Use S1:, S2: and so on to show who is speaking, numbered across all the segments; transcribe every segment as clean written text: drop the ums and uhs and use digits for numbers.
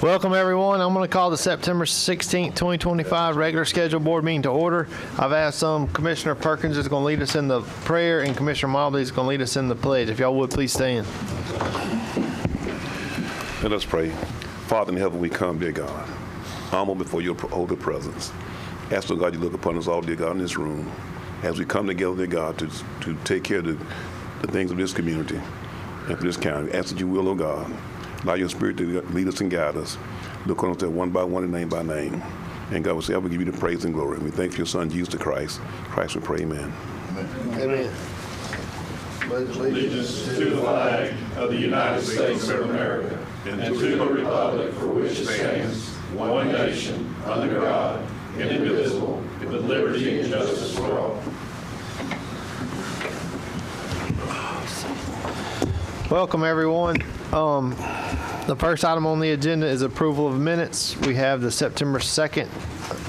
S1: Welcome, everyone. I'm going to call the September 16th, 2025 regular scheduled board meeting to order. I've asked Commissioner Perkins is going to lead us in the prayer, and Commissioner Mobley is going to lead us in the pledge. If y'all would, please stand.
S2: Let us pray. Father in heaven, we come, dear God, humble before your holy presence. Ask, Lord God, you look upon us all, dear God, in this room, as we come together, dear God, to take care of the things of this community and for this county. Ask that you will, Lord God, allow your spirit to lead us and guide us. Look on us one by one and name by name. And God will say, I will give you the praise and glory. We thank you for your Son, Jesus Christ. Christ, we pray, amen.
S1: Amen.
S3: Allegiance to the flag of the United States of America and to the republic for which it stands, one nation, under God, indivisible, with liberty and justice for all.
S1: Welcome, everyone. The first item on the agenda is approval of minutes. We have the September 2nd,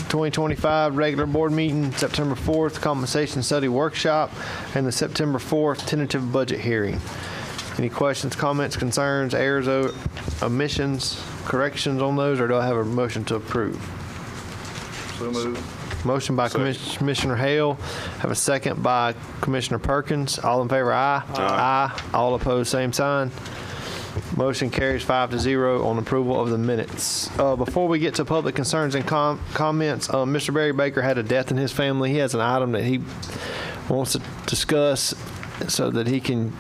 S1: 2025 regular board meeting, September 4th compensation study workshop, and the September 4th tentative budget hearing. Any questions, comments, concerns, errors, omissions, corrections on those, or do I have a motion to approve?
S2: So moved.
S1: Motion by Commissioner Hale. Have a second by Commissioner Perkins. All in favor, aye. Aye. All opposed, same sign. Motion carries 5-0 on approval of the minutes. Before we get to public concerns and comments, Mr. Barry Baker had a death in his family. He has an item that he wants to discuss so that he can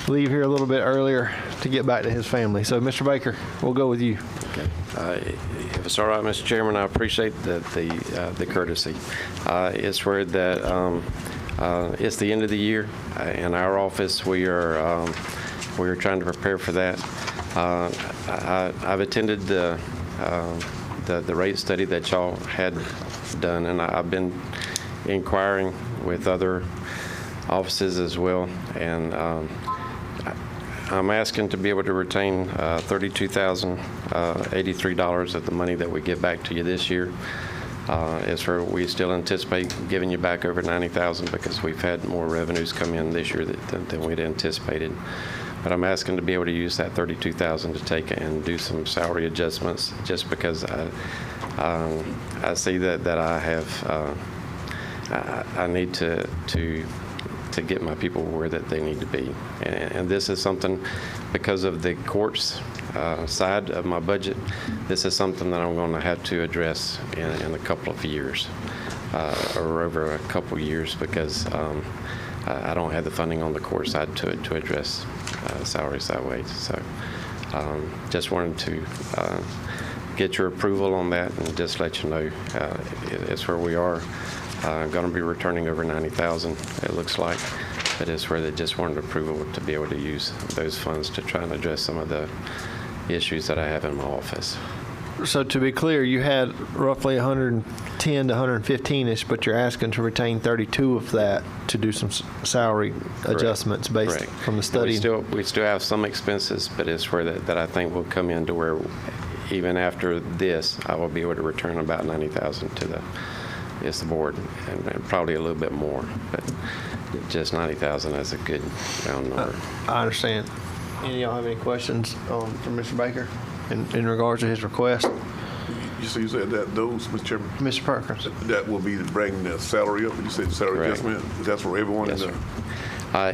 S1: leave here a little bit earlier to get back to his family. So, Mr. Baker, we'll go with you.
S4: Okay. If it's all right, Mr. Chairman, I appreciate the courtesy. It's where that it's the end of the year. In our office, we are trying to prepare for that. I've attended the rate study that y'all had done, and I've been inquiring with other offices as well, and I'm asking to be able to retain $32,083 of the money that we give back to you this year. As for we still anticipate giving you back over $90,000 because we've had more revenues come in this year than we'd anticipated. But I'm asking to be able to use that $32,000 to take and do some salary adjustments, just because I see that I have I need to get my people where that they need to be, and this is something because of the courts side of my budget. This is something that I'm going to have to address in a couple of years, or over a couple of years, because I don't have the funding on the court side to address salary sideways. So just wanted to get your approval on that and just let you know it's where we are. Going to be returning over $90,000, it looks like, but it's where they just wanted approval to be able to use those funds to try and address some of the issues that I have in my office.
S1: So to be clear, you had roughly 110 to 115-ish, but you're asking to retain 32 of that to do some salary adjustments based from the study.
S4: We still have some expenses, but it's where that I think will come in to where even after this, I will be able to return about $90,000 to the board, and probably a little bit more, but just $90,000 is a good round number.
S1: I understand. Any of y'all have any questions for Mr. Baker in regards to his request?
S2: You said that those, Mr. Chairman?
S1: Mr. Perkins.
S2: That will be to bring the salary up. You said the salary adjustment. That's for everyone?
S4: Yes, sir.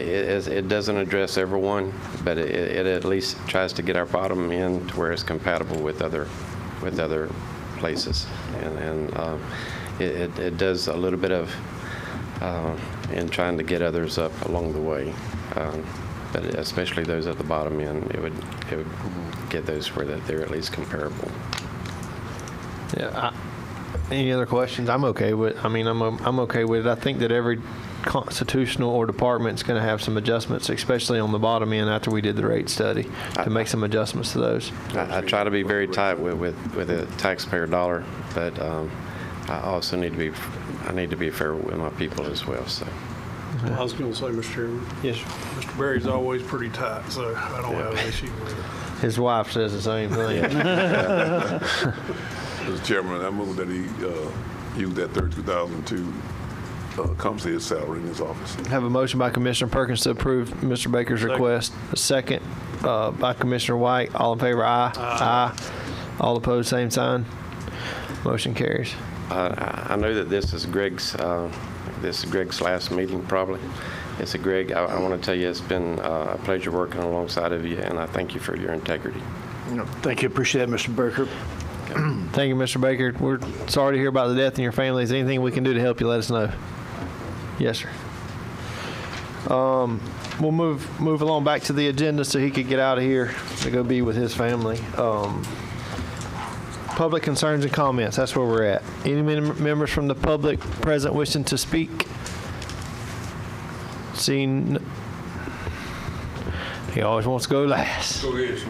S4: It doesn't address everyone, but it at least tries to get our bottom end to where it's compatible with other places, and it does a little bit of in trying to get others up along the way, but especially those at the bottom end, it would get those where that they're at least comparable.
S1: Yeah. Any other questions? I'm okay with. I mean, I'm okay with it. I think that every constitutional or department's going to have some adjustments, especially on the bottom end after we did the rate study, to make some adjustments to those.
S4: I try to be very tight with a taxpayer dollar, but I also need to be fair with my people as well. So.
S5: Well, I was going to say, Mr. Chairman.
S1: Yes, sir.
S5: Mr. Berry's always pretty tight, so I don't have an issue with it.
S1: His wife says the same thing.
S2: Mr. Chairman, I move that he use that $32,000 to compensate his salary in his office.
S1: Have a motion by Commissioner Perkins to approve Mr. Baker's request. A second by Commissioner White. All in favor, aye. Aye. All opposed, same sign. Motion carries.
S4: I know that this is Greg's last meeting, probably. It's Greg, I want to tell you it's been a pleasure working alongside of you, and I thank you for your integrity.
S6: Thank you. Appreciate it, Mr. Baker.
S1: Thank you, Mr. Baker. We're sorry to hear about the death in your family. Is there anything we can do to help you, let us know. Yes, sir. We'll move along back to the agenda so he could get out of here to go be with his family. Public concerns and comments, that's where we're at. Any members from the public present wishing to speak? Seeing, he always wants to go last.
S3: Go ahead,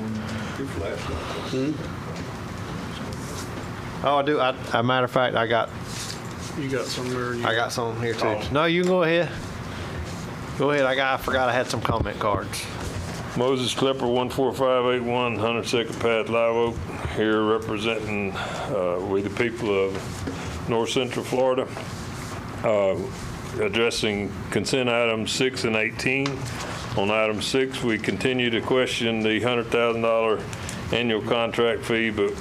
S1: Oh, I do. As a matter of fact, I got
S5: You got some there?
S1: I got some here too. No, you can go ahead. Go ahead. I forgot I had some comment cards.
S3: Moses Klepper, 14581 102nd Path, Live Oak, here representing we the people of North Central Florida, addressing consent items 6 and 18. On item 6, we continue to question the $100,000 annual contract fee, but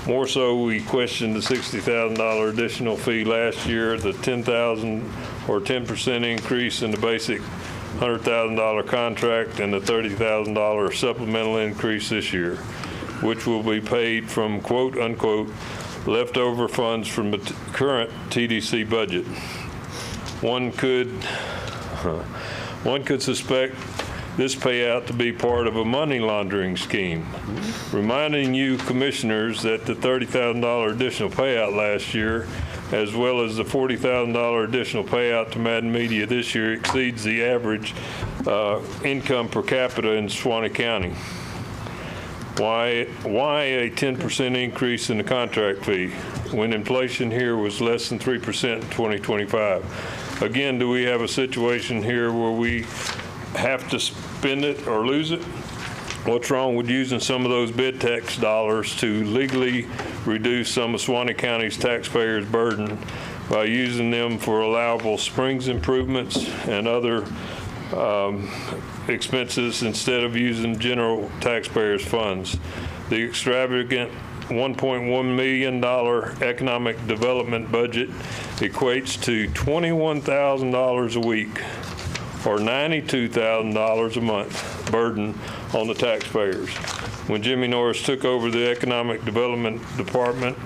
S3: more so we question the $60,000 additional fee last year, the $10,000 or 10% increase in the basic $100,000 contract, and the $30,000 supplemental increase this year, which will be paid from quote unquote leftover funds from the current TDC budget. One could suspect this payout to be part of a money laundering scheme. Reminding you commissioners that the $30,000 additional payout last year, as well as the $40,000 additional payout to Madden Media this year, exceeds the average income per capita in Suwannee County. Why a 10% increase in the contract fee when inflation here was less than 3% in 2025? Again, do we have a situation here where we have to spend it or lose it? What's wrong with using some of those bid tax dollars to legally reduce some of Suwannee County's taxpayers' burden by using them for allowable springs improvements and other expenses instead of using general taxpayers' funds? The extravagant $1.1 million economic development budget equates to $21,000 a week or $92,000 a month burden on the taxpayers. When Jimmy Norris took over the Economic Development Department,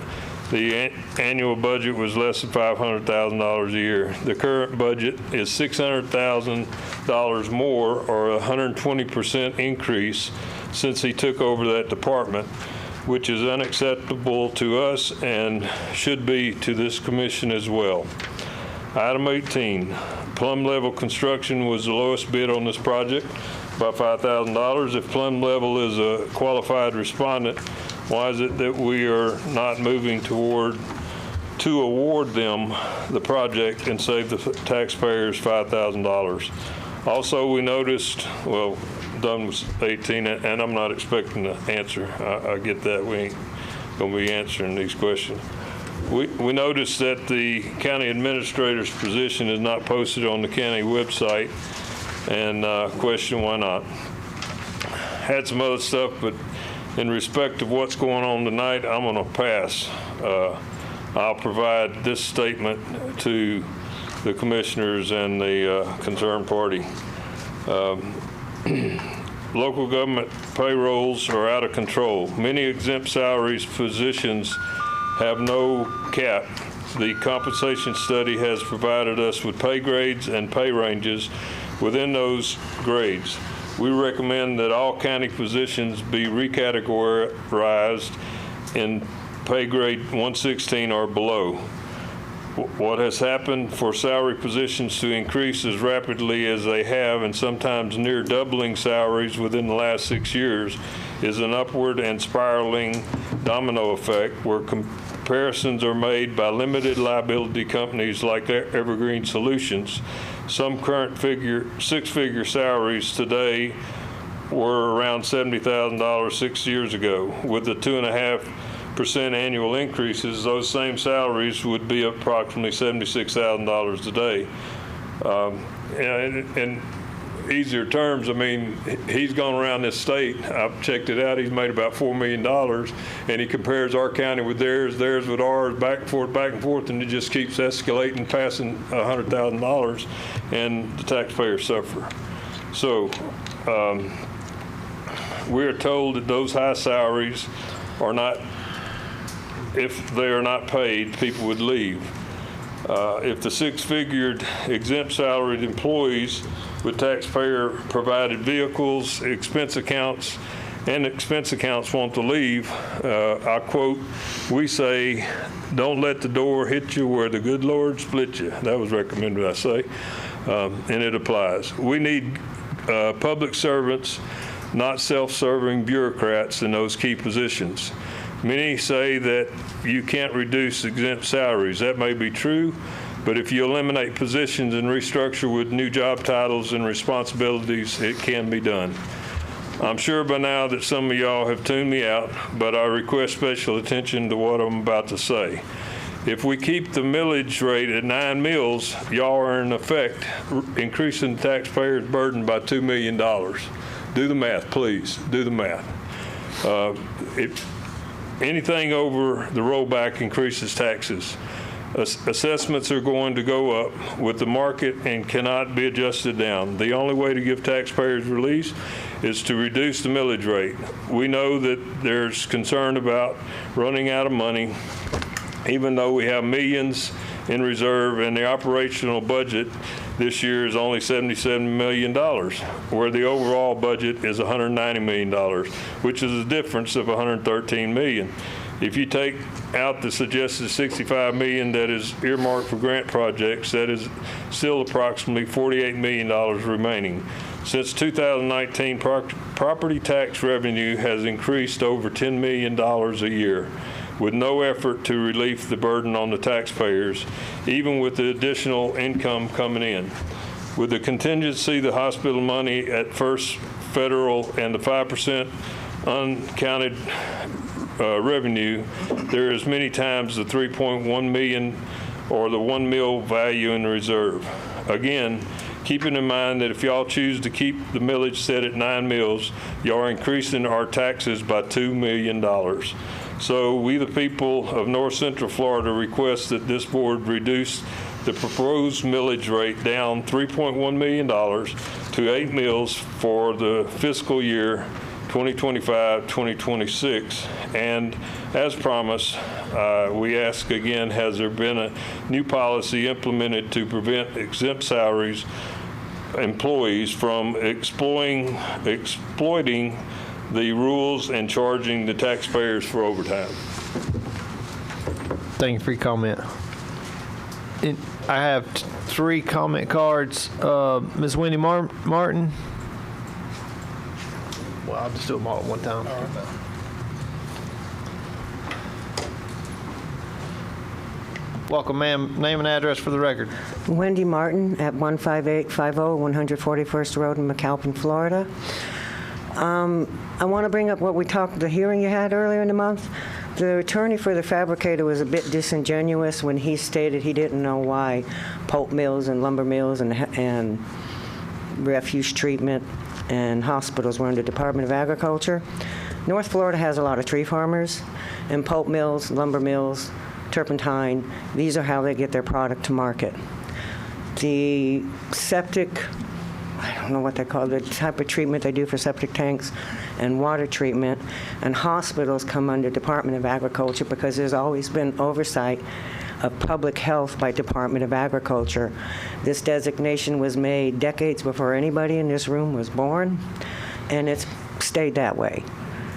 S3: the annual budget was less than $500,000 a year. The current budget is $600,000 more, or a 120% increase since he took over that department, which is unacceptable to us and should be to this commission as well. Item 18, Plum Level Construction was the lowest bid on this project by $5,000. If Plum Level is a qualified respondent, why is it that we are not moving to award them the project and save the taxpayers $5,000? Also, we noticed, well, done was 18, and I'm not expecting the answer. I get that. We ain't going to be answering these questions. We noticed that the county administrator's position is not posted on the county website, and question why not. Had some other stuff, but in respect of what's going on tonight, I'm going to pass. I'll provide this statement to the commissioners and the concerned party. Local government payrolls are out of control. Many exempt salaries positions have no cap. The compensation study has provided us with pay grades and pay ranges within those grades. We recommend that all county positions be recategorized in pay grade 116 or below. What has happened for salary positions to increase as rapidly as they have, and sometimes near doubling salaries within the last 6 years, is an upward and spiraling domino effect where comparisons are made by limited liability companies like Evergreen Solutions. Some current six-figure salaries today were around $70,000 6 years ago. With the 2.5% annual increases, those same salaries would be approximately $76,000 today. And easier terms, I mean, he's gone around this state. I've checked it out. He's made about $4 million, and he compares our county with theirs with ours, back and forth, and it just keeps escalating, passing $100,000, and the taxpayers suffer. So we're told that those high salaries are not, if they are not paid, people would leave. If the six-figured exempt salaried employees with taxpayer-provided vehicles, expense accounts want to leave, I quote, we say, don't let the door hit you where the good Lord split you. That was recommended, I say, and it applies. We need public servants, not self-serving bureaucrats in those key positions. Many say that you can't reduce exempt salaries. That may be true, but if you eliminate positions and restructure with new job titles and responsibilities, it can be done. I'm sure by now that some of y'all have tuned me out, but I request special attention to what I'm about to say. If we keep the millage rate at 9 mills, y'all are in effect increasing the taxpayers' burden by $2 million. Do the math, please. Do the math. Anything over the rollback increases taxes. Assessments are going to go up with the market and cannot be adjusted down. The only way to give taxpayers relief is to reduce the millage rate. We know that there's concern about running out of money, even though we have millions in reserve and the operational budget this year is only $77 million, where the overall budget is $190 million, which is a difference of $113 million. If you take out the suggested $65 million that is earmarked for grant projects, that is still approximately $48 million remaining. Since 2019, property tax revenue has increased over $10 million a year, with no effort to relieve the burden on the taxpayers, even with the additional income coming in. With the contingency, the hospital money at First Federal, and the 5% uncounted revenue, there is many times the 3.1 million or the 1 mil value in the reserve. Again, keeping in mind that if y'all choose to keep the millage set at 9 mills, y'all are increasing our taxes by $2 million. So we, the people of North Central Florida, request that this board reduce the proposed millage rate down $3.1 million to 8 mills for the fiscal year 2025-2026. And as promised, we ask again, has there been a new policy implemented to prevent exempt salaries employees from exploiting the rules and charging the taxpayers for overtime?
S1: Thank you for your comment. I have 3 comment cards. Ms. Wendy Martin. Well, I'll just do them all at one time. All right. Welcome, ma'am. Name and address for the record.
S7: Wendy Martin at 15850 141st Road in McAlpin, Florida. I want to bring up the hearing you had earlier in the month. The attorney for the fabricator was a bit disingenuous when he stated he didn't know why pulp mills and lumber mills and refuse treatment and hospitals were under Department of Agriculture. North Florida has a lot of tree farmers, and pulp mills, lumber mills, turpentine, these are how they get their product to market. The septic, I don't know what they call it, the type of treatment they do for septic tanks and water treatment, and hospitals come under Department of Agriculture because there's always been oversight of public health by Department of Agriculture. This designation was made decades before anybody in this room was born, and it's stayed that way.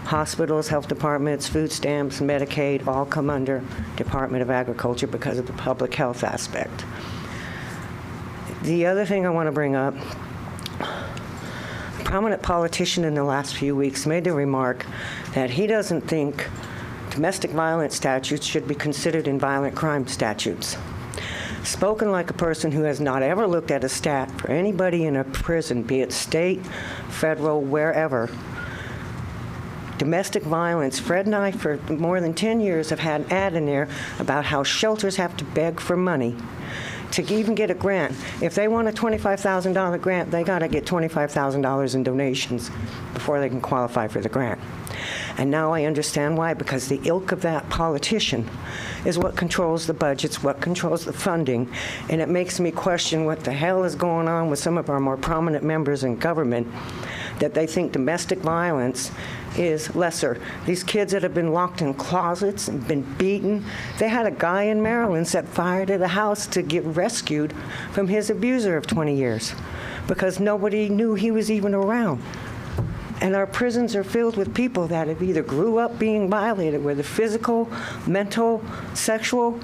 S7: Hospitals, health departments, food stamps, Medicaid all come under Department of Agriculture because of the public health aspect. The other thing I want to bring up, a prominent politician in the last few weeks made the remark that he doesn't think domestic violence statutes should be considered in violent crime statutes. Spoken like a person who has not ever looked at a stat for anybody in a prison, be it state, federal, wherever. Domestic violence, Fred and I for more than 10 years have had an ad in there about how shelters have to beg for money. to even get a grant. If they want a $25,000 grant, they got to get $25,000 in donations before they can qualify for the grant. And now I understand why, because the ilk of that politician is what controls the budgets, what controls the funding, and it makes me question what the hell is going on with some of our more prominent members in government, that they think domestic violence is lesser. These kids that have been locked in closets and been beaten, they had a guy in Maryland set fire to the house to get rescued from his abuser of 20 years because nobody knew he was even around. And our prisons are filled with people that have either grew up being violated, whether physical, mental, sexual.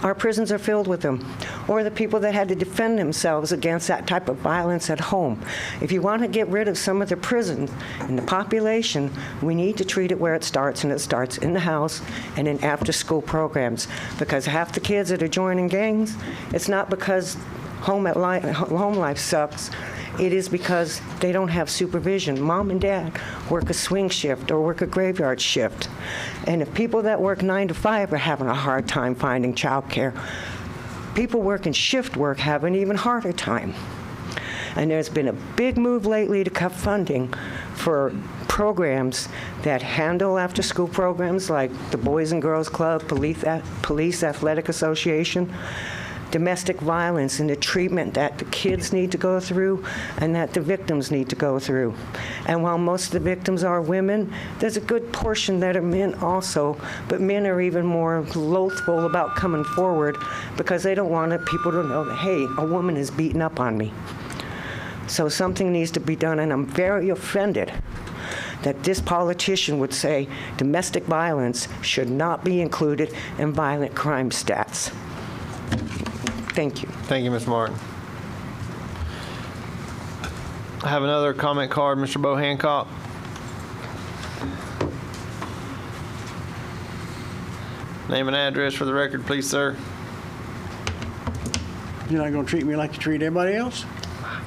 S7: Our prisons are filled with them. Or the people that had to defend themselves against that type of violence at home. If you want to get rid of some of the prisons and the population, we need to treat it where it starts, and it starts in the house and in after-school programs. Because half the kids that are joining gangs, it's not because home life sucks. It is because they don't have supervision. Mom and dad work a swing shift or work a graveyard shift. And if people that work 9 to 5 are having a hard time finding childcare, people working shift work have an even harder time. And there's been a big move lately to cut funding for programs that handle after-school programs like the Boys and Girls Club, Police Athletic Association, domestic violence and the treatment that the kids need to go through and that the victims need to go through. And while most of the victims are women, there's a good portion that are men also, but men are even more loathful about coming forward because they don't want people to know that, hey, a woman is beating up on me. So something needs to be done, and I'm very offended that this politician would say domestic violence should not be included in violent crime stats. Thank you.
S1: Thank you, Ms. Martin. I have another comment card, Mr. Bo Hancock. Name and address for the record, please, sir.
S8: You're not going to treat me like you treat everybody else?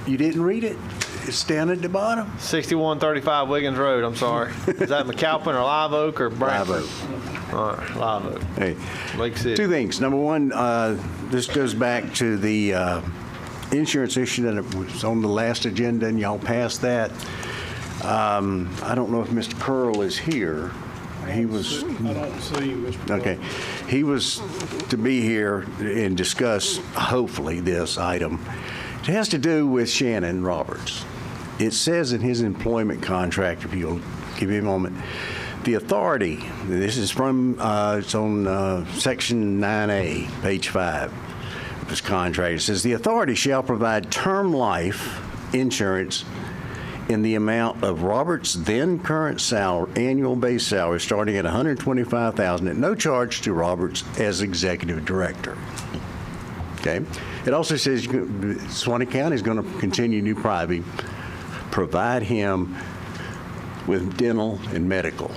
S8: You didn't read it? It's down at the bottom.
S1: 6135 Wiggins Road, I'm sorry. Is that McAlpin or Live Oak or Brantford?
S8: Live Oak.
S1: All right, Live Oak.
S8: Hey,
S1: Lake City.
S8: two things. Number one, this goes back to the insurance issue that was on the last agenda, and y'all passed that. I don't know if Mr. Curl is here. He was.
S5: I don't see Mr. Bell.
S8: Okay. He was to be here and discuss, hopefully, this item. It has to do with Shannon Roberts. It says in his employment contract, if you'll give me a moment, the authority, this is from, it's on section 9A, page 5 of his contract. It says, the authority shall provide term life insurance in the amount of Roberts' then current salary, annual base salary starting at $125,000 at no charge to Roberts as executive director. Okay. It also says Suwannee County is going to continue New Privy, provide him with dental and medical.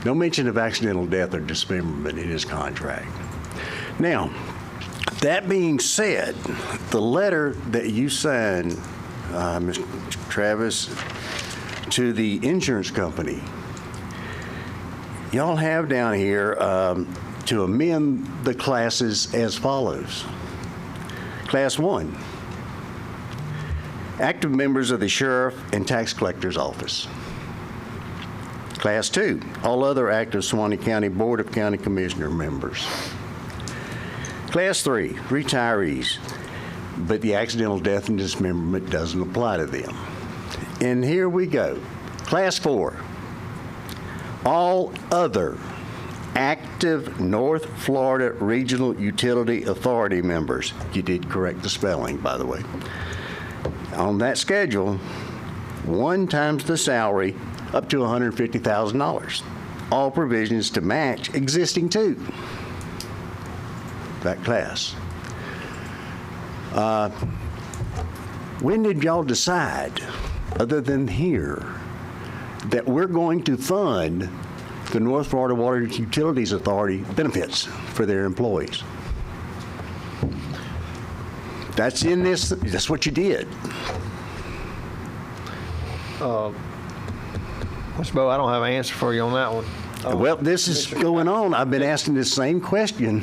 S8: No mention of accidental death or dismemberment in his contract. Now, that being said, the letter that you signed, Mr. Travis, to the insurance company, y'all have down here to amend the classes as follows. Class 1, active members of the Sheriff and Tax Collector's Office. Class 2, all other active Suwannee County Board of County Commissioner members. Class 3, retirees, but the accidental death and dismemberment doesn't apply to them. And here we go. Class 4, all other active North Florida Regional Utility Authority members. You did correct the spelling, by the way. On that schedule, 1 times the salary up to $150,000. All provisions to match existing 2. That class. When did y'all decide, other than here, that we're going to fund the North Florida Water Utilities Authority benefits for their employees? That's in this, that's what you did.
S1: Mr. Bo, I don't have an answer for you on that one.
S8: Well, this is going on. I've been asking this same question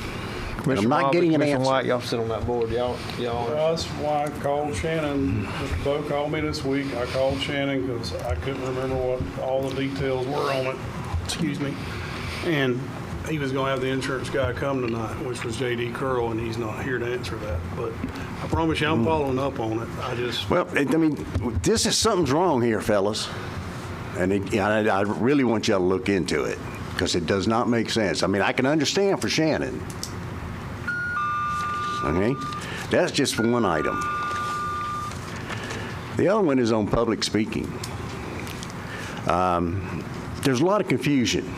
S1: Commissioner
S8: not
S1: Mobley,
S8: getting an
S1: Commissioner
S8: answer.
S1: White, y'all sit on that board. Y'all.
S5: Well, that's why I called Shannon. Mr. Bo called me this week. I called Shannon because I couldn't remember what all the details were on it. Excuse me. And he was going to have the insurance guy come tonight, which was J.D. Curl, and he's not here to answer that. But I promise you, I'm following up on it. I just...
S8: Well, I mean, something's wrong here, fellas. And I really want y'all to look into it because it does not make sense. I mean, I can understand for Shannon. Okay? That's just for one item. The other one is on public speaking. There's a lot of confusion.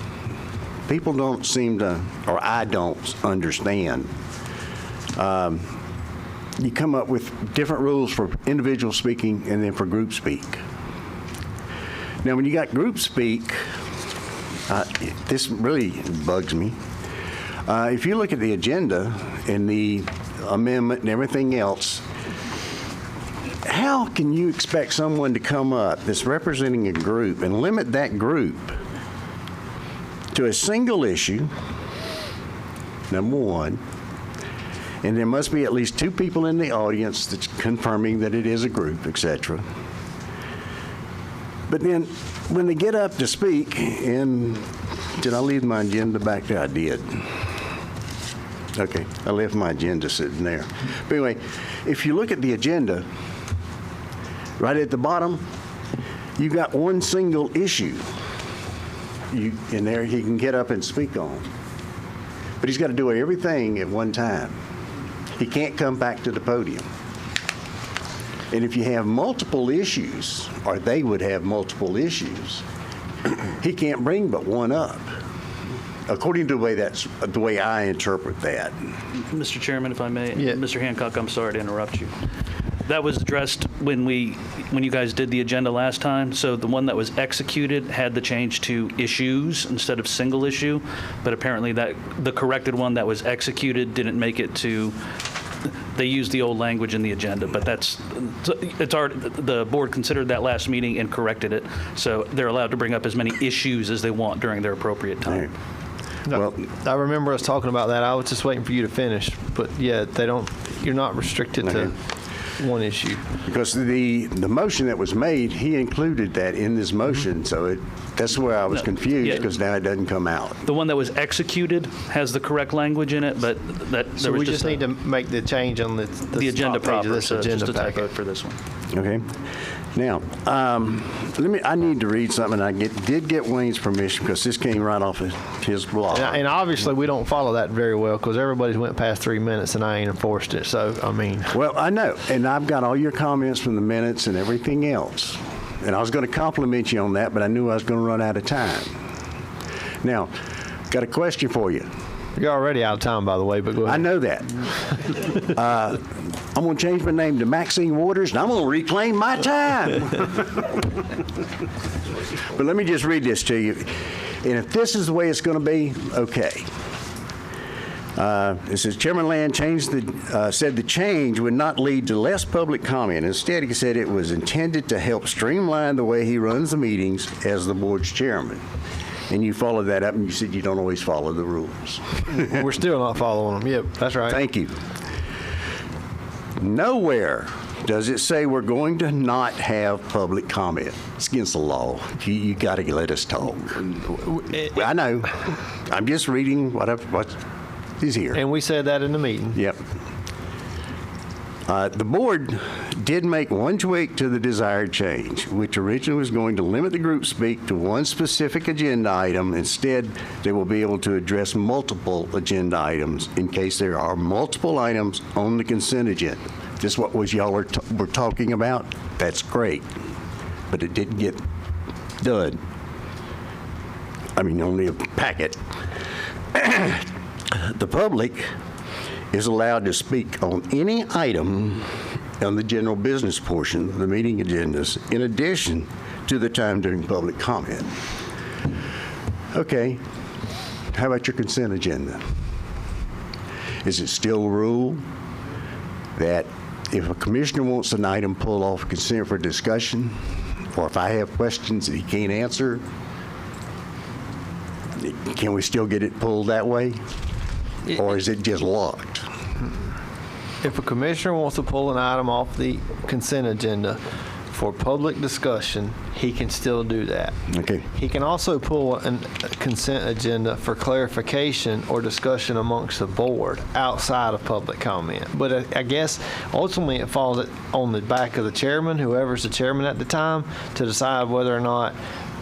S8: People don't seem to, or I don't understand. You come up with different rules for individual speaking and then for group speak. Now, when you got group speak, this really bugs me. If you look at the agenda and the amendment and everything else, how can you expect someone to come up that's representing a group and limit that group to a single issue, number one, and there must be at least two people in the audience that's confirming that it is a group, etc. But then when they get up to speak, and did I leave my agenda back there? I did. Okay, I left my agenda sitting there. But anyway, if you look at the agenda, right at the bottom, you got one single issue in there he can get up and speak on. But he's got to do everything at one time. He can't come back to the podium. And if you have multiple issues, or they would have multiple issues, he can't bring but one up. According to the way I interpret that.
S9: Mr. Chairman, if I may,
S1: Yeah.
S9: Mr. Hancock, I'm sorry to interrupt you. That was addressed when you guys did the agenda last time. So the one that was executed had the change to issues instead of single issue, but apparently the corrected one that was executed didn't make it to. They used the old language in the agenda, but the board considered that last meeting and corrected it. So they're allowed to bring up as many issues as they want during their appropriate time.
S8: Well,
S1: I remember us talking about that. I was just waiting for you to finish. But yeah, you're not restricted to one issue.
S8: because the motion that was made, he included that in this motion, so that's where I was confused,
S9: yeah.
S8: because now it doesn't come out.
S9: The one that was executed has the correct language in it, but that
S1: So
S9: there was
S1: we just need to make the change on the
S9: agenda
S1: top page of
S9: proper,
S1: this
S9: so
S1: agenda
S9: just a typo
S1: packet.
S9: for this one.
S8: Okay. Now, I need to read something. I did get Wayne's permission because this came right off of his blog.
S1: And obviously, we don't follow that very well because everybody's went past 3 minutes and I ain't enforced it. So, I mean.
S8: Well, I know, and I've got all your comments from the minutes and everything else. And I was going to compliment you on that, but I knew I was going to run out of time. Now, got a question for you.
S1: You're already out of time, by the way, but go ahead.
S8: I know that. I'm going to change my name to Maxine Waters, and I'm going to reclaim my time. But let me just read this to you. And if this is the way it's going to be, okay. It says, Chairman Land said the change would not lead to less public comment. Instead, he said it was intended to help streamline the way he runs the meetings as the board's chairman. And you followed that up, and you said you don't always follow the rules.
S1: We're still not following them. Yep, that's right.
S8: Thank you. Nowhere does it say we're going to not have public comment. It's against the law. You got to let us talk. I know. I'm just reading what is here.
S1: And we said that in the meeting.
S8: Yep. The board did make one tweak to the desired change, which originally was going to limit the group speak to one specific agenda item. Instead, they will be able to address multiple agenda items in case there are multiple items on the consent agenda. This is what y'all were talking about? That's great. But it didn't get done. I mean, only a packet. The public is allowed to speak on any item on the general business portion of the meeting agendas in addition to the time during public comment. Okay, how about your consent agenda? Is it still a rule that if a commissioner wants an item pulled off consent for discussion, or if I have questions that he can't answer, can we still get it pulled that way? Or is it just locked?
S1: If a commissioner wants to pull an item off the consent agenda for public discussion, he can still do that.
S8: Okay.
S1: He can also pull a consent agenda for clarification or discussion amongst the board outside of public comment. But I guess ultimately it falls on the back of the chairman, whoever's the chairman at the time, to decide whether or not,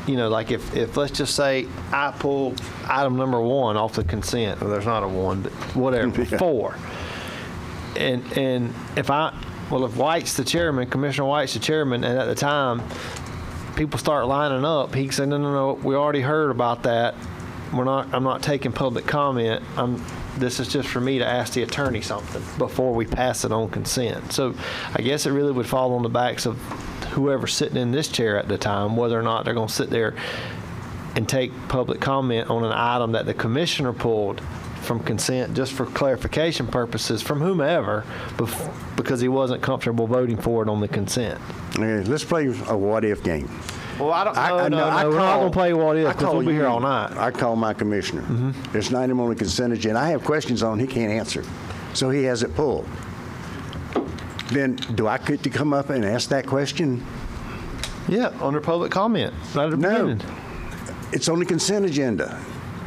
S1: like if let's just say I pull item number 1 off the consent, or there's not a 1, but whatever, 4. And if White's the chairman, Commissioner White's the chairman, and at the time people start lining up, he can say, no, we already heard about that. I'm not taking public comment. This is just for me to ask the attorney something before we pass it on consent. So I guess it really would fall on the backs of whoever's sitting in this chair at the time, whether or not they're going to sit there and take public comment on an item that the commissioner pulled from consent just for clarification purposes from whomever because he wasn't comfortable voting for it on the consent.
S8: Okay, let's play a what-if game.
S1: Well, I don't know. We're not going to play what if because we'll be here all night.
S8: I call my commissioner. There's an item on the consent agenda I have questions on he can't answer, so he has it pulled. Then do I get to come up and ask that question?
S1: Yeah, under public comment, right at the beginning.
S8: It's on the consent agenda.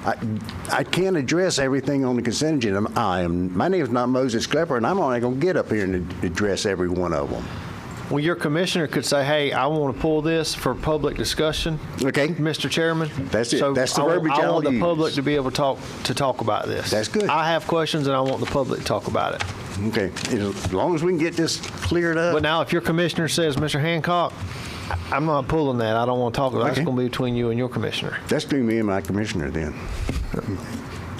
S8: I can't address everything on the consent agenda. My name's not Moses Klepper, and I'm only going to get up here and address every one of them.
S1: Well, your commissioner could say, hey, I want to pull this for public discussion.
S8: Okay.
S1: Mr. Chairman.
S8: That's it.
S1: So
S8: That's the verbiage
S1: I want
S8: I'll
S1: the public
S8: use.
S1: to be able to talk about this.
S8: That's good.
S1: I have questions, and I want the public to talk about it.
S8: Okay. As long as we can get this cleared up.
S1: But now, if your commissioner says, Mr. Hancock, I'm not pulling that. I don't want to talk about it. That's
S8: Okay.
S1: going to be between you and your commissioner.
S8: That's between me and my commissioner then.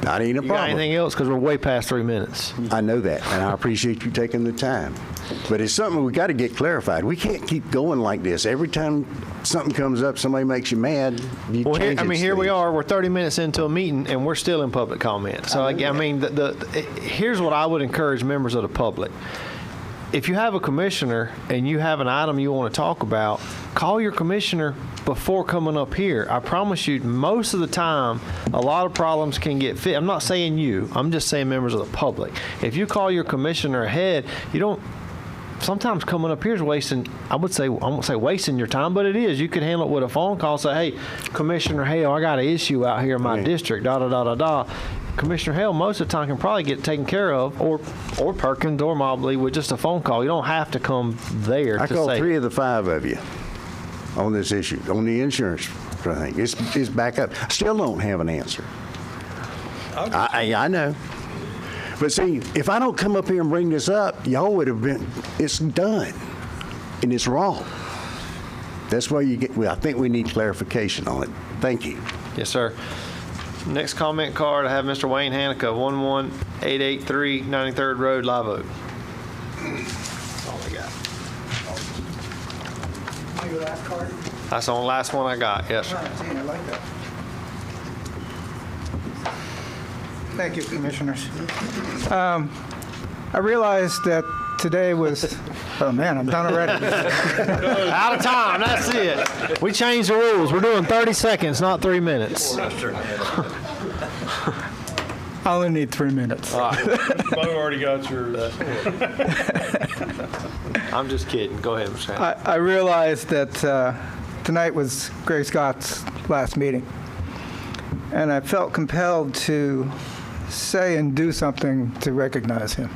S8: Not ain't a
S1: You got
S8: problem.
S1: anything else? Because we're way past 3 minutes.
S8: I know that, and I appreciate you taking the time. But it's something we got to get clarified. We can't keep going like this. Every time something comes up, somebody makes you mad, you
S1: Well,
S8: change
S1: here we
S8: things.
S1: are. We're 30 minutes into a meeting, and we're still in public comment. So, here's what I would encourage members of the public. If you have a commissioner and you have an item you want to talk about, call your commissioner before coming up here. I promise you, most of the time, a lot of problems can get fixed. I'm not saying you. I'm just saying members of the public. If you call your commissioner ahead, you don't. Sometimes coming up here is wasting, I won't say wasting your time, but it is. You could handle it with a phone call, say, hey, Commissioner Hale, I got an issue out here in my district, da-da-da-da-da. Commissioner Hale, most of the time, can probably get taken care of, or Perkins or Mobley with just a phone call. You don't have to come there
S8: I
S1: to
S8: called
S1: say.
S8: 3 of the 5 of you on this issue, on the insurance thing. It's back up. I still don't have an answer. I know. But see, if I don't come up here and bring this up, y'all would have been, it's done. And it's wrong. That's why I think we need clarification on it. Thank you.
S1: Yes, sir. Next comment card, I have Mr. Wayne Hanica, 11883 93rd Road, Live Oak. That's all I got.
S10: Your last card?
S1: That's the last one I got. Yes, sir.
S10: I like that. Thank you, Commissioners. I realized that today was, oh man, I'm done already.
S1: Out of time. That's it. We changed the rules. We're doing 30 seconds, not 3 minutes.
S10: I only need 3 minutes.
S5: Bo already got yours.
S1: I'm just kidding. Go ahead, Mr. Hammond.
S10: I realized that tonight was Greg Scott's last meeting, and I felt compelled to say and do something to recognize him.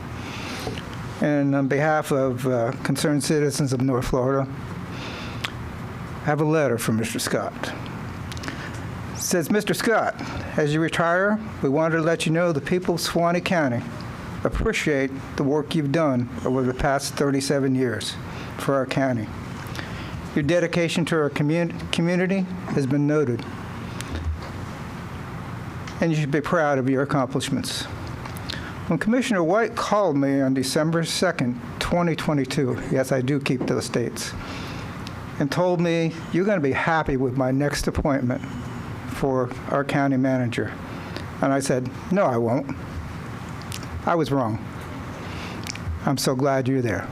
S10: And on behalf of concerned citizens of North Florida, I have a letter from Mr. Scott. It says, Mr. Scott, as you retire, we wanted to let you know the people of Suwannee County appreciate the work you've done over the past 37 years for our county. Your dedication to our community has been noted, and you should be proud of your accomplishments. When Commissioner White called me on December 2nd, 2022, yes, I do keep those dates, and told me, you're going to be happy with my next appointment for our county manager. And I said, no, I won't. I was wrong. I'm so glad you're there.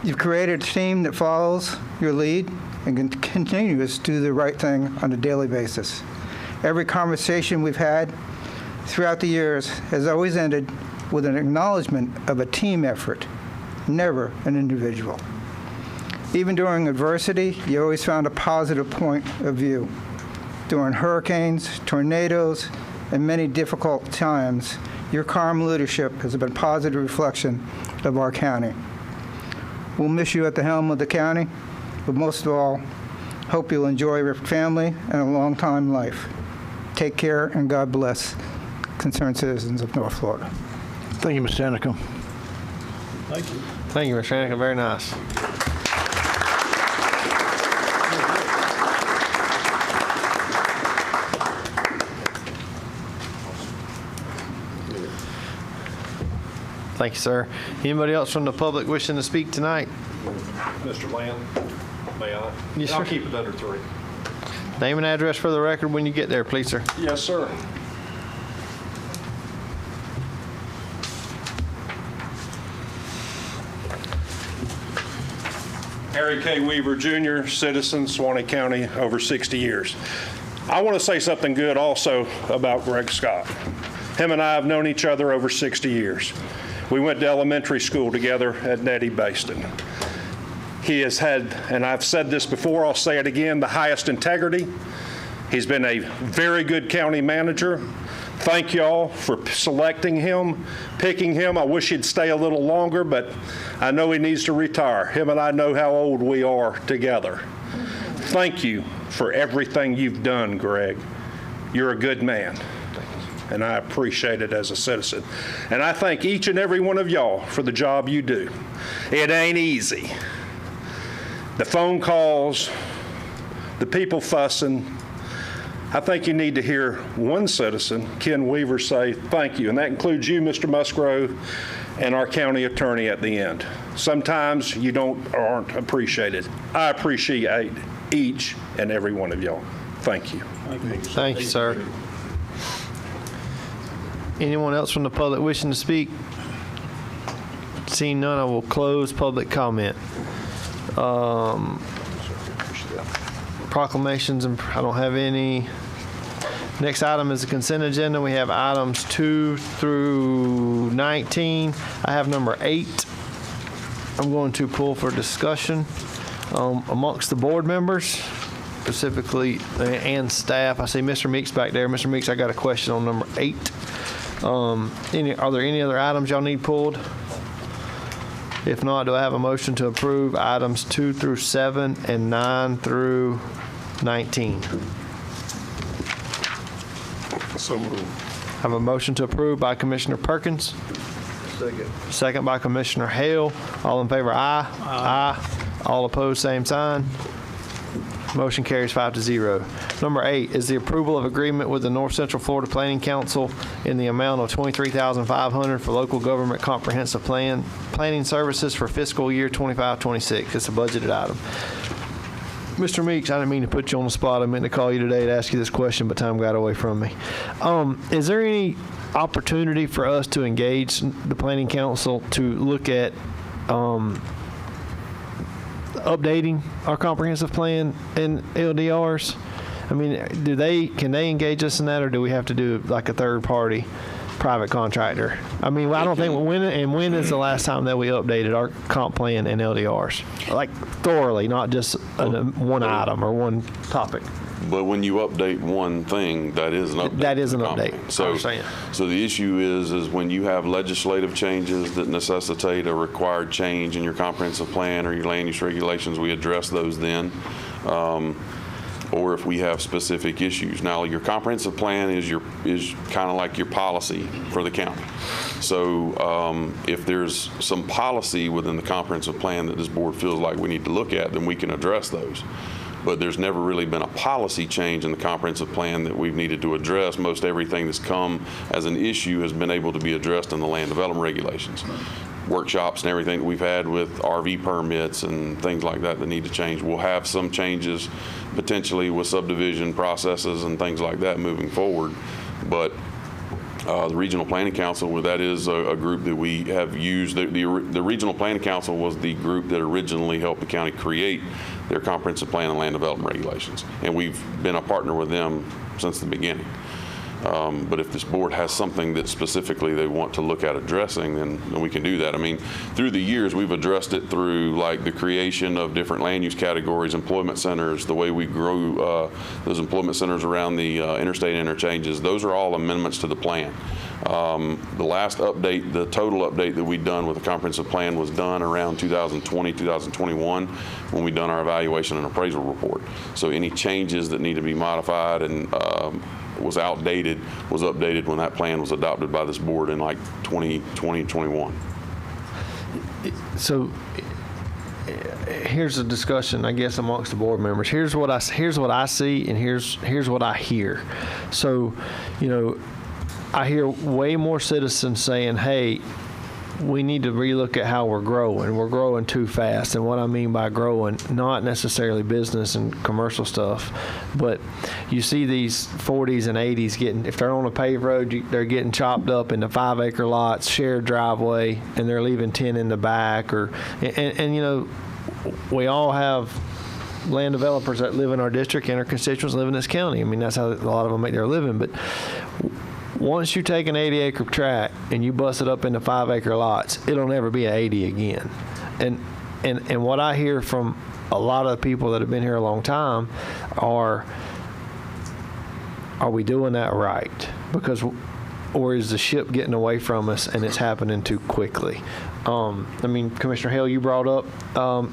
S10: You've created a team that follows your lead and continues to do the right thing on a daily basis. Every conversation we've had throughout the years has always ended with an acknowledgement of a team effort, never an individual. Even during adversity, you always found a positive point of view. During hurricanes, tornadoes, and many difficult times, your calm leadership has been a positive reflection of our county. We'll miss you at the helm of the county, but most of all, hope you'll enjoy your family and a long time life. Take care and God bless concerned citizens of North Florida.
S6: Thank you, Mr. Telecom.
S5: Thank you.
S1: Thank you, Mr. Anakin. Very nice. Thank you, sir. Anybody else from the public wishing to speak tonight?
S3: Mr. Lamb, may I?
S1: Yes,
S3: I'll
S1: sir.
S3: keep it under 3.
S1: Name and address for the record when you get there, please, sir.
S3: Yes, sir. Harry K. Weaver, Jr., citizen, Suwannee County, over 60 years. I want to say something good also about Greg Scott. Him and I have known each other over 60 years. We went to elementary school together at Nettie Baston. He has had, and I've said this before, I'll say it again, the highest integrity. He's been a very good county manager. Thank y'all for selecting him, picking him. I wish he'd stay a little longer, but I know he needs to retire. Him and I know how old we are together. Thank you for everything you've done, Greg. You're a good man, and I appreciate it as a citizen. And I thank each and every one of y'all for the job you do. It ain't easy. The phone calls, the people fussing. I think you need to hear one citizen, Ken Weaver, say thank you, and that includes you, Mr. Musgrove, and our county attorney at the end. Sometimes you aren't appreciated. I appreciate each and every one of y'all. Thank you.
S1: Thank you, sir. Anyone else from the public wishing to speak? Seeing none, I will close public comment. Proclamations, and I don't have any. Next item is the consent agenda. We have items 2 through 19. I have number 8. I'm going to pull for discussion amongst the board members, specifically, and staff. I see Mr. Meeks back there. Mr. Meeks, I got a question on number 8. Are there any other items y'all need pulled? If not, do I have a motion to approve items 2 through 7 and 9 through 19?
S2: So moved.
S1: I have a motion to approve by Commissioner Perkins. Second by Commissioner Hale. All in favor, aye. Aye. All opposed, same sign. Motion carries 5-0. Number 8 is the approval of agreement with the North Central Florida Planning Council in the amount of $23,500 for local government comprehensive planning services for fiscal year 25-26. It's a budgeted item. Mr. Meeks, I didn't mean to put you on the spot. I meant to call you today to ask you this question, but time got away from me. Is there any opportunity for us to engage the Planning Council to look at updating our comprehensive plan and LDRs? I mean, can they engage us in that, or do we have to do like a third party private contractor? I mean, I don't think when is the last time that we updated our comp plan and LDRs, like thoroughly, not just one item or one topic?
S11: But when you update one thing, that is an update.
S1: That is an update.
S11: So,
S1: I understand.
S11: So the issue is when you have legislative changes that necessitate a required change in your comprehensive plan or your land use regulations, we address those then. Or if we have specific issues. Now, your comprehensive plan is kind of like your policy for the county. So if there's some policy within the comprehensive plan that this board feels like we need to look at, then we can address those. But there's never really been a policy change in the comprehensive plan that we've needed to address. Most everything that's come as an issue has been able to be addressed in the land development regulations. Workshops and everything that we've had with RV permits and things like that need to change. We'll have some changes potentially with subdivision processes and things like that moving forward. But the Regional Planning Council, that is a group that we have used. The Regional Planning Council was the group that originally helped the county create their comprehensive plan and land development regulations. And we've been a partner with them since the beginning. But if this board has something that specifically they want to look at addressing, then we can do that. I mean, through the years, we've addressed it through like the creation of different land use categories, employment centers, the way we grow those employment centers around the interstate interchanges. Those are all amendments to the plan. The last update, the total update that we'd done with the comprehensive plan was done around 2020, 2021, when we done our evaluation and appraisal report. So any changes that need to be modified and was outdated was updated when that plan was adopted by this board in like 2020, 21.
S1: So here's a discussion, I guess, amongst the board members. Here's what I see, and here's what I hear. So, I hear way more citizens saying, hey, we need to relook at how we're growing. We're growing too fast. And what I mean by growing, not necessarily business and commercial stuff, but you see these 40s and 80s getting, if they're on a paved road, they're getting chopped up into 5-acre lots, shared driveway, and they're leaving 10 in the back. And we all have land developers that live in our district and our constituents live in this county. I mean, that's how a lot of them make their living. But once you take an 80-acre tract and you bust it up into 5-acre lots, it'll never be an 80 again. And what I hear from a lot of the people that have been here a long time are we doing that right? Or is the ship getting away from us and it's happening too quickly? Commissioner Hale, you brought up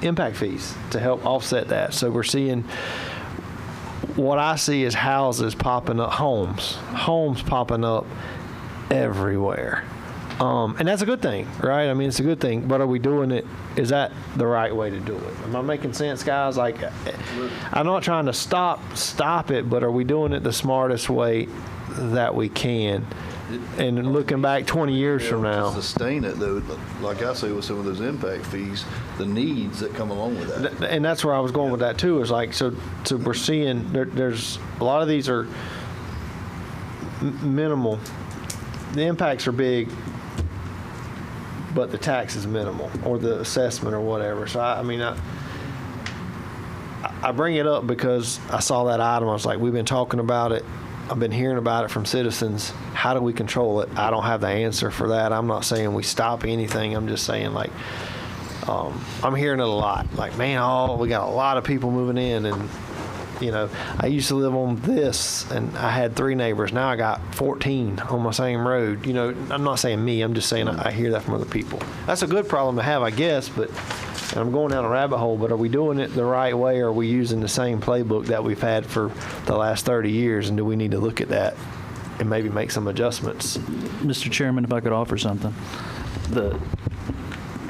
S1: impact fees to help offset that. So we're seeing, what I see is houses popping up, homes popping up everywhere. And that's a good thing, right? I mean, it's a good thing, but are we doing it? Is that the right way to do it? Am I making sense, guys? Like, I'm not trying to stop it, but are we doing it the smartest way that we can? And looking back 20 years from now.
S6: To sustain it, though, like I say with some of those impact fees, the needs that come along with that.
S1: And that's where I was going with that too, is like, so we're seeing there's a lot of these are minimal. The impacts are big, but the tax is minimal, or the assessment or whatever. So I bring it up because I saw that item. I was like, we've been talking about it. I've been hearing about it from citizens. How do we control it? I don't have the answer for that. I'm not saying we stop anything. I'm just saying, like, I'm hearing it a lot. Like, man, we got a lot of people moving in. And, I used to live on this, and I had 3 neighbors. Now I got 14 on my same road. I'm not saying me. I'm just saying I hear that from other people. That's a good problem to have, I guess, but and I'm going down a rabbit hole, but are we doing it the right way, or are we using the same playbook that we've had for the last 30 years, and do we need to look at that and maybe make some adjustments?
S9: Mr. Chairman, if I could offer something.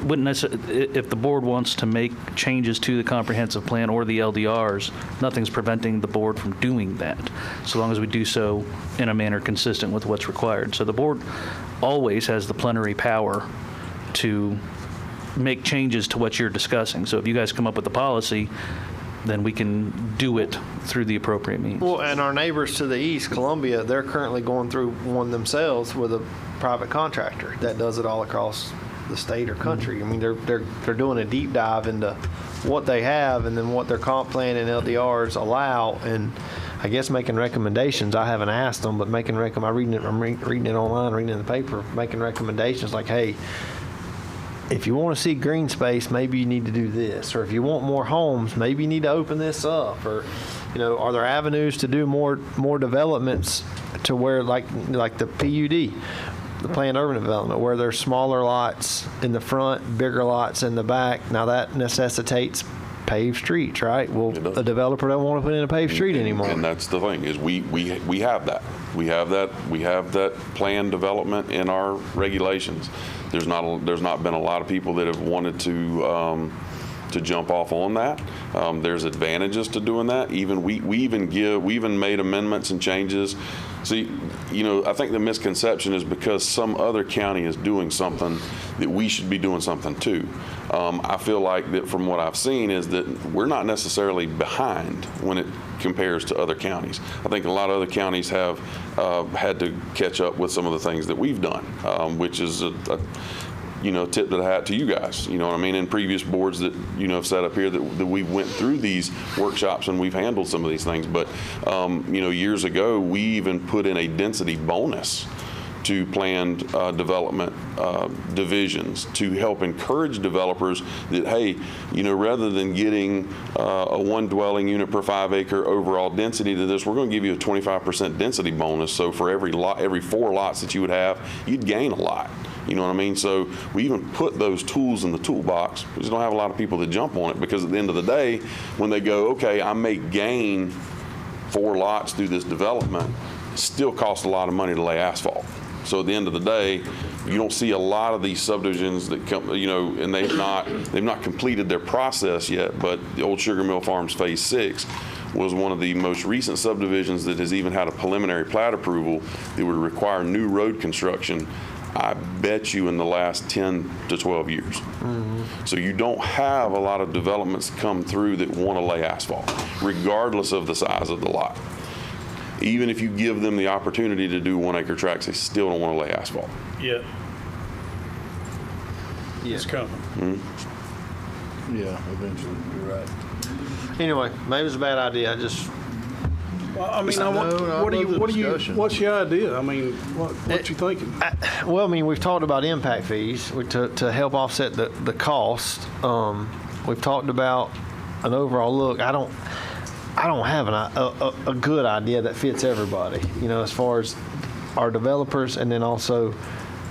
S9: If the board wants to make changes to the comprehensive plan or the LDRs, nothing's preventing the board from doing that, so long as we do so in a manner consistent with what's required. So the board always has the plenary power to make changes to what you're discussing. So if you guys come up with a policy, then we can do it through the appropriate means.
S1: Well, and our neighbors to the east, Columbia, they're currently going through one themselves with a private contractor that does it all across the state or country. I mean, they're doing a deep dive into what they have and then what their comp plan and LDRs allow, and I guess making recommendations. I haven't asked them, but I'm reading it online, reading it in the paper, making recommendations like, hey, if you want to see green space, maybe you need to do this. Or if you want more homes, maybe you need to open this up. Or, are there avenues to do more developments to where, like the PUD, the planned urban development, where there's smaller lots in the front, bigger lots in the back. Now that necessitates paved streets, right? Well, a developer don't want to put in a paved street anymore.
S11: And that's the thing, is we have that. We have that planned development in our regulations. There's not been a lot of people that have wanted to jump off on that. There's advantages to doing that. We even made amendments and changes. See, I think the misconception is because some other county is doing something that we should be doing something too. I feel like that from what I've seen is that we're not necessarily behind when it compares to other counties. I think a lot of other counties have had to catch up with some of the things that we've done, which is tip of the hat to you guys. You know what I mean? And previous boards that, have sat up here that we went through these workshops and we've handled some of these things. But, years ago, we even put in a density bonus to planned development divisions to help encourage developers that, hey, rather than getting a 1 dwelling unit per 5 acre overall density to this, we're going to give you a 25% density bonus. So for every 4 lots that you would have, you'd gain a lot. You know what I mean? So we even put those tools in the toolbox. We just don't have a lot of people that jump on it, because at the end of the day, when they go, okay, I may gain 4 lots through this development, it still costs a lot of money to lay asphalt. So at the end of the day, you don't see a lot of these subdivisions that come, and they've not completed their process yet. But the old Sugar Mill Farms Phase 6 was one of the most recent subdivisions that has even had a preliminary plat approval that would require new road construction, I bet you, in the last 10 to 12 years. Mm-hmm. So you don't have a lot of developments come through that want to lay asphalt, regardless of the size of the lot. Even if you give them the opportunity to do 1 acre tracts, they still don't want to lay asphalt.
S5: Yeah. It's coming.
S11: Mm-hmm.
S6: Yeah, eventually, you're right.
S1: Anyway, maybe it's a bad idea.
S5: Well, I mean, what's your idea? I mean, what you thinking?
S1: We've talked about impact fees to help offset the cost. We've talked about an overall look. I don't have a good idea that fits everybody, as far as our developers and then also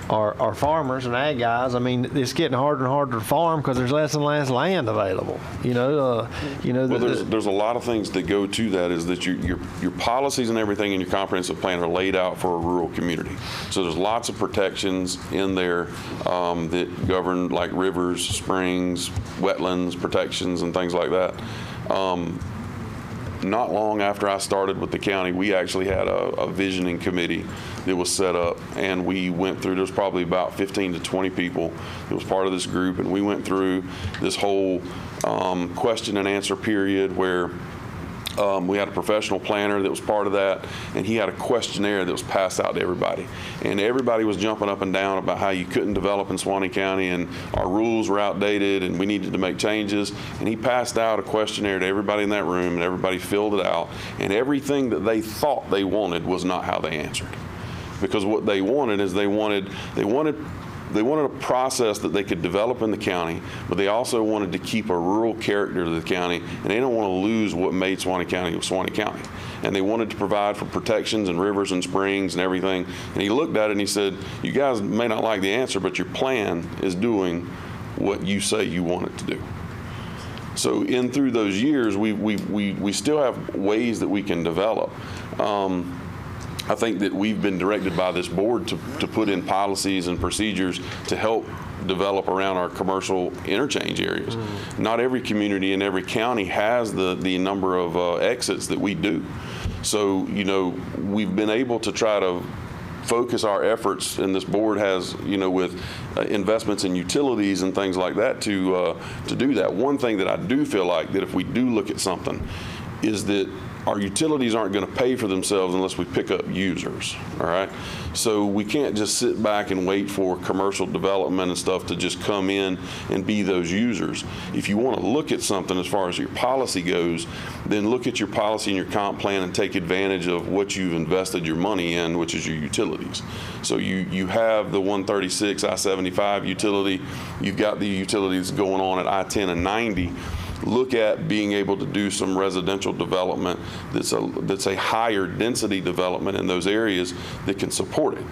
S1: our farmers and ag guys. I mean, it's getting harder and harder to farm because there's less and less land available.
S11: Well, there's a lot of things that go to that. Is that your policies and everything in your comprehensive plan are laid out for a rural community. So there's lots of protections in there that govern, like rivers, springs, wetlands protections, and things like that. Not long after I started with the county, we actually had a visioning committee that was set up, and we went through, there's probably about 15 to 20 people that was part of this group, and we went through this whole question and answer period where we had a professional planner that was part of that, and he had a questionnaire that was passed out to everybody. And everybody was jumping up and down about how you couldn't develop in Suwannee County and our rules were outdated and we needed to make changes. And he passed out a questionnaire to everybody in that room, and everybody filled it out. And everything that they thought they wanted was not how they answered. Because what they wanted is they wanted a process that they could develop in the county, but they also wanted to keep a rural character to the county, and they don't want to lose what made Suwannee County Suwannee County. And they wanted to provide for protections and rivers and springs and everything. And he looked at it and he said, you guys may not like the answer, but your plan is doing what you say you want it to do. So through those years, we still have ways that we can develop. I think that we've been directed by this board to put in policies and procedures to help develop around our commercial interchange areas. Not every community in every county has the number of exits that we do. So, we've been able to try to focus our efforts, and this board has, with investments in utilities and things like that to do that. One thing that I do feel like that if we do look at something is that our utilities aren't going to pay for themselves unless we pick up users, all right? So we can't just sit back and wait for commercial development and stuff to just come in and be those users. If you want to look at something as far as your policy goes, then look at your policy and your comp plan and take advantage of what you've invested your money in, which is your utilities. So you have the 136 I-75 utility, you've got the utilities going on at I-10 and 90. Look at being able to do some residential development that's a higher density development in those areas that can support it.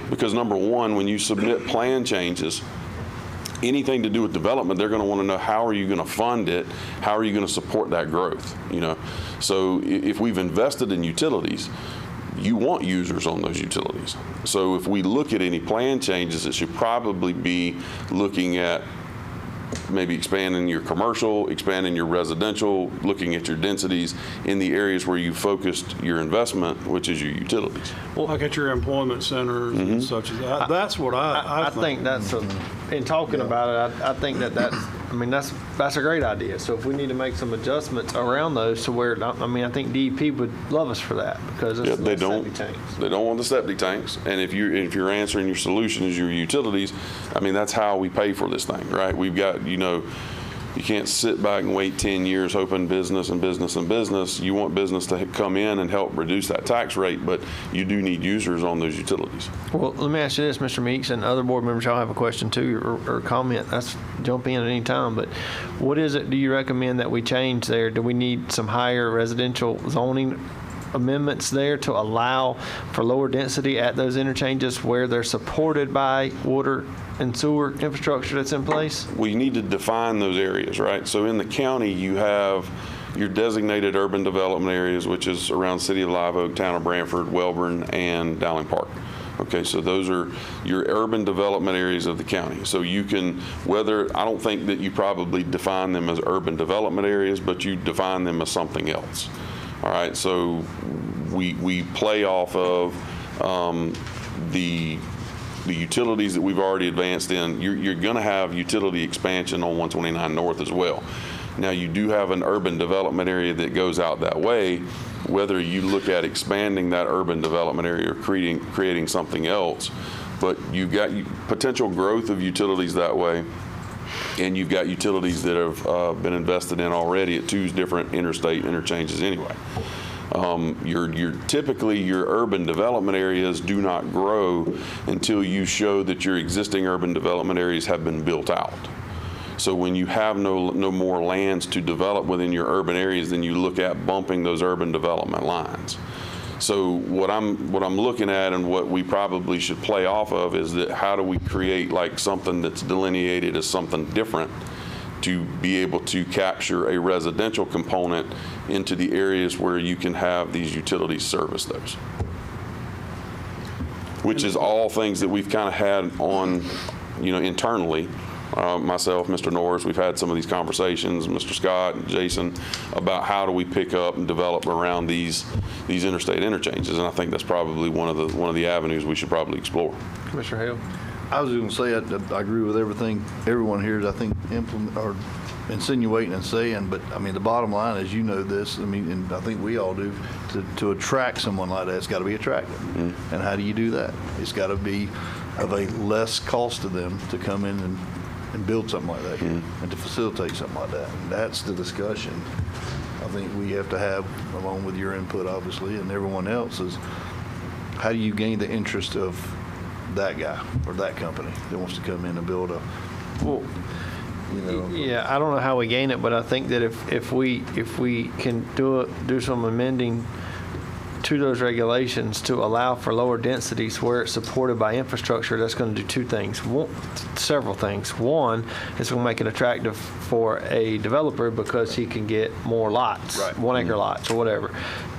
S11: Because number one, when you submit plan changes, anything to do with development, they're going to want to know how are you going to fund it, how are you going to support that growth, So if we've invested in utilities, you want users on those utilities. So if we look at any plan changes, it should probably be looking at maybe expanding your commercial, expanding your residential, looking at your densities in the areas where you focused your investment, which is your utilities.
S5: Well, like at your employment centers and such as that. That's what I
S1: think that's in talking about it. I think that's mean, that's a great idea. So if we need to make some adjustments around those to where, I mean, I think DEP would love us for that because it's
S11: They don't.
S1: septic tanks.
S11: They don't want the septic tanks, and if you're answering your solution is your utilities, I mean that's how we pay for this thing, right? We've got you can't sit back and wait 10 years hoping business and business and business. You want business to come in and help reduce that tax rate, but you do need users on those utilities.
S1: Well, let me ask you this, Mr. Meeks, and other board members, y'all have a question too or comment. That's jump in at any time. But what is it do you recommend that we change there? Do we need some higher residential zoning amendments there to allow for lower density at those interchanges where they're supported by water and sewer infrastructure that's in place?
S11: We need to define those areas, right? So in the county, you have your designated urban development areas, which is around City of Live Oak, Town of Brantford, Welborn, and Dowling Park. Okay, so those are your urban development areas of the county. So you can, I don't think that you probably define them as urban development areas, but you define them as something else. All right, so we play off of the utilities that we've already advanced in. You're going to have utility expansion on 129 North as well. Now you do have an urban development area that goes out that way. Whether you look at expanding that urban development area or creating something else, but you've got potential growth of utilities that way. And you've got utilities that have been invested in already at 2 different interstate interchanges anyway. Typically your urban development areas do not grow until you show that your existing urban development areas have been built out. So when you have no more lands to develop within your urban areas, then you look at bumping those urban development lines. So what I'm looking at and what we probably should play off of is that how do we create like something that's delineated as something different to be able to capture a residential component into the areas where you can have these utilities service those. Which is all things that we've kind of had on, internally. Myself, Mr. Norris, we've had some of these conversations, Mr. Scott and Jason, about how do we pick up and develop around these interstate interchanges, and I think that's probably one of the avenues we should probably explore.
S1: Commissioner Hale?
S6: I was going to say I agree with everything everyone here is, I think, insinuating and saying, but I mean, the bottom line is, this, I mean, and I think we all do, to attract someone like that, it's got to be attractive. Mm-hmm. And how do you do that? It's got to be of a less cost to them to come in and build something like that here, and to facilitate something like that. And that's the discussion I think we have to have, along with your input, obviously, and everyone else's. How do you gain the interest of that guy or that company that wants to come in and build
S1: Yeah, I don't know how we gain it, but I think that if we can do some amending to those regulations to allow for lower densities where it's supported by infrastructure, that's going to do 2 things. Several things. One, it's going to make it attractive for a developer because he can get more lots, right. 1 acre lots or whatever.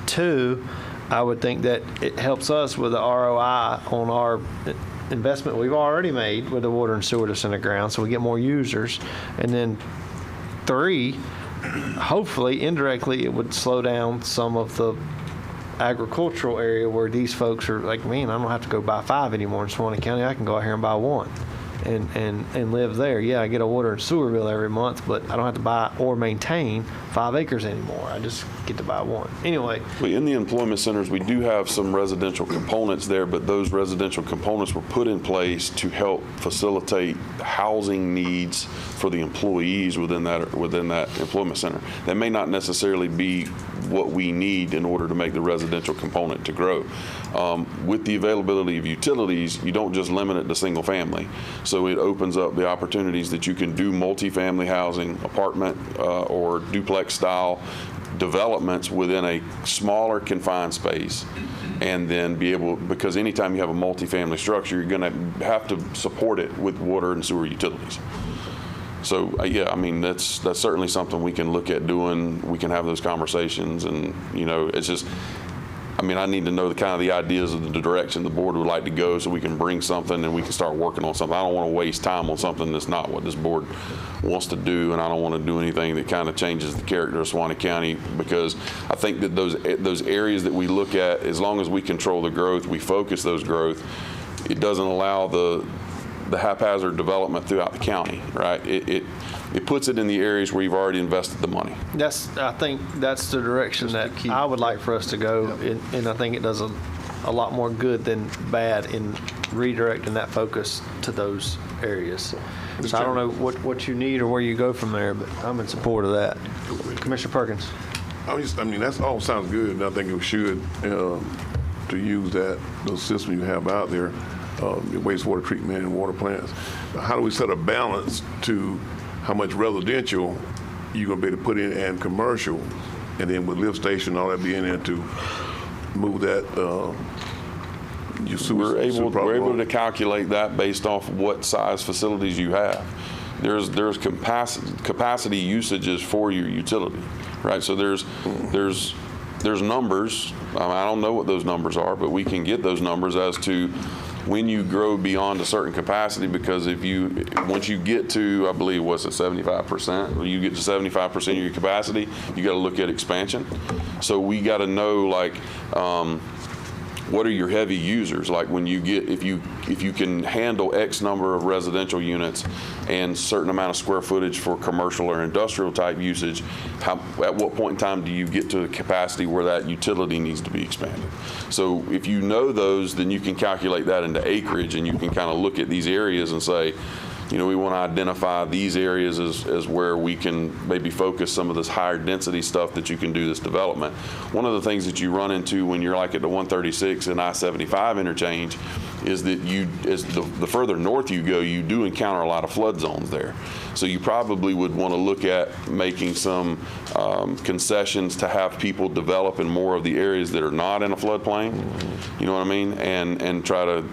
S1: 2, I would think that it helps us with the ROI on our investment we've already made with the water and sewer that's in the ground, so we get more users. And then 3, hopefully, indirectly, it would slow down some of the agricultural area where these folks are like, man, I don't have to go buy 5 anymore in Suwannee County. I can go out here and buy 1 and live there. Yeah, I get a water and sewer bill every month, but I don't have to buy or maintain 5 acres anymore. I just get to buy 1. Anyway.
S11: In the employment centers, we do have some residential components there, but those residential components were put in place to help facilitate housing needs for the employees within that employment center. That may not necessarily be what we need in order to make the residential component to grow. With the availability of utilities, you don't just limit it to single family. So it opens up the opportunities that you can do multifamily housing, apartment or duplex style developments within a smaller confined space, and then be able, because anytime you have a multifamily structure, you're going to have to support it with water and sewer utilities. So yeah, I mean, that's certainly something we can look at doing. We can have those conversations, and it's just, I mean, I need to know the ideas of the direction the board would like to go, so we can bring something and we can start working on something. I don't want to waste time on something that's not what this board wants to do, and I don't want to do anything that kind of changes the character of Suwannee County, because I think that those areas that we look at, as long as we control the growth, we focus those growth, it doesn't allow the haphazard development throughout the county, right? It puts it in the areas where you've already invested the money.
S1: I think that's the direction that I would like for us to go, and I think it does a lot more good than bad in redirecting that focus to those areas. So I don't know what you need or where you go from there, but I'm in support of that. Commissioner Perkins.
S2: That's all sounds good, and I think we should to use those systems you have out there, wastewater treatment and water plants. How do we set a balance to how much residential you're going to be able to put in and commercial, and then with lift station, all that being there to move that.
S11: We're able to calculate that based off what size facilities you have. There's capacity usages for your utility, right? So there's numbers. I don't know what those numbers are, but we can get those numbers as to when you grow beyond a certain capacity, because once you get to, I believe, 75%, or you get to 75% of your capacity, you got to look at expansion. So we got to know, like, what are your heavy users? Like when you get, if you can handle X number of residential units and certain amount of square footage for commercial or industrial type usage, at what point in time do you get to a capacity where that utility needs to be expanded? So if you know those, then you can calculate that into acreage, and you can kind of look at these areas and say, we want to identify these areas as where we can maybe focus some of this higher density stuff that you can do this development. One of the things that you run into when you're like at the 136 and I-75 interchange is that as the further north you go, you do encounter a lot of flood zones there. So you probably would want to look at making some concessions to have people develop in more of the areas that are not in a floodplain. You know what I mean? And try to.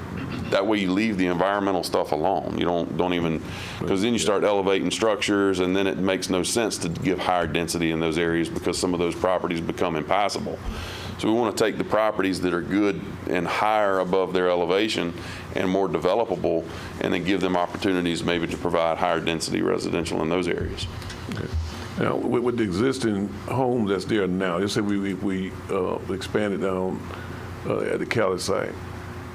S11: That way you leave the environmental stuff alone. You don't even, because then you start elevating structures, and then it makes no sense to give higher density in those areas because some of those properties become impassable. So we want to take the properties that are good and higher above their elevation and more developable, and then give them opportunities maybe to provide higher density residential in those areas.
S2: Okay. Now, with the existing homes that's there now, let's say we expanded down at the Cali site,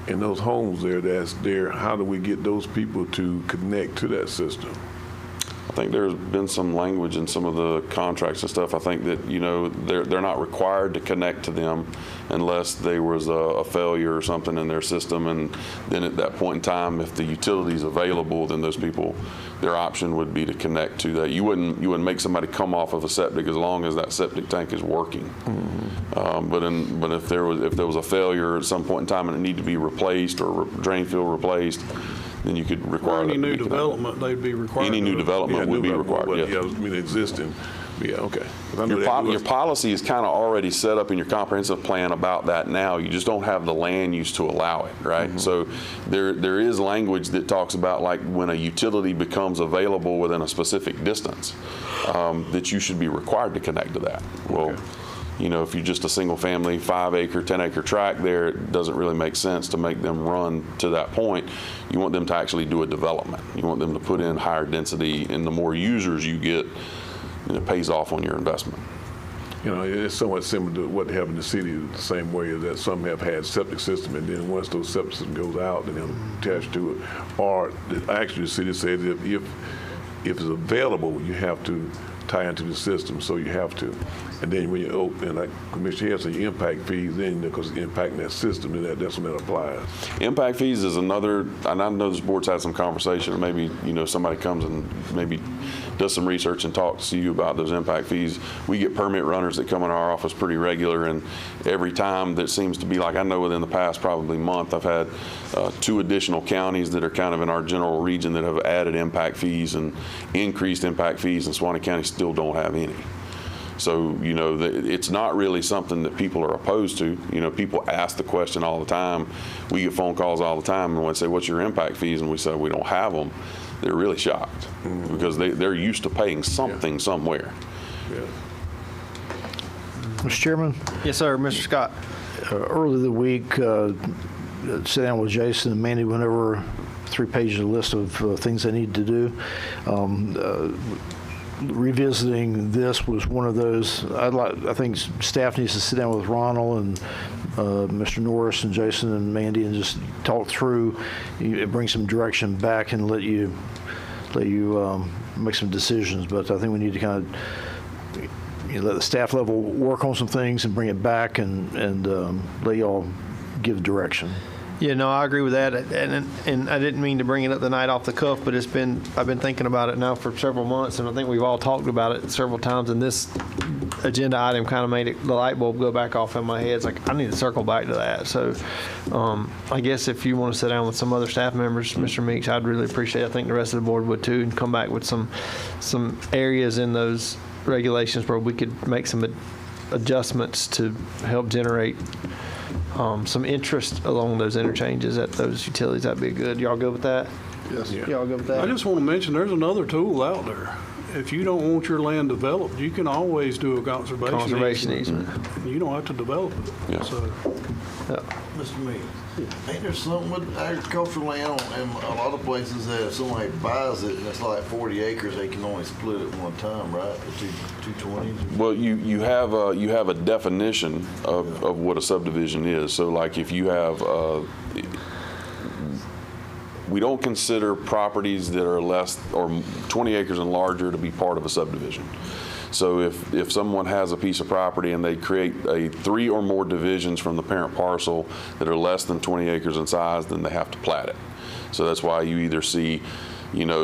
S2: and those homes that's there, how do we get those people to connect to that system?
S11: I think there's been some language in some of the contracts and stuff. I think that, they're not required to connect to them unless there was a failure or something in their system. And then at that point in time, if the utility is available, then those people, their option would be to connect to that. You wouldn't make somebody come off of a septic as long as that septic tank is working. Mm-hmm. But if there was a failure at some point in time and it needed to be replaced or drain field replaced, then you could require
S5: any
S11: that
S5: new
S11: to be
S5: development, they'd be required.
S11: Any new development would be required.
S2: Yeah, existing. Yeah, okay.
S11: Your policy is kind of already set up in your comprehensive plan about that now. You just don't have the land use to allow it, right? Mm-hmm. So there is language that talks about, like, when a utility becomes available within a specific distance, that you should be required to connect to that. Well, okay. If you're just a single family, 5-acre, 10-acre tract there, it doesn't really make sense to make them run to that point. You want them to actually do a development. You want them to put in higher density, and the more users you get, it pays off on your investment.
S2: It's somewhat similar to what happened in the city, the same way that some have had septic system, and then once those septic system goes out, then they're attached to it. Or actually the city says if it's available, you have to tie into the system, so you have to. And then when you open, like Commissioner Hill said, you impact fees, then because it's impacting that system, and that's when that applies.
S11: Impact fees is another, and I know this board's had some conversation, or maybe, somebody comes and maybe does some research and talks to you about those impact fees. We get permit runners that come in our office pretty regular, and every time that seems to be, like, I know within the past probably month, I've had 2 additional counties that are kind of in our general region that have added impact fees and increased impact fees, and Suwannee County still don't have any. So, it's not really something that people are opposed to. People ask the question all the time. We get phone calls all the time, and when they say, what's your impact fees? And we say, we don't have them. They're really shocked because they're used to paying something somewhere.
S2: Yeah.
S6: Mr. Chairman?
S1: Yes, sir. Mr. Scott.
S6: Earlier the week, sat down with Jason and Mandy, went over 3 pages of list of things they need to do. Revisiting this was one of those. I think staff needs to sit down with Ronald and Mr. Norris and Jason and Mandy and just talk through, bring some direction back and let you make some decisions. But I think we need to kind of let the staff level work on some things and bring it back and let y'all give direction.
S1: Yeah, no, I agree with that, and I didn't mean to bring it up the night off the cuff, but I've been thinking about it now for several months, and I think we've all talked about it several times, and this agenda item kind of made the light bulb go back off in my head. It's like, I need to circle back to that. So I guess if you want to sit down with some other staff members, Mr. Meeks, I'd really appreciate it. I think the rest of the board would too, and come back with some areas in those regulations where we could make some adjustments to help generate some interest along those interchanges at those utilities. That'd be good. Y'all good with that?
S6: Yes.
S1: Y'all good with that?
S5: I just want to mention, there's another tool out there. If you don't want your land developed, you can always do a conservation
S1: easement.
S5: You don't have to develop it.
S11: Yeah.
S5: So,
S12: Mr. Meeks, ain't there something with agricultural land in a lot of places that if somebody buys it and it's like 40 acres, they can only split it one time, right? The 220s?
S11: Well, you have a definition of what a subdivision is. So like if you have, we don't consider properties that are less or 20 acres and larger to be part of a subdivision. So if someone has a piece of property and they create 3 or more divisions from the parent parcel that are less than 20 acres in size, then they have to plat it. So that's why you either see,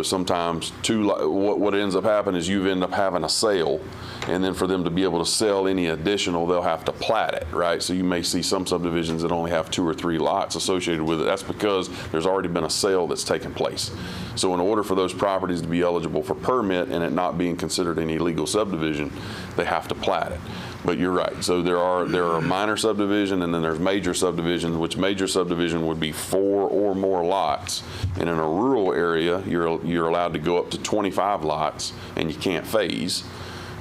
S11: sometimes what ends up happening is you end up having a sale, and then for them to be able to sell any additional, they'll have to plat it, right? So you may see some subdivisions that only have 2 or 3 lots associated with it. That's because there's already been a sale that's taken place. So in order for those properties to be eligible for permit and it not being considered an illegal subdivision, they have to plat it. But you're right. So there are minor subdivision and then there's major subdivision, which major subdivision would be 4 or more lots. And in a rural area, you're allowed to go up to 25 lots and you can't phase.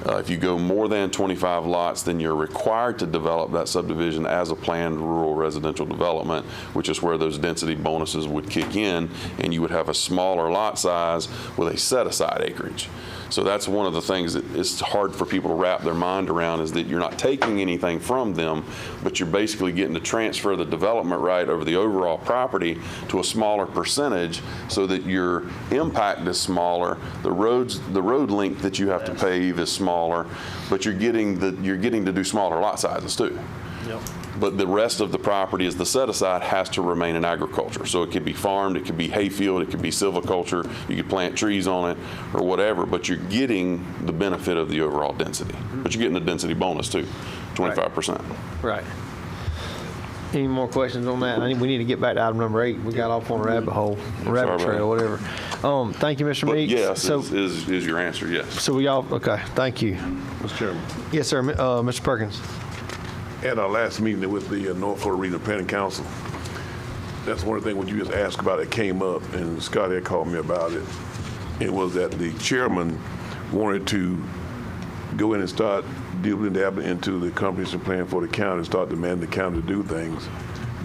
S11: If you go more than 25 lots, then you're required to develop that subdivision as a planned rural residential development, which is where those density bonuses would kick in, and you would have a smaller lot size with a set-aside acreage. So that's one of the things that it's hard for people to wrap their mind around, is that you're not taking anything from them, but you're basically getting to transfer the development right over the overall property to a smaller percentage so that your impact is smaller, the road length that you have to pave is smaller, but you're getting to do smaller lot sizes too.
S1: Yep.
S11: But the rest of the property is the set-aside has to remain in agriculture. So it could be farmed, it could be hayfield, it could be silviculture, you could plant trees on it or whatever, but you're getting the benefit of the overall density. But you're getting the density bonus too, 25%.
S1: Right. Any more questions on that? We need to get back to item number 8. We got off on a rabbit hole, rabbit trail, whatever. Thank you, Mr. Meeks.
S11: Yes,
S1: so,
S11: is your answer, yes.
S1: So we all, okay, thank you.
S2: Mr. Chairman.
S1: Yes, sir, Mr. Perkins.
S2: At our last meeting with the North Florida Regional Planning Council, that's one of the things when you just asked about it came up, and Scott had called me about it. It was that the chairman wanted to go in and start dealing into the comprehensive plan for the county and start demanding the county to do things.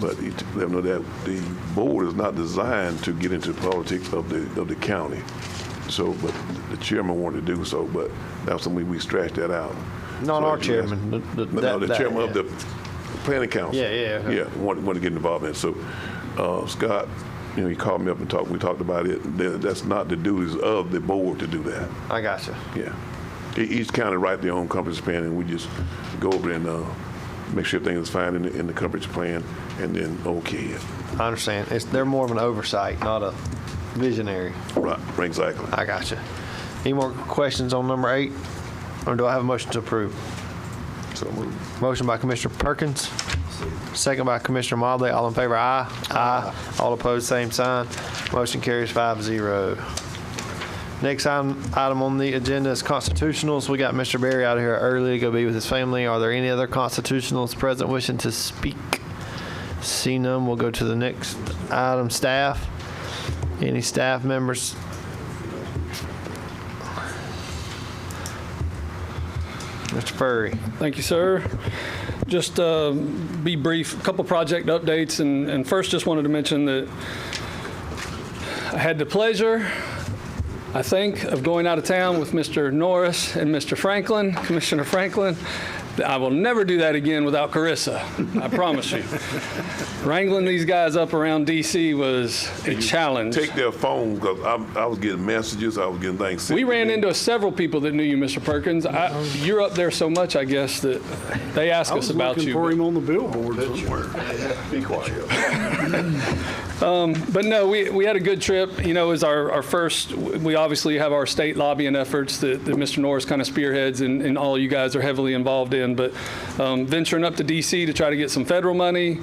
S2: But he let them know that the board is not designed to get into politics of the county. So, but the chairman wanted to do so, but that's something we scratched that out.
S1: Not our chairman.
S2: The chairman of the planning council.
S1: Yeah.
S2: Wanted to get involved in it. So Scott, he called me up and we talked about it. That's not the duties of the board to do that.
S1: I gotcha.
S2: Yeah. Each county write their own comprehensive plan, and we just go over and make sure everything is fine in the comprehensive plan, and then okay it.
S1: I understand. They're more of an oversight, not a visionary.
S2: Right, exactly.
S1: I gotcha. Any more questions on number 8? Or do I have a motion to approve?
S2: So moved.
S1: Motion by Commissioner Perkins, second by Commissioner Mobley. All in favor, aye. Aye. All opposed, same sign. Motion carries 5-0. Next item on the agenda is constitutionals. We got Mr. Berry out of here early to go be with his family. Are there any other constitutionals present wishing to speak? See none, we'll go to the next item. Staff. Any staff members? Mr. Furry.
S13: Thank you, sir. Just be brief, a couple project updates, and first just wanted to mention that I had the pleasure, I think, of going out of town with Mr. Norris and Mr. Franklin, Commissioner Franklin, I will never do that again without Carissa. I promise you. Wrangling these guys up around D.C. was a challenge.
S2: Take their phones, because I was getting messages, I was getting things sent
S13: We
S2: to
S13: ran
S2: me.
S13: into several people that knew you, Mr. Perkins. You're up there so much, I guess, that they ask us about you.
S5: for him on the billboard somewhere.
S2: Be quiet.
S13: But no, we had a good trip. You know, as our first, we obviously have our state lobbying efforts that Mr. Norris kind of spearheads and all you guys are heavily involved in. But venturing up to D.C. to try to get some federal money,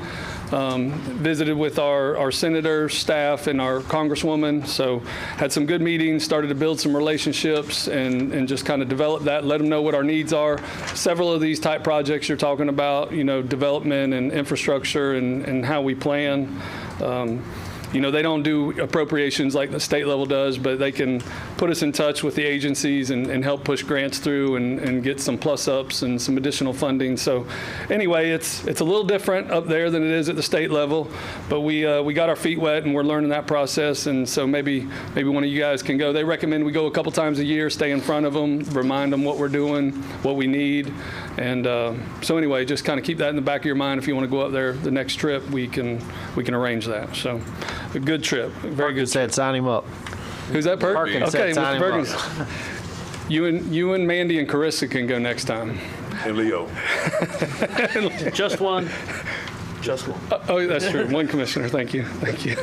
S13: visited with our senator, staff, and our congresswoman. So had some good meetings, started to build some relationships and just kind of develop that, let them know what our needs are. Several of these type projects you're talking about, you know, development and infrastructure and how we plan. You know, they don't do appropriations like the state level does, but they can put us in touch with the agencies and help push grants through and get some plus-ups and some additional funding. So anyway, it's a little different up there than it is at the state level, but we got our feet wet and we're learning that process. And so maybe one of you guys can go. They recommend we go a couple times a year, stay in front of them, remind them what we're doing, what we need. And so anyway, just kind of keep that in the back of your mind. If you want to go up there the next trip, we can arrange that. So a good trip, very good.
S1: Said sign him up.
S13: Who's that,
S1: Perkins
S13: Okay,
S1: said sign
S13: Mr.
S1: him
S13: Perkins. You and Mandy and Carissa can go next time.
S2: And Leo.
S9: Just one. Just one.
S13: Oh, that's true. One commissioner. Thank you. Thank you.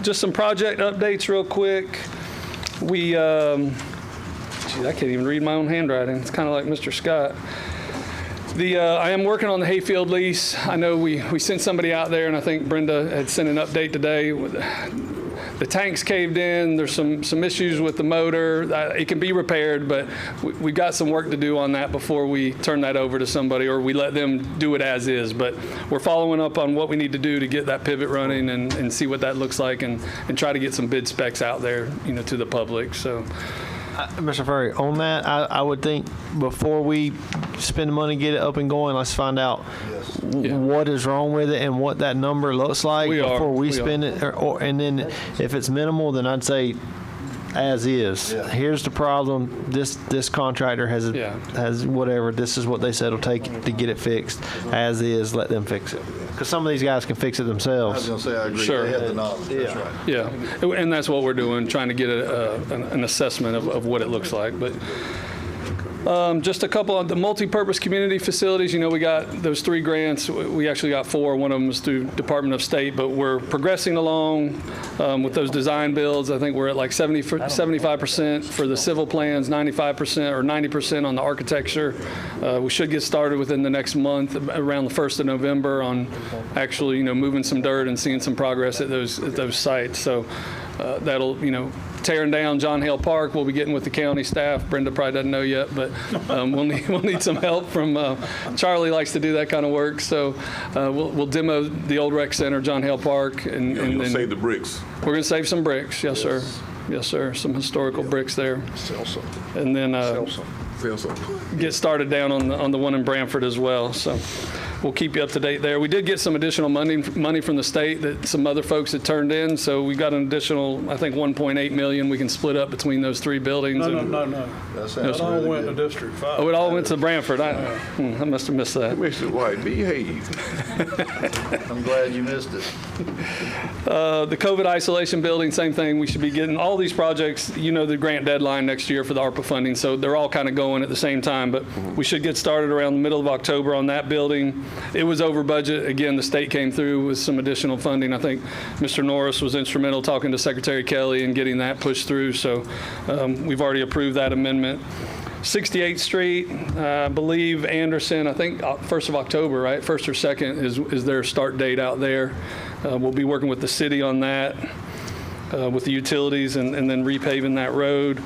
S13: Just some project updates real quick. We, I can't even read my own handwriting. It's kind of like Mr. Scott. I am working on the hayfield lease. I know we sent somebody out there, and I think Brenda had sent an update today. The tank's caved in. There's some issues with the motor. It can be repaired, but we've got some work to do on that before we turn that over to somebody or we let them do it as is. But we're following up on what we need to do to get that pivot running and see what that looks like and try to get some bid specs out there, you know, to the public. So.
S1: Mr. Ferry, on that, I would think before we spend the money, get it up and going, let's find out what is wrong with it and what that number looks like before we spend it. And then if it's minimal, then I'd say as is. Yeah. Here's the problem. This contractor has whatever. This is what they said it'll take to get it fixed. As is, let them fix it. Because some of these guys can fix it themselves.
S6: I was going to say, I agree.
S13: Sure.
S6: They have the knowledge. That's right.
S13: Yeah, and that's what we're doing, trying to get an assessment of what it looks like. But just a couple of the multi-purpose community facilities. You know, we got those 3 grants. We actually got 4. One of them was through Department of State, but we're progressing along with those design builds. I think we're at like 75% for the civil plans, 95% or 90% on the architecture. We should get started within the next month, around the 1st of November, on actually, you know, moving some dirt and seeing some progress at those sites. So that'll, you know, tearing down John Hale Park. We'll be getting with the county staff. Brenda probably doesn't know yet, but we'll need some help from Charlie. Likes to do that kind of work. So we'll demo the old rec center, John Hale Park, and
S2: you'll save the bricks.
S13: We're going to save some bricks. Yes, sir. Yes, sir. Some historical bricks there.
S2: Sell some.
S13: And then
S2: Sell some.
S13: get started down on the one in Branford as well. So we'll keep you up to date there. We did get some additional money from the state that some other folks had turned in. So we got an additional, I think, $1.8 million we can split up between those 3 buildings.
S5: No. That all went to District 5.
S13: Oh, it all went to Branford. I must have missed that.
S2: Commissioner White, behave.
S6: I'm glad you missed it.
S13: The COVID isolation building, same thing. We should be getting all these projects, you know, the grant deadline next year for the ARPA funding. So they're all kind of going at the same time, but we should get started around the middle of October on that building. It was over budget. Again, the state came through with some additional funding. I think Mr. Norris was instrumental talking to Secretary Kelly and getting that pushed through. So we've already approved that amendment. 68th Street, I believe Anderson, I think 1st of October, right? 1st or 2nd is their start date out there. We'll be working with the city on that, with the utilities and then repaving that road.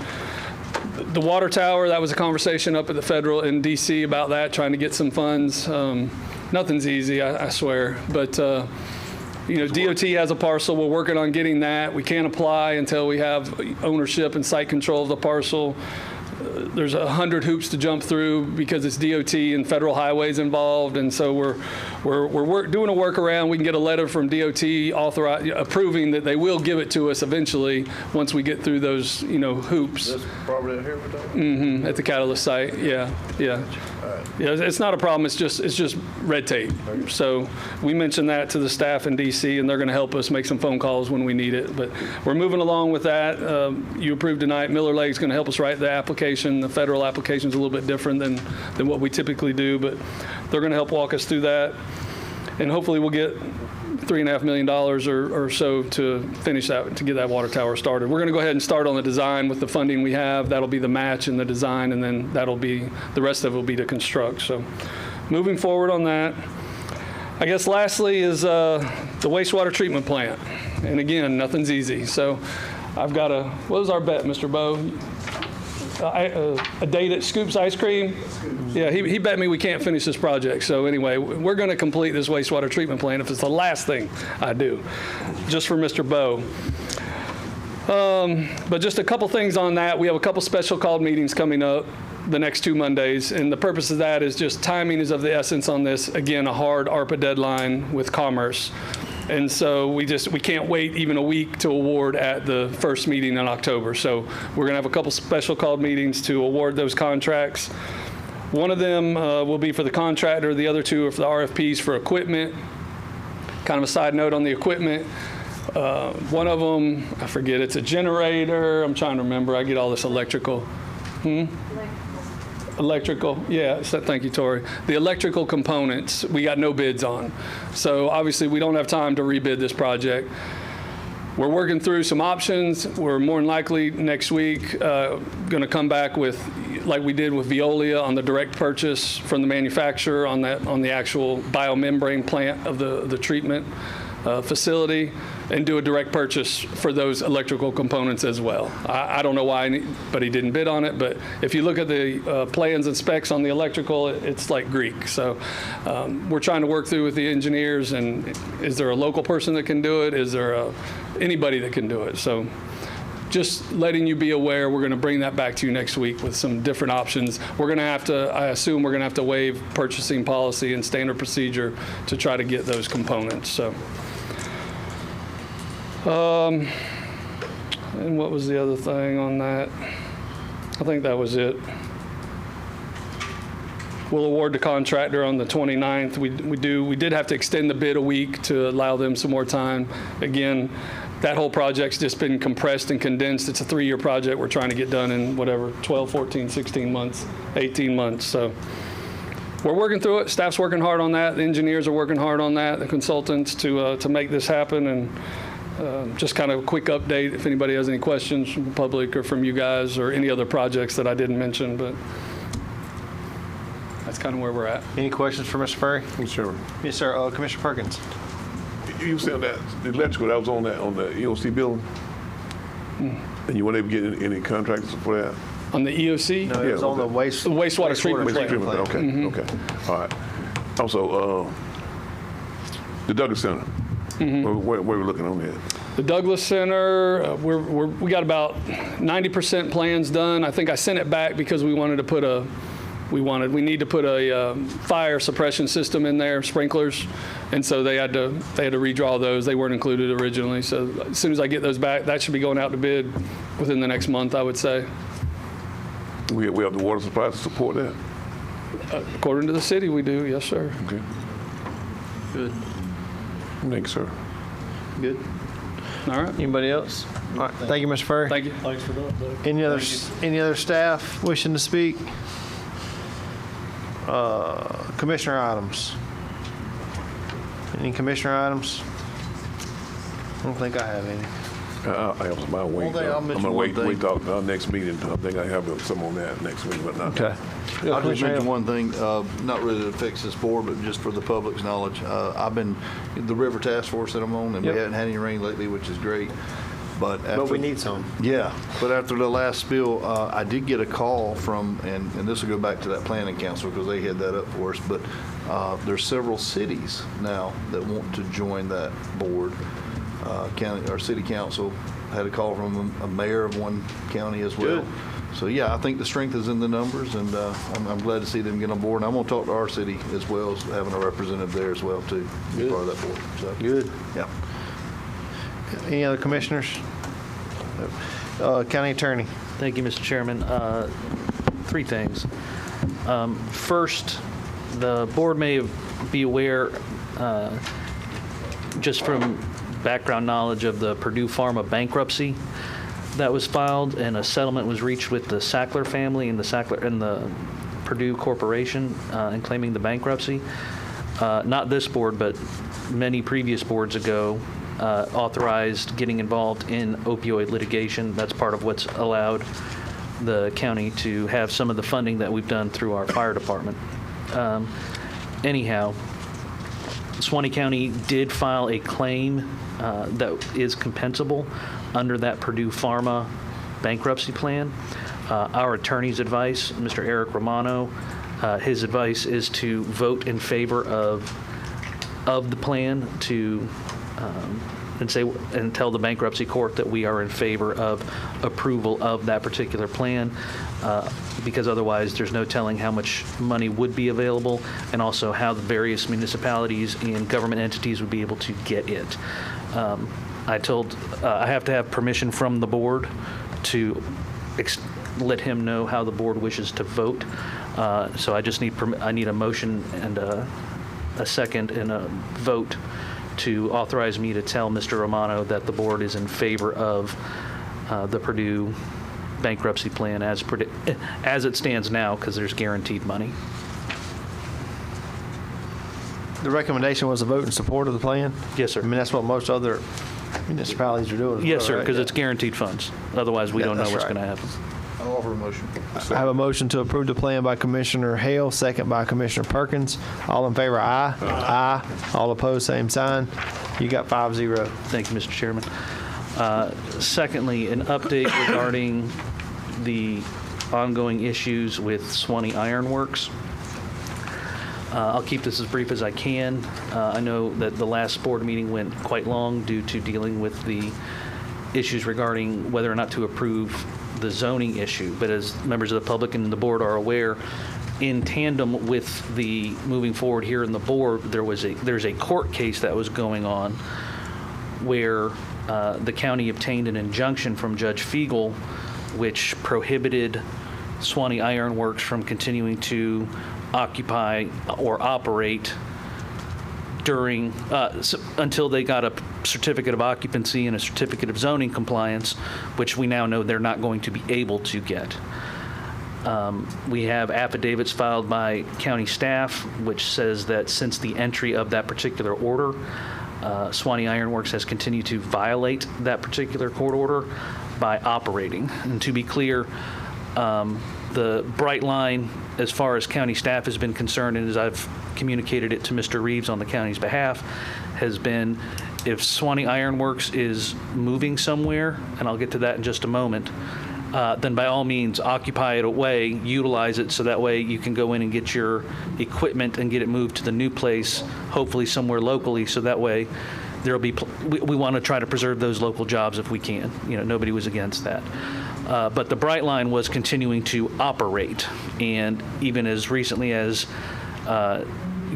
S13: The water tower, that was a conversation up at the federal in D.C. about that, trying to get some funds. Nothing's easy, I swear. But, you know, DOT has a parcel. We're working on getting that. We can't apply until we have ownership and site control of the parcel. there's 100 hoops to jump through because it's DOT and federal highways involved, and so we're doing a workaround. We can get a letter from DOT approving that they will give it to us eventually once we get through those, hoops.
S6: This property out here we're talking?
S13: At the Catalyst site, yeah. Yeah, it's not a problem, it's just red tape. So we mentioned that to the staff in DC, and they're going to help us make some phone calls when we need it. But we're moving along with that. You approved tonight. Miller Lake's going to help us write the application. The federal application's a little bit different than what we typically do, but they're going to help walk us through that. And hopefully we'll get $3.5 million or so to finish that, to get that water tower started. We're going to go ahead and start on the design with the funding we have. That'll be the match in the design, and then the rest of it will be to construct. So moving forward on that. I guess lastly is the wastewater treatment plant. And again, nothing's easy. So I've got what was our bet, Mr. Bowe? A date at Scoops Ice Cream? Yeah, he bet me we can't finish this project. So anyway, we're going to complete this wastewater treatment plant if it's the last thing I do, just for Mr. Bowe. But just a couple things on that. We have a couple special called meetings coming up the next 2 Mondays, and the purpose of that is just timing is of the essence on this. Again, a hard ARPA deadline with Commerce. And so we can't wait even a week to award at the first meeting in October. So we're going to have a couple special called meetings to award those contracts. One of them will be for the contractor. The other two are for the RFPs for equipment. Kind of a side note on the equipment. One of them, I forget, it's a generator. I'm trying to remember. I get all this electrical. Electrical, yeah, thank you, Tori. The electrical components, we got no bids on. So obviously we don't have time to rebid this project. We're working through some options. We're more than likely next week going to come back with, like we did with Veolia, on the direct purchase from the manufacturer on the actual biomembrane plant of the treatment facility, and do a direct purchase for those electrical components as well. I don't know why anybody didn't bid on it, but if you look at the plans and specs on the electrical, it's like Greek. So we're trying to work through with the engineers, and is there a local person that can do it? Is there anybody that can do it? So just letting you be aware, we're going to bring that back to you next week with some different options. We're going to have to, I assume we're going to have to waive purchasing policy and standard procedure to try to get those components. So. And what was the other thing on that? I think that was it. We'll award the contractor on the 29th. We did have to extend the bid a week to allow them some more time. Again, that whole project's just been compressed and condensed. It's a 3-year project we're trying to get done in 12, 14, 16 months, 18 months. So we're working through it. Staff's working hard on that. The engineers are working hard on that, the consultants, to make this happen. And just kind of a quick update if anybody has any questions from the public or from you guys or any other projects that I didn't mention, but that's kind of where we're at.
S1: Any questions for Mr. Ferry?
S2: Sure.
S1: Yes, sir. Commissioner Perkins.
S2: You said that the electrical that was on the EOC building, and you weren't able to get any contractors for that?
S13: On the EOC?
S1: No, it was on the
S13: wastewater treatment plant.
S2: Okay, okay. All right. Also, the Douglas Center. Where we're looking on that?
S13: The Douglas Center, we got about 90% plans done. I think I sent it back because we need to put a fire suppression system in there, sprinklers, and so they had to redraw those. They weren't included originally. So as soon as I get those back, that should be going out to bid within the next month, I would say.
S2: We have the water supply to support that?
S13: According to the city, we do, yes, sir.
S2: Okay.
S1: Good.
S2: Thanks, sir.
S1: Good.
S13: All right.
S1: Anybody else? All right. Thank you, Mr. Ferry.
S13: Thank you.
S5: Thanks for the update.
S1: Any other staff wishing to speak? Commissioner items. Any commissioner items? I don't think I have any.
S2: I have some. I'm going to wait till our next meeting. I think I have some on that next week, but not.
S1: Okay.
S6: I'll just mention one thing, not really that affects this board, but just for the public's knowledge. I've been the river task force that I'm on, and we haven't had any rain lately, which is great. But
S1: we need some.
S6: Yeah, but after the last spill, I did get a call from, and this will go back to that planning council because they had that up for us, but there's several cities now that want to join that board. County or city council had a call from a mayor of one county as well. So, yeah, I think the strength is in the numbers, and I'm glad to see them get on board. And I'm going to talk to our city as well as having a representative there as well, too, be part of that board. So,
S1: Good.
S6: yeah.
S1: Any other commissioners? County Attorney.
S9: Thank you, Mr. Chairman. Three things. First, the board may be aware, just from background knowledge of the Purdue Pharma bankruptcy that was filed, and a settlement was reached with the Sackler family and the Purdue Corporation in claiming the bankruptcy. Not this board, but many previous boards ago authorized getting involved in opioid litigation. That's part of what's allowed the county to have some of the funding that we've done through our fire department. Anyhow, Suwannee County did file a claim that is compensable under that Purdue Pharma bankruptcy plan. Our attorney's advice, Mr. Eric Romano, his advice is to vote in favor of the plan and tell the bankruptcy court that we are in favor of approval of that particular plan, because otherwise there's no telling how much money would be available, and also how the various municipalities and government entities would be able to get it. I have to have permission from the board to let him know how the board wishes to vote. So I just need a motion and a second and a vote to authorize me to tell Mr. Romano that the board is in favor of the Purdue bankruptcy plan as it stands now, because there's guaranteed money.
S1: The recommendation was a vote in support of the plan?
S9: Yes, sir.
S1: I mean, that's what most other municipalities are doing.
S9: Yes, sir, because it's guaranteed funds. Otherwise, we don't know what's
S1: right.
S9: going to happen.
S6: I'll offer a motion.
S1: I have a motion to approve the plan by Commissioner Hale, second by Commissioner Perkins. All in favor, aye. Aye. All opposed, same sign. You got 5-0.
S9: Thank you, Mr. Chairman. Secondly, an update regarding the ongoing issues with Suwannee Iron Works. I'll keep this as brief as I can. I know that the last board meeting went quite long due to dealing with the issues regarding whether or not to approve the zoning issue. But as members of the public and the board are aware, in tandem with the moving forward here in the board, there's a court case that was going on where the county obtained an injunction from Judge Fiegel, which prohibited Suwannee Iron Works from continuing to occupy or operate until they got a certificate of occupancy and a certificate of zoning compliance, which we now know they're not going to be able to get. We have affidavits filed by county staff, which says that since the entry of that particular order, Suwannee Iron Works has continued to violate that particular court order by operating. And to be clear, the bright line as far as county staff has been concerned, and as I've communicated it to Mr. Reeves on the county's behalf, has been if Suwannee Iron Works is moving somewhere, and I'll get to that in just a moment, then by all means occupy it away, utilize it so that way you can go in and get your equipment and get it moved to the new place, hopefully somewhere locally, so that way there'll be, we want to try to preserve those local jobs if we can. Nobody was against that. But the bright line was continuing to operate, and even as recently as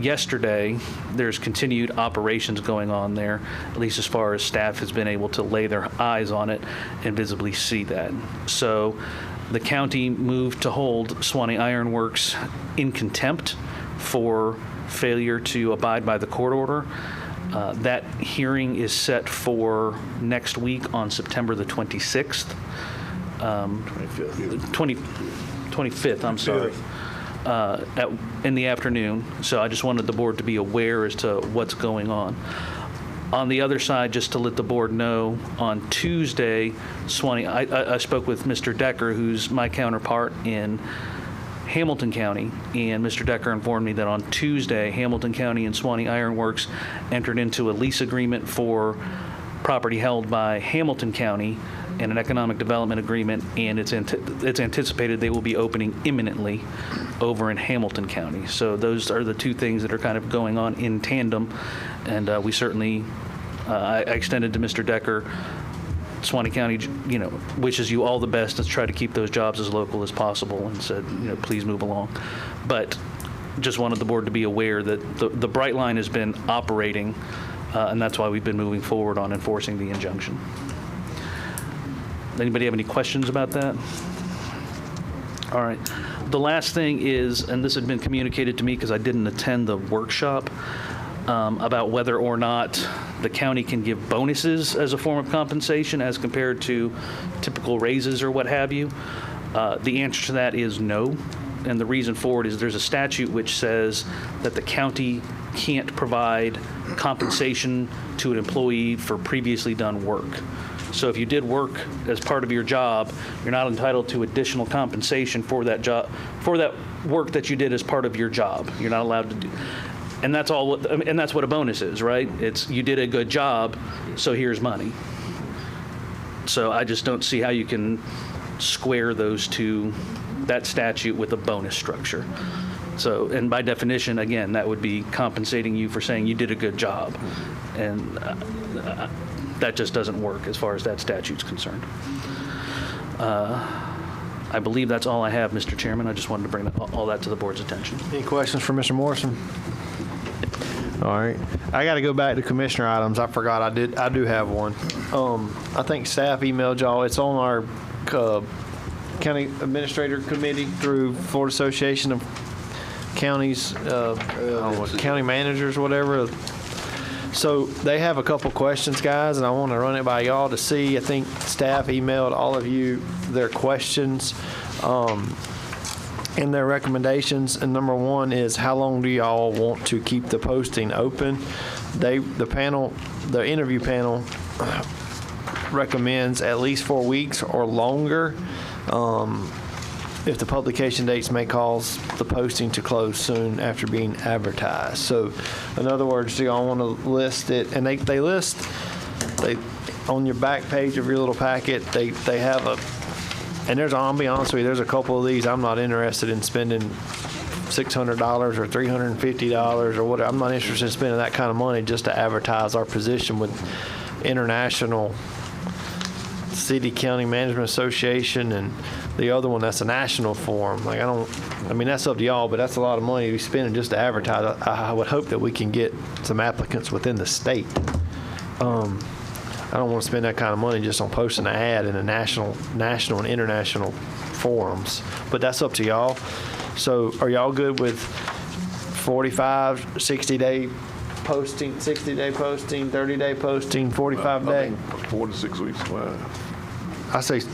S9: yesterday, there's continued operations going on there, at least as far as staff has been able to lay their eyes on it and visibly see that. So the county moved to hold Suwannee Iron Works in contempt for failure to abide by the court order. That hearing is set for next week on September the 26th. 25th, I'm sorry. In the afternoon. So I just wanted the board to be aware as to what's going on. On the other side, just to let the board know, on Tuesday, Suwannee, I spoke with Mr. Decker, who's my counterpart in Hamilton County, and Mr. Decker informed me that on Tuesday, Hamilton County and Suwannee Iron Works entered into a lease agreement for property held by Hamilton County and an economic development agreement, and it's anticipated they will be opening imminently over in Hamilton County. So those are the two things that are kind of going on in tandem, and we certainly, I extended to Mr. Decker Suwannee County, wishes you all the best and try to keep those jobs as local as possible, and said, please move along. But just wanted the board to be aware that the bright line has been operating, and that's why we've been moving forward on enforcing the injunction. Anybody have any questions about that? All right. The last thing is, and this had been communicated to me because I didn't attend the workshop, about whether or not the county can give bonuses as a form of compensation as compared to typical raises or what have you. The answer to that is no. And the reason for it is there's a statute which says that the county can't provide compensation to an employee for previously done work. So if you did work as part of your job, you're not entitled to additional compensation for that job, for that work that you did as part of your job. You're not allowed to do. And that's all. And that's what a bonus is, right? It's you did a good job, so here's money. So I just don't see how you can square those two, that statute with a bonus structure. So, and by definition, again, that would be compensating you for saying you did a good job, and that just doesn't work as far as that statute's concerned. I believe that's all I have, Mr. Chairman. I just wanted to bring all that to the board's attention.
S1: Any questions for Mr. Morrison? All right. I got to go back to commissioner items. I forgot I do have one. I think staff emailed y'all. It's on our county administrator committee through Florida Association of Counties, county managers, whatever. So they have a couple questions, guys, and I want to run it by y'all to see. I think staff emailed all of you their questions and their recommendations. And number one is, how long do y'all want to keep the posting open? The interview panel recommends at least 4 weeks or longer. If the publication dates may cause the posting to close soon after being advertised. So, in other words, do y'all want to list it? And they list, on your back page of your little packet, they have and I'll be honest with you, there's a couple of these I'm not interested in spending $600 or $350 or whatever. I'm not interested in spending that kind of money just to advertise our position with International City County Management Association, and the other one that's a national forum. That's up to y'all, but that's a lot of money we spending just to advertise. I would hope that we can get some applicants within the state. I don't want to spend that kind of money just on posting an ad in a national and international forums, but that's up to y'all. So are y'all good with 45, 60-day posting, 60-day posting, 30-day posting, 45-day?
S2: 4 to 6 weeks. Wow.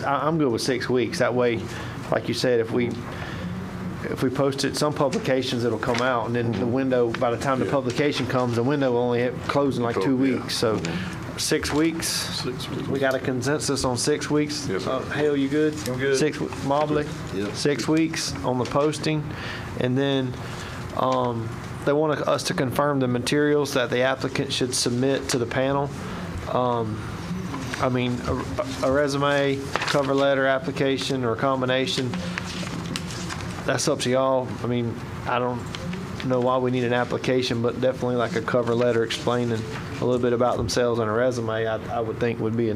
S1: I'm good with 6 weeks. That way, like you said, if we post it, some publications it'll come out, and then the window, by the time the publication comes, the window will only close in like 2 weeks. So 6 weeks. 6 weeks. We got a consensus on 6 weeks.
S2: Yes, sir.
S1: Hale, you good?
S12: I'm good.
S1: Mobley?
S12: Yep.
S1: 6 weeks on the posting, and then they want us to confirm the materials that the applicant should submit to the panel. A resume, cover letter, application, or a combination. That's up to y'all. I don't know why we need an application, but definitely like a cover letter explaining a little bit about themselves and a resume, I would think would be a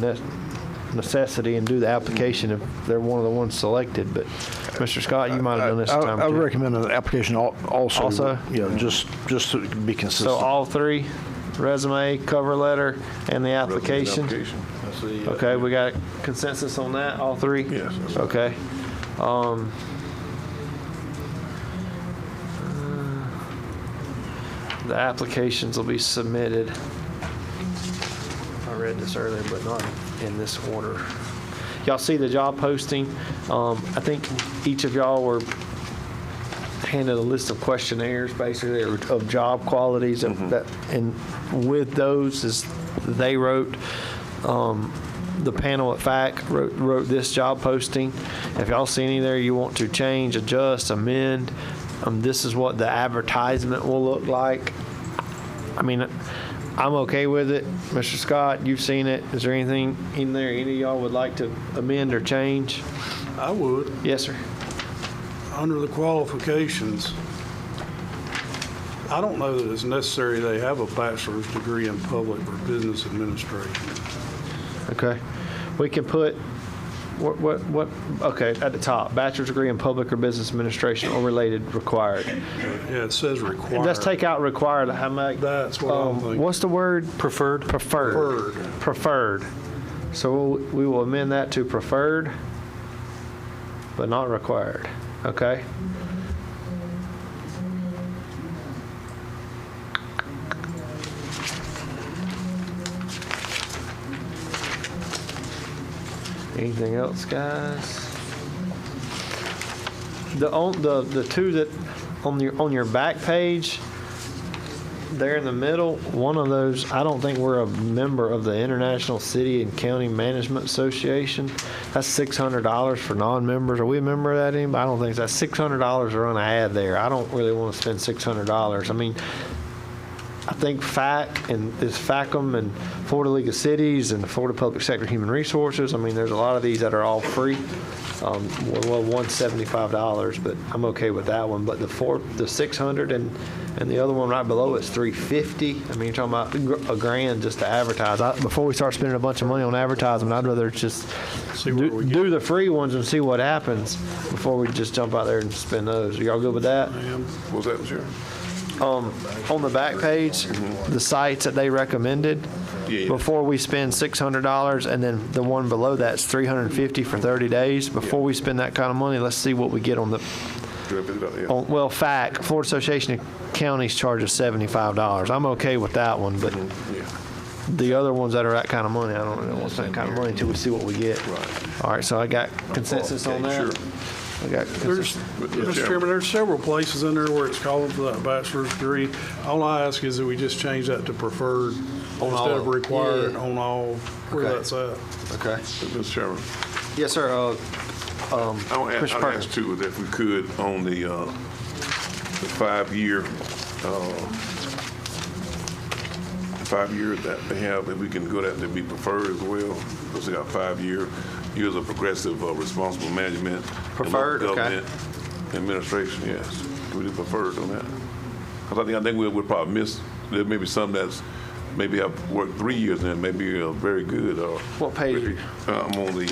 S1: necessity, and do the application if they're one of the ones selected. But Mr. Scott, you might have done this time
S14: I
S1: too.
S14: recommend an application also.
S1: Also?
S14: Yeah, just to be consistent.
S1: So all three, resume, cover letter, and the application? Okay, we got consensus on that, all three?
S2: Yes.
S1: Okay. The applications will be submitted. I read this earlier, but not in this order. Y'all see the job posting? I think each of y'all were handed a list of questionnaires, basically, of job qualities, and with those, as they wrote, the panel at FAC wrote this job posting. If y'all see any there you want to change, adjust, amend, this is what the advertisement will look like. I'm okay with it. Mr. Scott, you've seen it. Is there anything in there any of y'all would like to amend or change?
S5: I would.
S1: Yes, sir.
S5: Under the qualifications, I don't know that it's necessary they have a bachelor's degree in public or business administration.
S1: Okay. We can put, what, okay, at the top, bachelor's degree in public or business administration or related required.
S5: Yeah, it says required.
S1: Let's take out required. How much?
S5: That's what I'm thinking.
S1: What's the word? Preferred. Preferred. So we will amend that to preferred, but not required. Okay? Anything else, guys? The two that on your back page, there in the middle, one of those, I don't think we're a member of the International City and County Management Association. That's $600 for non-members. Are we a member of that? Anybody? I don't think so. That's $600 to run an ad there. I don't really want to spend $600. I mean, I think FAC and this FACM and Florida League of Cities and the Florida Public Sector Human Resources, I mean, there's a lot of these that are all free. Well, one's $75, but I'm okay with that one. But the 600 and the other one right below it's $350. I mean, you're talking about $1,000 just to advertise. Before we start spending a bunch of money on advertising, I'd rather just do the free ones and see what happens before we just jump out there and spend those. Are y'all good with that?
S2: What's that, Chair?
S1: On the back page, the sites that they recommended, before we spend $600, and then the one below that's $350 for 30 days. Before we spend that kind of money, let's see what we get on the. Well, FAC, Florida Association of Counties charges $75. I'm okay with that one, but the other ones that are that kind of money, I don't really want that kind of money until we see what we get. Right. All right, so I got consensus on that.
S2: Sure.
S5: Mr. Chairman, there's several places in there where it's calling for that bachelor's degree. All I ask is that we just change that to preferred instead of required on all where that's at.
S1: Okay.
S2: Mr. Chairman.
S1: Yes, sir.
S2: I want to ask too, if we could, on the 5-year, 5 years that they have, if we can go that to be preferred as well, because they got 5 years of progressive responsible management.
S1: Preferred,
S2: and government administration, yes. Can we do preferred on that? Because I think we'll probably miss, there may be some that's maybe have worked 3 years and maybe very good.
S1: What page?
S2: I'm on the,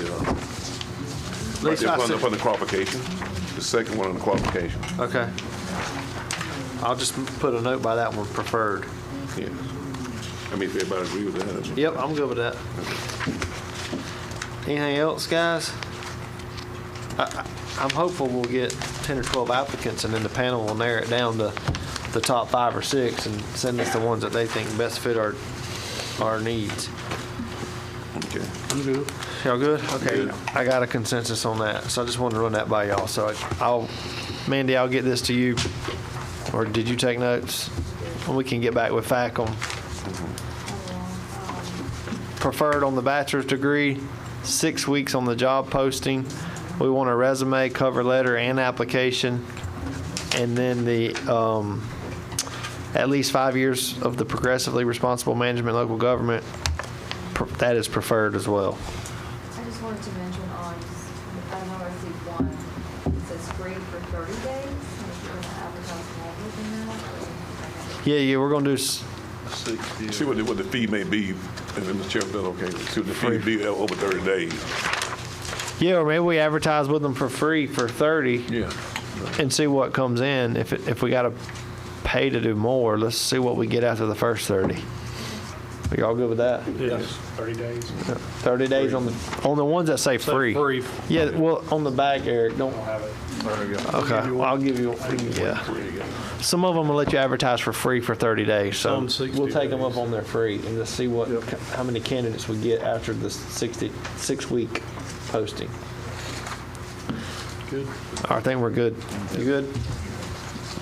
S2: right there on the qualification, the second one on the qualification.
S1: Okay. I'll just put a note by that one, preferred.
S2: Yeah. I mean, if everybody agree with that.
S1: Yep, I'm good with that. Anything else, guys? I'm hopeful we'll get 10 or 12 applicants, and then the panel will narrow it down to the top 5 or 6 and send us the ones that they think best fit our needs.
S2: Okay.
S5: I'm good.
S1: Y'all good? Okay.
S2: Good.
S1: I got a consensus on that, so I just wanted to run that by y'all. So Mandy, I'll get this to you, or did you take notes? And we can get back with FAC on preferred on the bachelor's degree, 6 weeks on the job posting. We want a resume, cover letter, and application, and then the at least 5 years of the progressively responsible management local government. That is preferred as well.
S15: I just wanted to mention on, I don't know, I see one, it says free for 30 days. If you're going to advertise more than that.
S1: Yeah, we're going to do.
S2: See what the fee may be, and then the chairman does okay. See what the fee may be over 30 days.
S1: Yeah, or maybe we advertise with them for free for 30.
S2: Yeah.
S1: And see what comes in. If we got to pay to do more, let's see what we get after the first 30. Are y'all good with that?
S5: Yes. 30 days.
S1: 30 days on the ones that say free.
S5: Free.
S1: Yeah, well, on the back, Eric, don't have it.
S5: There we go.
S1: Okay, well, I'll give you, yeah. Some of them will let you advertise for free for 30 days, so
S5: Some 60
S1: we'll take them up
S5: days.
S1: on their free and just see how many candidates we get after the 6-week posting.
S5: Good.
S1: I think we're good. You good?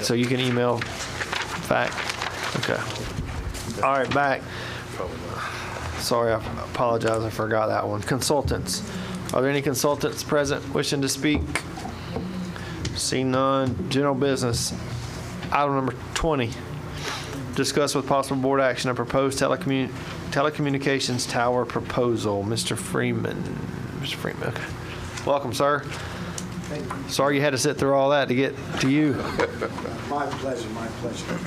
S1: So you can email back? Okay. All right, back. Sorry, I apologize, I forgot that one. Consultants. Are there any consultants present wishing to speak? See none. General business. Item number 20. Discuss with possible board action a proposed telecommunications tower proposal. Mr. Freeman. Mr. Freeman, okay. Welcome, sir. Sorry you had to sit through all that to get to you.
S16: My pleasure, my pleasure.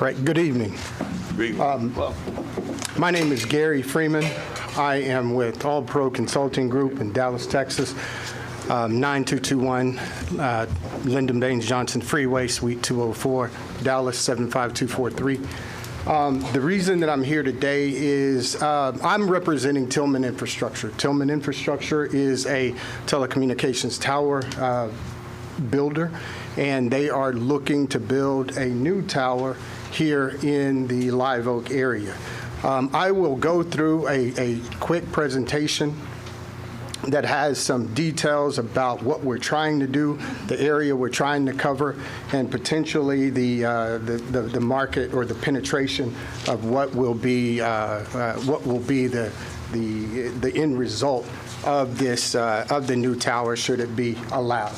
S17: Right, good evening. My name is Gary Freeman. I am with All Pro Consulting Group in Dallas, Texas, 9221 Lyndon Baines Johnson Freeway, Suite 204, Dallas 75243. The reason that I'm here today is I'm representing Tillman Infrastructure. Tillman Infrastructure is a telecommunications tower builder, and they are looking to build a new tower here in the Live Oak area. I will go through a quick presentation that has some details about what we're trying to do, the area we're trying to cover, and potentially the market or the penetration of what will be the end result of this of the new tower should it be allowed.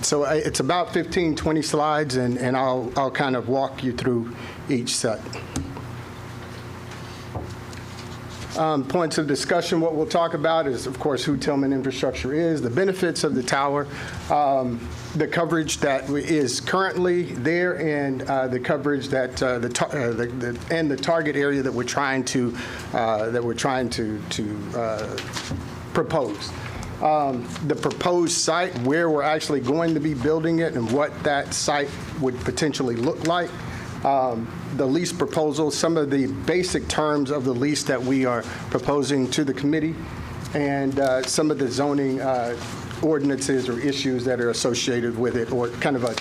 S17: So it's about 15, 20 slides, and I'll kind of walk you through each set. Points of discussion, what we'll talk about is, of course, who Tillman Infrastructure is, the benefits of the tower, the coverage that is currently there, and the coverage that and the target area that we're trying to propose. The proposed site, where we're actually going to be building it, and what that site would potentially look like. The lease proposal, some of the basic terms of the lease that we are proposing to the committee, and some of the zoning ordinances or issues that are associated with it, or kind of a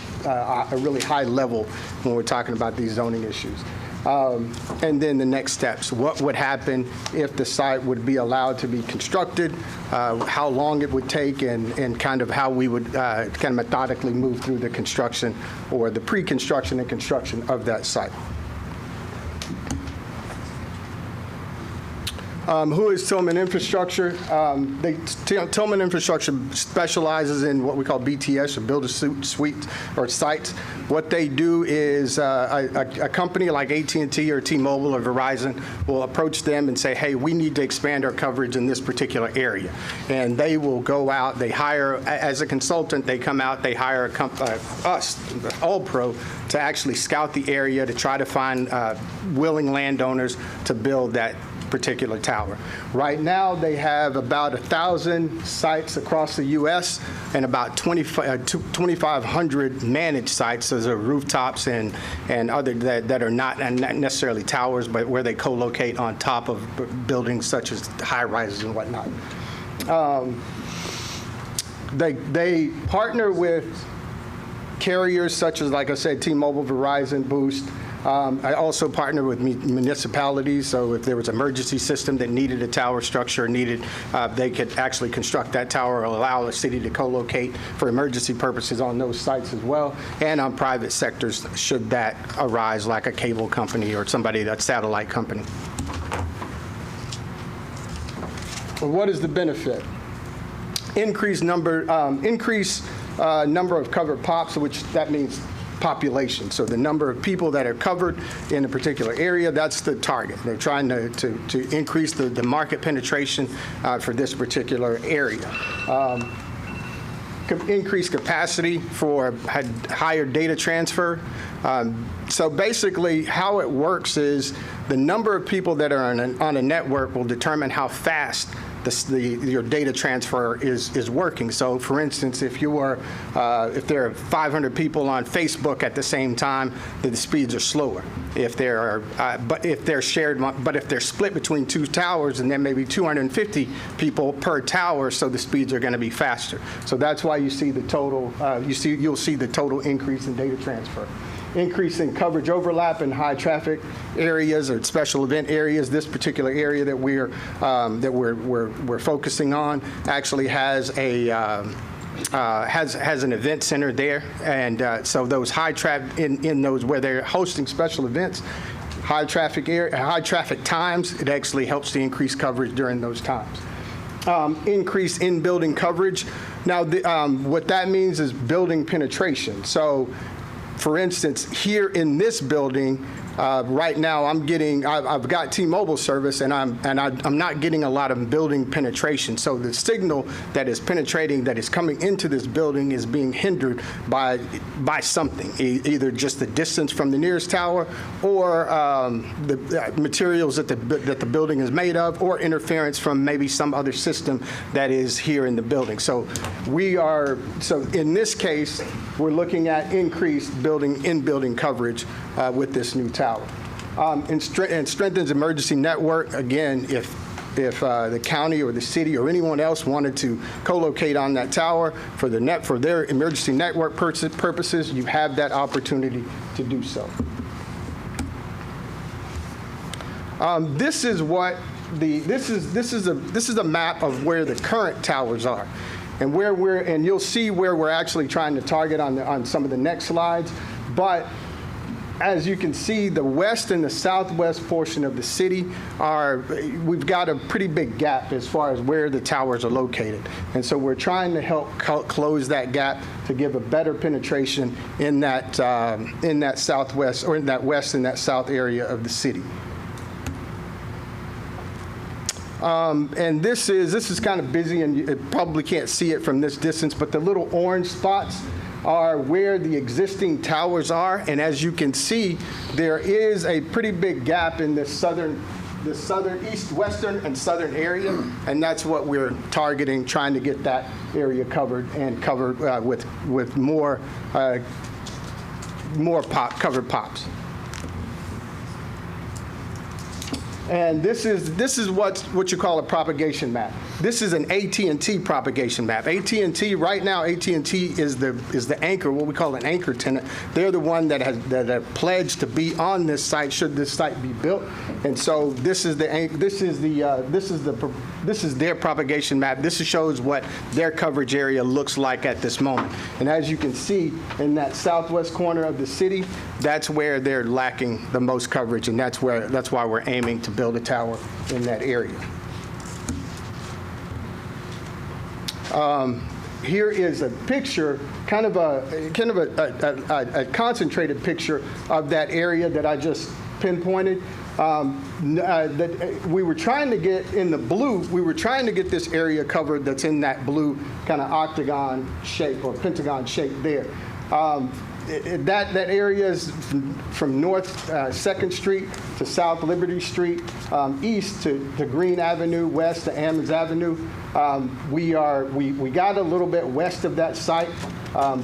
S17: really high level when we're talking about these zoning issues. And then the next steps. What would happen if the site would be allowed to be constructed, how long it would take, and kind of how we would kind of methodically move through the construction or the pre-construction and construction of that site. Who is Tillman Infrastructure? Tillman Infrastructure specializes in what we call BTS, or build-to-suit or sites. What they do is a company like AT&T or T-Mobile or Verizon will approach them and say, hey, we need to expand our coverage in this particular area. And they will go out, they hire, as a consultant, they come out, they hire us, All Pro, to actually scout the area to try to find willing landowners to build that particular tower. Right now, they have about 1,000 sites across the U.S. and about 2,500 managed sites. Those are rooftops and other that are not necessarily towers, but where they co-locate on top of buildings such as high rises and whatnot. They partner with carriers such as, like I said, T-Mobile, Verizon, Boost. I also partner with municipalities, so if there was an emergency system that needed a tower structure, they could actually construct that tower or allow the city to co-locate for emergency purposes on those sites as well, and on private sectors should that arise, like a cable company or somebody, that's satellite company. Well, what is the benefit? Increase number of covered POPs, which that means population. So the number of people that are covered in a particular area, that's the target. They're trying to increase the market penetration for this particular area. Increase capacity for higher data transfer. So basically how it works is the number of people that are on a network will determine how fast your data transfer is working. So, for instance, if there are 500 people on Facebook at the same time, then the speeds are slower. If they're split between two towers, and there may be 250 people per tower, so the speeds are going to be faster. So that's why you see the total. You'll see the total increase in data transfer. Increase in coverage overlap in high traffic areas or special event areas. This particular area that we're focusing on actually has an event center there, and so those high traffic in those where they're hosting special events, high traffic times, it actually helps to increase coverage during those times. Increase in building coverage. Now, what that means is building penetration. So, for instance, here in this building, Right now, I've got T-Mobile service, and I'm not getting a lot of building penetration. So the signal that is penetrating, that is coming into this building, is being hindered by something, either just the distance from the nearest tower, or the materials that the building is made of, or interference from maybe some other system that is here in the building. So in this case, we're looking at increased in-building coverage with this new tower. And strengthens emergency network. Again, if the county or the city or anyone else wanted to co-locate on that tower for their emergency network purposes, you have that opportunity to do so. This is a map of where the current towers are, and you'll see where we're actually trying to target on some of the next slides. But as you can see, the west and the southwest portion of the city we've got a pretty big gap as far as where the towers are located. And so we're trying to help close that gap to give a better penetration in that southwest, or in that west and that south area of the city. And this is kind of busy, and you probably can't see it from this distance, but the little orange spots are where the existing towers are. And as you can see, there is a pretty big gap in the southern east, western, and southern area, and that's what we're targeting, trying to get that area covered, and covered with more covered pops. And this is what you call a propagation map. This is an AT&T propagation map. AT&T right now, AT&T is the anchor, what we call an anchor tenant. They're the one that have pledged to be on this site should this site be built. And so this is their propagation map. This shows what their coverage area looks like at this moment. And as you can see, in that southwest corner of the city, that's where they're lacking the most coverage, and that's why we're aiming to build a tower in that area. Here is a picture, kind of a concentrated picture of that area that I just pinpointed. That we were trying to get in the blue. We were trying to get this area covered that's in that blue kind of octagon shape or pentagon shape there. That area is from North 2nd Street to South Liberty Street, east to Green Avenue, west to Ammons Avenue. We got a little bit west of that site,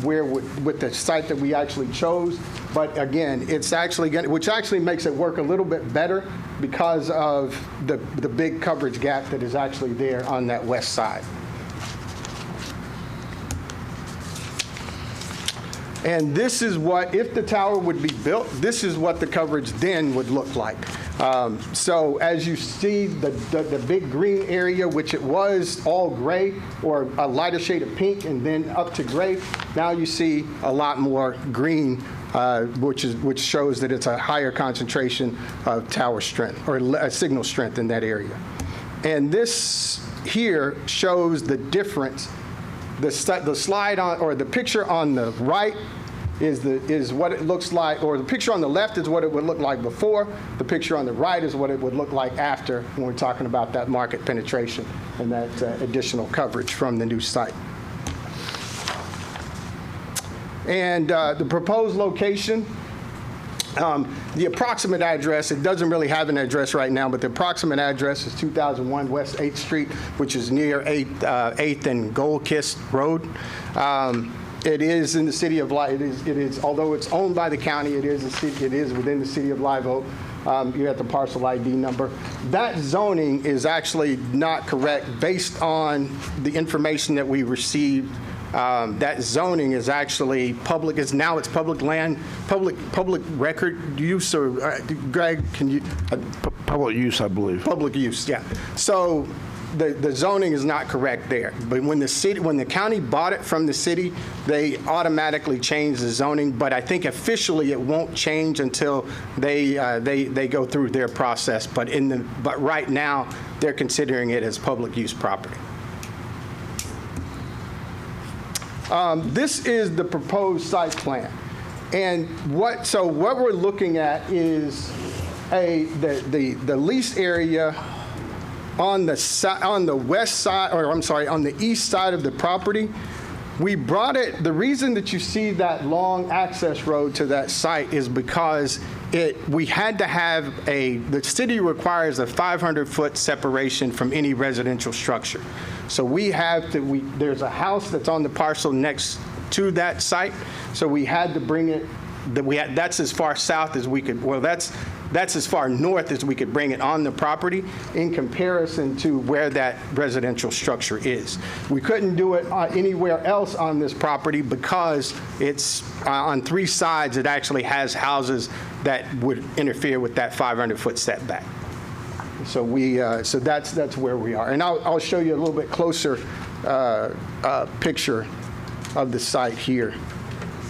S17: where with the site that we actually chose. But again, it's actually which actually makes it work a little bit better because of the big coverage gap that is actually there on that west side. And this is what, if the tower would be built, this is what the coverage then would look like. So as you see, the big green area, which it was all gray or a lighter shade of pink and then up to gray, now you see a lot more green, which shows that it's a higher concentration of tower strength or signal strength in that area. And this here shows the difference. The slide on, or the picture on the right is what it looks like, or the picture on the left is what it would look like before. The picture on the right is what it would look like after, when we're talking about that market penetration and that additional coverage from the new site. And the proposed location, the approximate address, it doesn't really have an address right now, but the approximate address is 2001 West 8th Street, which is near 8th and Goldkist Road. It is in the city of Live. It is, although it's owned by the county, it is within the city of Live Oak. You have the parcel ID number. That zoning is actually not correct based on the information that we received. That zoning is actually public. It's public land, public record use. Or Greg, can you?
S14: Public use, I believe.
S17: Public use, yeah. So the zoning is not correct there. But when the county bought it from the city, they automatically changed the zoning. But I think officially it won't change until they go through their process. But right now they're considering it as public use property. This is the proposed site plan. And what we're looking at is the lease area on the west side, or I'm sorry, on the east side of the property. We brought it, the reason that you see that long access road to that site is because we had to have the city requires a 500-foot separation from any residential structure. So there's a house that's on the parcel next to that site, so we had to bring it, that's as far south as we could, well, that's as far north as we could bring it on the property in comparison to where that residential structure is. We couldn't do it anywhere else on this property because it's on 3 sides. It actually has houses that would interfere with that 500-foot setback. So so that's where we are. And I'll show you a little bit closer picture of the site here.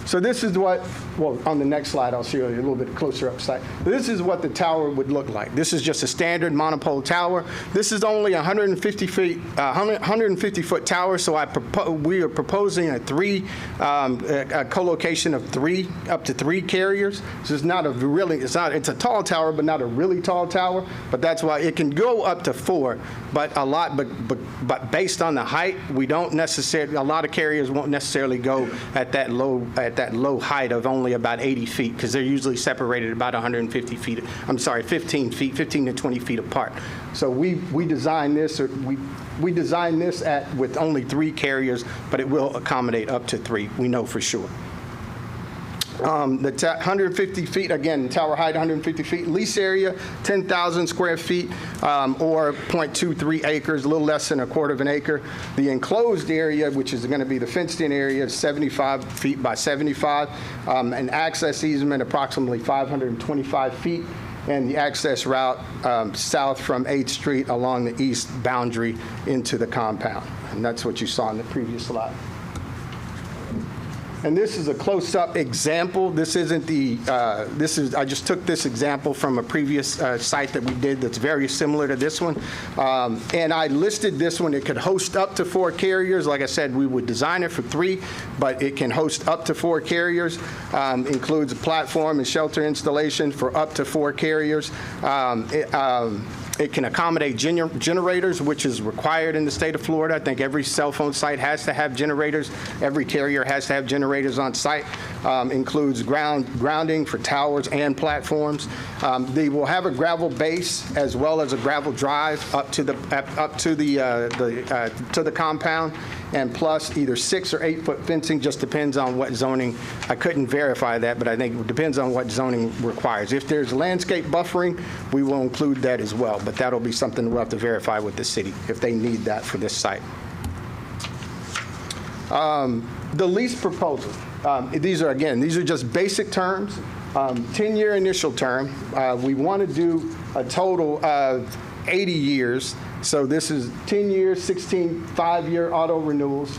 S17: So this is on the next slide, I'll show you a little bit closer up site. This is what the tower would look like. This is just a standard monopole tower. This is only 150-foot tower, so we are proposing a co-location of up to 3 carriers. This is not it's a tall tower, but not a really tall tower, but that's why it can go up to 4, but based on the height, a lot of carriers won't necessarily go at that low height of only about 80 feet, because they're usually separated about 150 feet, 15 to 20 feet apart. So we designed this, with only 3 carriers, but it will accommodate up to 3, we know for sure. The 150 feet, again, tower height 150 feet, lease area 10,000 square feet or 0.23 acres, a little less than a quarter of an acre. The enclosed area, which is going to be the fenced-in area, is 75 feet by 75, an access easement approximately 525 feet, and the access route south from 8th Street along the east boundary into the compound. And that's what you saw in the previous slide. And this is a close-up example. This isn't I just took this example from a previous site that we did that's very similar to this one. And I listed this one. It could host up to 4 carriers. Like I said, we would design it for 3, but it can host up to 4 carriers. Includes a platform and shelter installation for up to 4 carriers. It can accommodate generators, which is required in the state of Florida. I think every cell phone site has to have generators. Every carrier has to have generators on site. Includes grounding for towers and platforms. They will have a gravel base as well as a gravel drive up to the compound, and plus either 6 or 8 foot fencing. Just depends on what zoning. I couldn't verify that, but I think it depends on what zoning requires. If there's landscape buffering, we will include that as well. But that'll be something we'll have to verify with the city if they need that for this site. The lease proposal. These are just basic terms. 10-year initial term. We want to do a total of 80 years. So this is 10 years, 16 5-year auto renewals,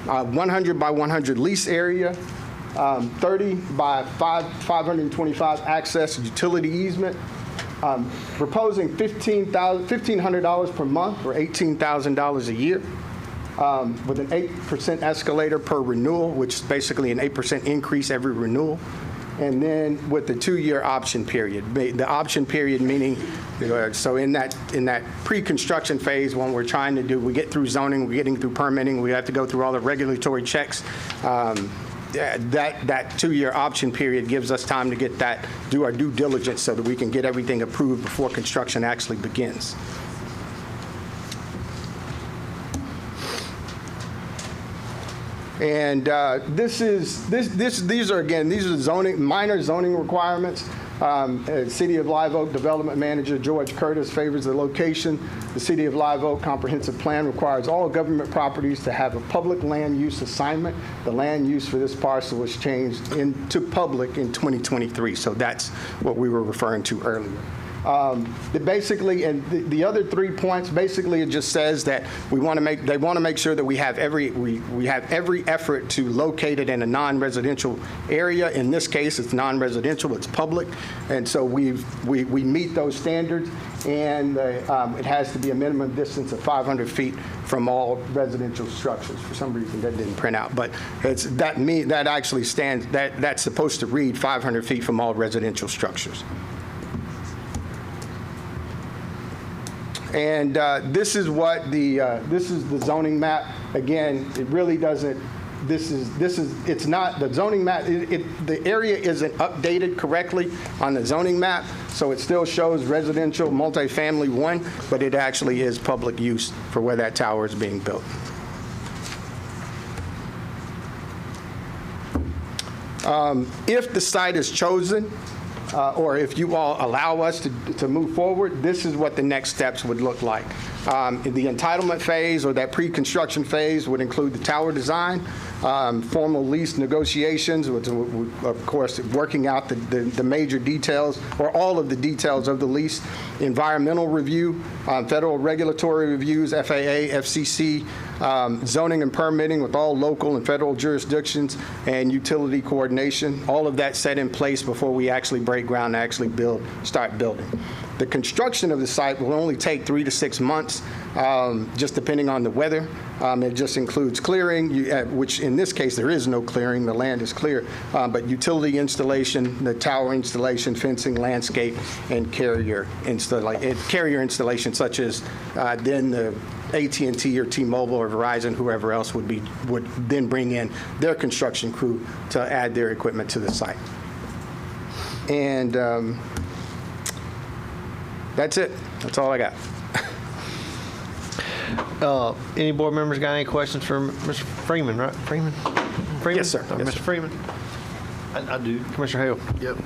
S17: 100 by 100 lease area, 30 by 525 access utility easement. Proposing $1,500 per month or $18,000 a year with an 8% escalator per renewal, which is basically an 8% increase every renewal. And then with the 2-year option period. The option period meaning, so in that pre-construction phase, when we get through zoning, we're getting through permitting, we have to go through all the regulatory checks. That 2-year option period gives us time to do our due diligence so that we can get everything approved before construction actually begins. And these are minor zoning requirements. City of Live Oak Development Manager George Curtis favors the location. The City of Live Oak Comprehensive Plan requires all government properties to have a public land use assignment. The land use for this parcel was changed to public in 2023, so that's what we were referring to earlier. The other 3 points, basically it just says that they want to make sure that we have every effort to locate it in a non-residential area. In this case, it's non-residential, it's public, and so we meet those standards. and it has to be a minimum distance of 500 feet from all residential structures. For some reason, that didn't print out, but that actually stands, that's supposed to read 500 feet from all residential structures. And this is what this is the zoning map. Again, it really doesn't. It's not the zoning map. The area isn't updated correctly on the zoning map, so it still shows residential multifamily 1, but it actually is public use for where that tower is being built. If the site is chosen, or if you all allow us to move forward, this is what the next steps would look like. The entitlement phase or that pre-construction phase would include the tower design, formal lease negotiations, which, of course, working out the major details or all of the details of the lease, environmental review, federal regulatory reviews, FAA, FCC, zoning and permitting with all local and federal jurisdictions, and utility coordination. All of that set in place before we actually break ground and actually start building. The construction of the site will only take 3 to 6 months, just depending on the weather. It just includes clearing, which in this case there is no clearing, the land is clear, but utility installation, the tower installation, fencing, landscape, and carrier installation, such as then the AT&T or T-Mobile or Verizon, whoever else would then bring in their construction crew to add their equipment to the site. And that's it. That's all I got.
S1: Any board members got any questions for Mr. Freeman, right? Freeman?
S17: Yes, sir. Yes,
S1: Mr.
S17: sir.
S1: Freeman?
S6: I do.
S1: Commissioner Hale?
S6: Yep.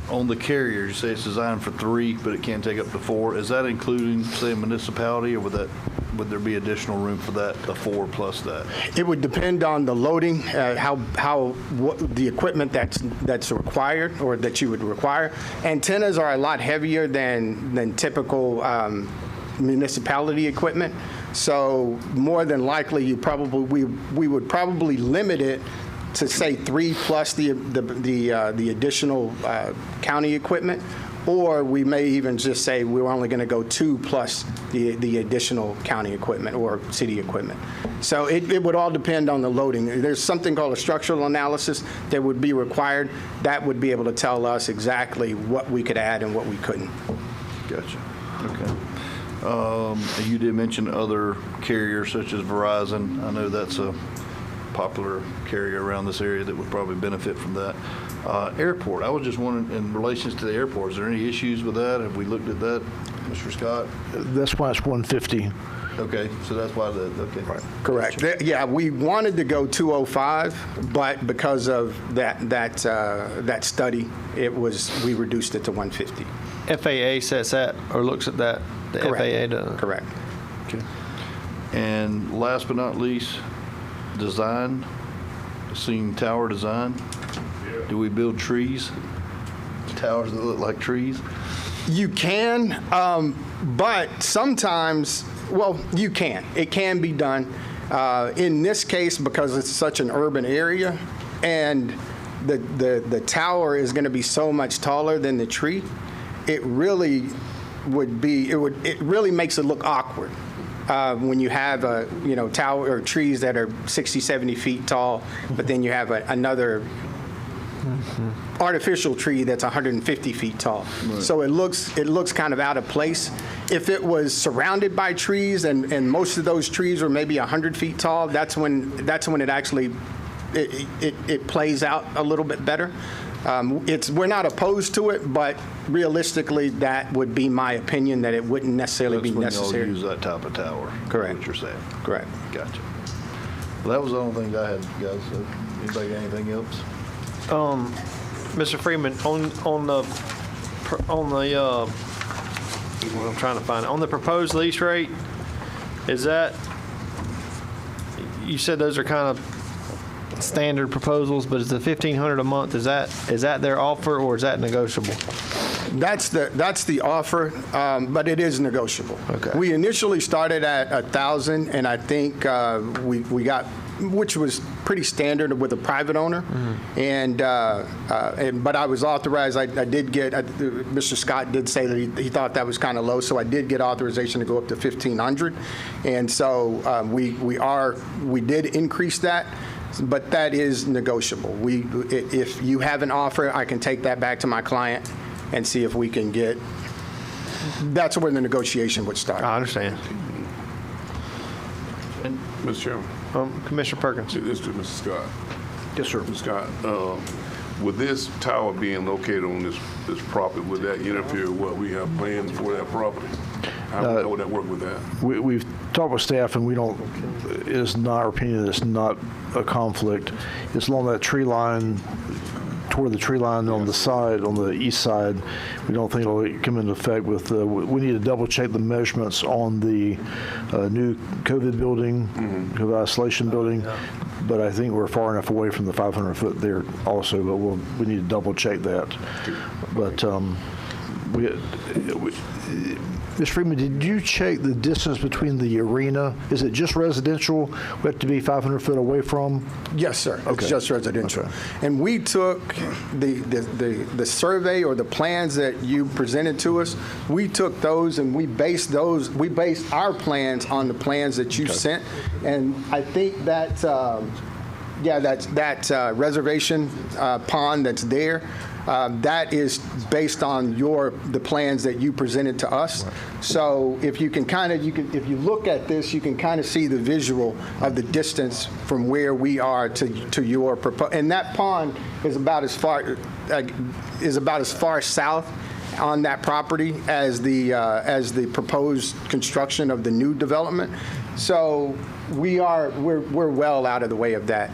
S6: On the carrier, you say it's designed for 3, but it can take up to 4. Is that including, say, a municipality, or would there be additional room for that, the 4 plus that?
S17: It would depend on the loading, what the equipment that's required or that you would require. Antennas are a lot heavier than typical municipality equipment. So more than likely, we would probably limit it to say 3 plus the additional county equipment, or we may even just say we're only going to go 2 plus the additional county equipment or city equipment. So it would all depend on the loading. There's something called a structural analysis that would be required. That would be able to tell us exactly what we could add and what we couldn't.
S6: Gotcha. Okay. You did mention other carriers such as Verizon. I know that's a popular carrier around this area that would probably benefit from that. Airport, I was just wondering, in relations to the airport, is there any issues with that? Have we looked at that, Mr. Scott?
S14: That's why it's 150.
S6: Okay, so that's why okay. Right.
S17: Correct. Yeah, we wanted to go 205, but because of that study, we reduced it to 150.
S1: FAA sets that or looks at that. The
S17: Correct.
S1: FAA does.
S17: Correct.
S6: Okay. And last but not least, design, seeing tower design. Do we build trees? Towers that look like trees?
S17: You can, but sometimes, well, you can. It can be done. In this case, because it's such an urban area, and the tower is going to be so much taller than the tree, it really makes it look awkward. When you have a tower or trees that are 60, 70 feet tall, but then you have another artificial tree that's 150 feet tall. Right. So it looks kind of out of place. If it was surrounded by trees and most of those trees were maybe 100 feet tall, that's when it actually it plays out a little bit better. We're not opposed to it, but realistically, that would be my opinion that it wouldn't necessarily be necessary.
S6: That's when y'all use that type of tower.
S17: Correct.
S6: What you're saying.
S17: Correct.
S6: Gotcha. Well, that was the only thing I had, guys. So anybody got anything else?
S1: Mr. Freeman, on the what I'm trying to find on the proposed lease rate, is that you said those are kind of standard proposals, but is the $1,500 a month, is that their offer or is that negotiable?
S17: That's the offer, but it is negotiable.
S1: Okay.
S17: We initially started at 1,000, and I think we got which was pretty standard with a private owner. But I was authorized, I did get, Mr. Scott did say that he thought that was kind of low, so I did get authorization to go up to 1,500. And so we did increase that, but that is negotiable. If you have an offer, I can take that back to my client and see if we can get, that's where the negotiation would start.
S1: I understand.
S2: Mr. Chairman.
S1: Commissioner Perkins.
S2: This to Mr. Scott.
S14: Yes, sir.
S2: Mr. Scott, with this tower being located on this property, would that interfere with what we have planned for that property? How would that work with that?
S14: We've talked with staff, and it is not our opinion, it's not a conflict. It's along that tree line, toward the tree line on the side, on the east side. We don't think it'll come into effect with, we need to double check the measurements on the new COVID building, COVID isolation building, but I think we're far enough away from the 500 foot there also, but we need to double check that. But Ms. Freeman, did you check the distance between the arena? Is it just residential we have to be 500 foot away from?
S17: Yes, sir.
S14: Okay.
S17: It's just residential.
S14: Okay.
S17: And we took the survey or the plans that you presented to us, we took those and we based our plans on the plans that you sent. And I think that, that reservation pond that's there, that is based on the plans that you presented to us. Right. So if you can if you look at this, you can kind of see the visual of the distance from where we are to your proposal. And that pond is about as far south on that property as the proposed construction of the new development. So we're well out of the way of that.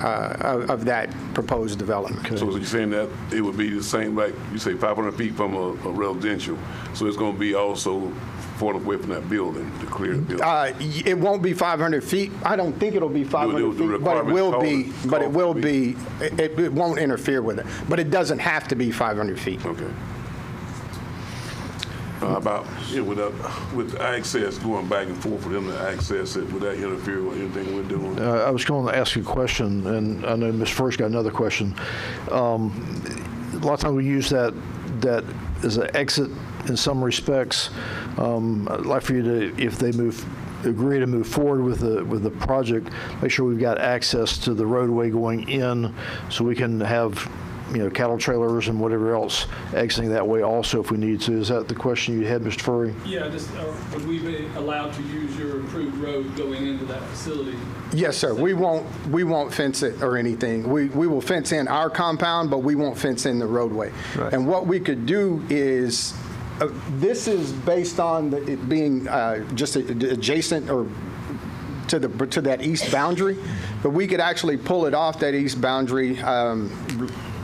S17: Of that proposed development.
S2: Okay. So you're saying that it would be the same, like you say, 500 feet from a residential. So it's going to be also far away from that building to clear the building.
S17: It won't be 500 feet. I don't think it'll be 500 feet, but it will be. But it will be. It won't interfere with it. But it doesn't have to be 500 feet.
S2: Okay. With access, going back and forth for them to access it, would that interfere with anything we're doing?
S14: I was going to ask you a question, and I know Ms. First got another question. A lot of times we use that as an exit in some respects. I'd like for you to, if they agree to move forward with the project, make sure we've got access to the roadway going in, so we can have cattle trailers and whatever else exiting that way also if we need to. Is that the question you had, Mr. Furry?
S13: Yeah, just would we be allowed to use your approved road going into that facility?
S17: Yes, sir. We won't fence it or anything. We will fence in our compound, but we won't fence in the roadway. Right. And what we could do is, this is based on it being just adjacent or to that east boundary, but we could actually pull it off that east boundary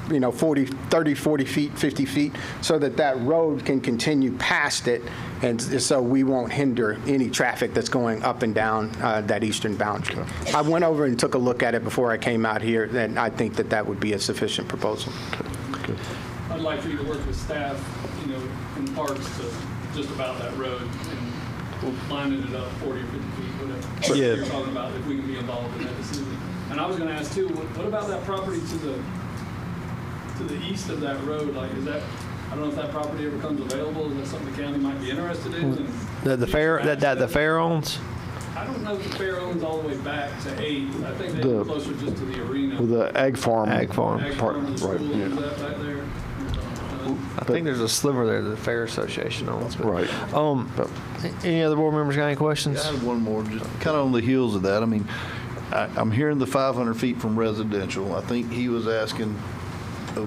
S17: 30, 40 feet, 50 feet, so that road can continue past it, and so we won't hinder any traffic that's going up and down that eastern boundary. Okay. I went over and took a look at it before I came out here, and I think that would be a sufficient proposal.
S14: Okay.
S13: I'd like for you to work with staff, in parks to just about that road and lining it up 40 or 50 feet, whatever.
S14: Yeah.
S13: You're talking about if we can be involved in that decision. And I was going to ask too, what about that property to the east of that road? Like, is that, I don't know if that property ever comes available. Is that something the county might be interested in?
S1: The fair owns?
S13: I don't know if the fair owns all the way back to 8. I think they go closer just to the arena.
S14: With the ag farm.
S1: Ag farm.
S14: Part,
S13: right.
S14: Yeah.
S13: Is that back there?
S1: I think there's a sliver there that the Fair Association owns. But,
S14: right.
S1: Any other board members got any questions?
S6: I had one more, just kind of on the heels of that. I mean, I'm hearing the 500 feet from residential. I think he was asking,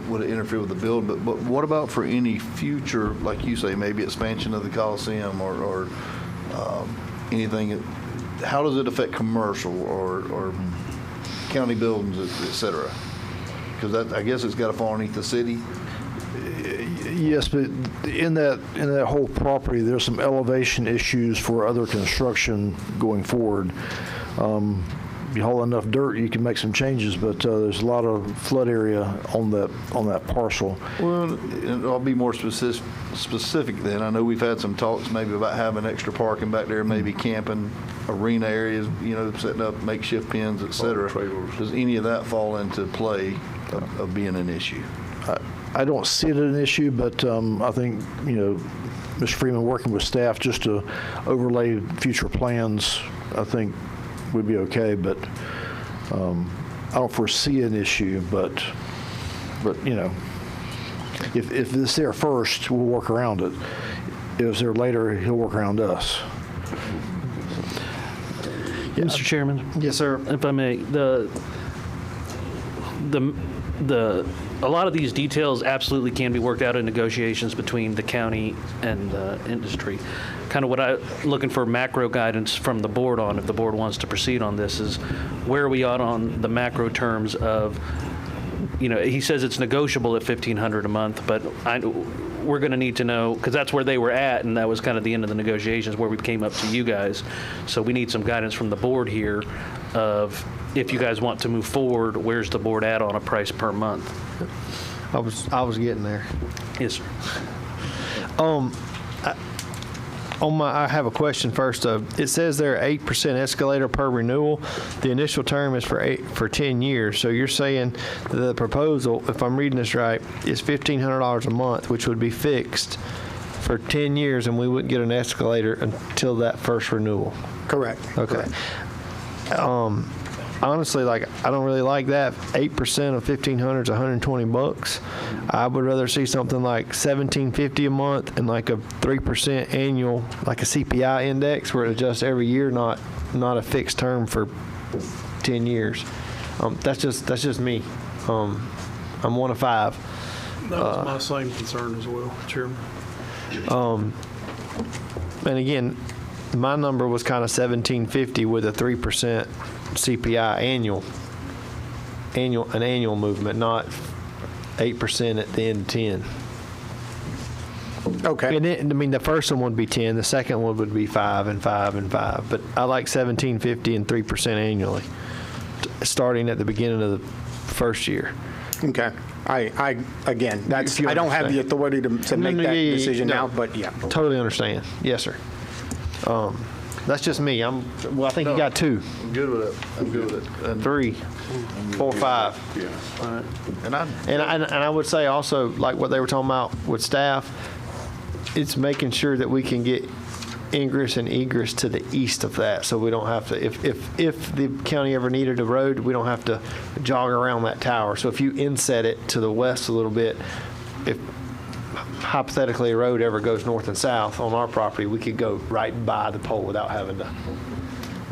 S6: would it interfere with the build? But what about for any future, like you say, maybe expansion of the Coliseum or anything? How does it affect commercial or county buildings, et cetera? Because I guess it's got to fall underneath the city.
S14: Yes, but in that whole property, there's some elevation issues for other construction going forward. You haul enough dirt, you can make some changes, but there's a lot of flood area on that parcel.
S6: Well, I'll be more specific then. I know we've had some talks maybe about having extra parking back there, maybe camping arena areas, setting up makeshift pens, et cetera. Does any of that fall into play of being an issue?
S14: I don't see it as an issue, but I think, Mr. Freeman working with staff just to overlay future plans, I think would be okay, but I don't foresee an issue, but if it's there first, we'll work around it. If it's there later, he'll work around us.
S9: Mr. Chairman?
S1: Yes, sir.
S9: If I may, a lot of these details absolutely can be worked out in negotiations between the county and the industry. Kind of what I'm looking for macro guidance from the board on, if the board wants to proceed on this, is where are we at on the macro terms of, he says it's negotiable at $1,500 a month, but we're going to need to know, because that's where they were at, and that was kind of the end of the negotiations where we came up to you guys. So we need some guidance from the board here of, if you guys want to move forward, where's the board at on a price per month?
S1: I was getting there.
S9: Yes, sir.
S1: I have a question first. It says there 8% escalator per renewal. The initial term is for 10 years. So you're saying the proposal, if I'm reading this right, is $1,500 a month, which would be fixed for 10 years, and we wouldn't get an escalator until that first renewal.
S17: Correct.
S1: Okay. Honestly, I don't really like that. 8% of $1,500 is $120. I would rather see something like $1,750 a month and like a 3% annual, like a CPI index where it adjusts every year, not a fixed term for 10 years. That's just me. I'm one of five.
S5: That was my same concern as well, Chairman.
S1: And again, my number was kind of $1,750 with a 3% CPI an annual movement, not 8% at the end of 10.
S17: Okay.
S1: And the first one would be 10, the second one would be 5 and 5 and 5. But I like $1,750 and 3% annually, starting at the beginning of the first year.
S17: Okay. I don't have the authority to make that decision now, but yeah.
S1: Totally understand. Yes, sir. That's just me. I think you got 2.
S6: I'm good with it. I'm good with it. And
S1: 3, 4, 5.
S6: Yeah.
S1: All right. And I would say also, like what they were talking about with staff, it's making sure that we can get ingress and egress to the east of that, so we don't have to, if the county ever needed a road, we don't have to jog around that tower. So if you inset it to the west a little bit, if hypothetically a road ever goes north and south on our property, we could go right by the pole without having to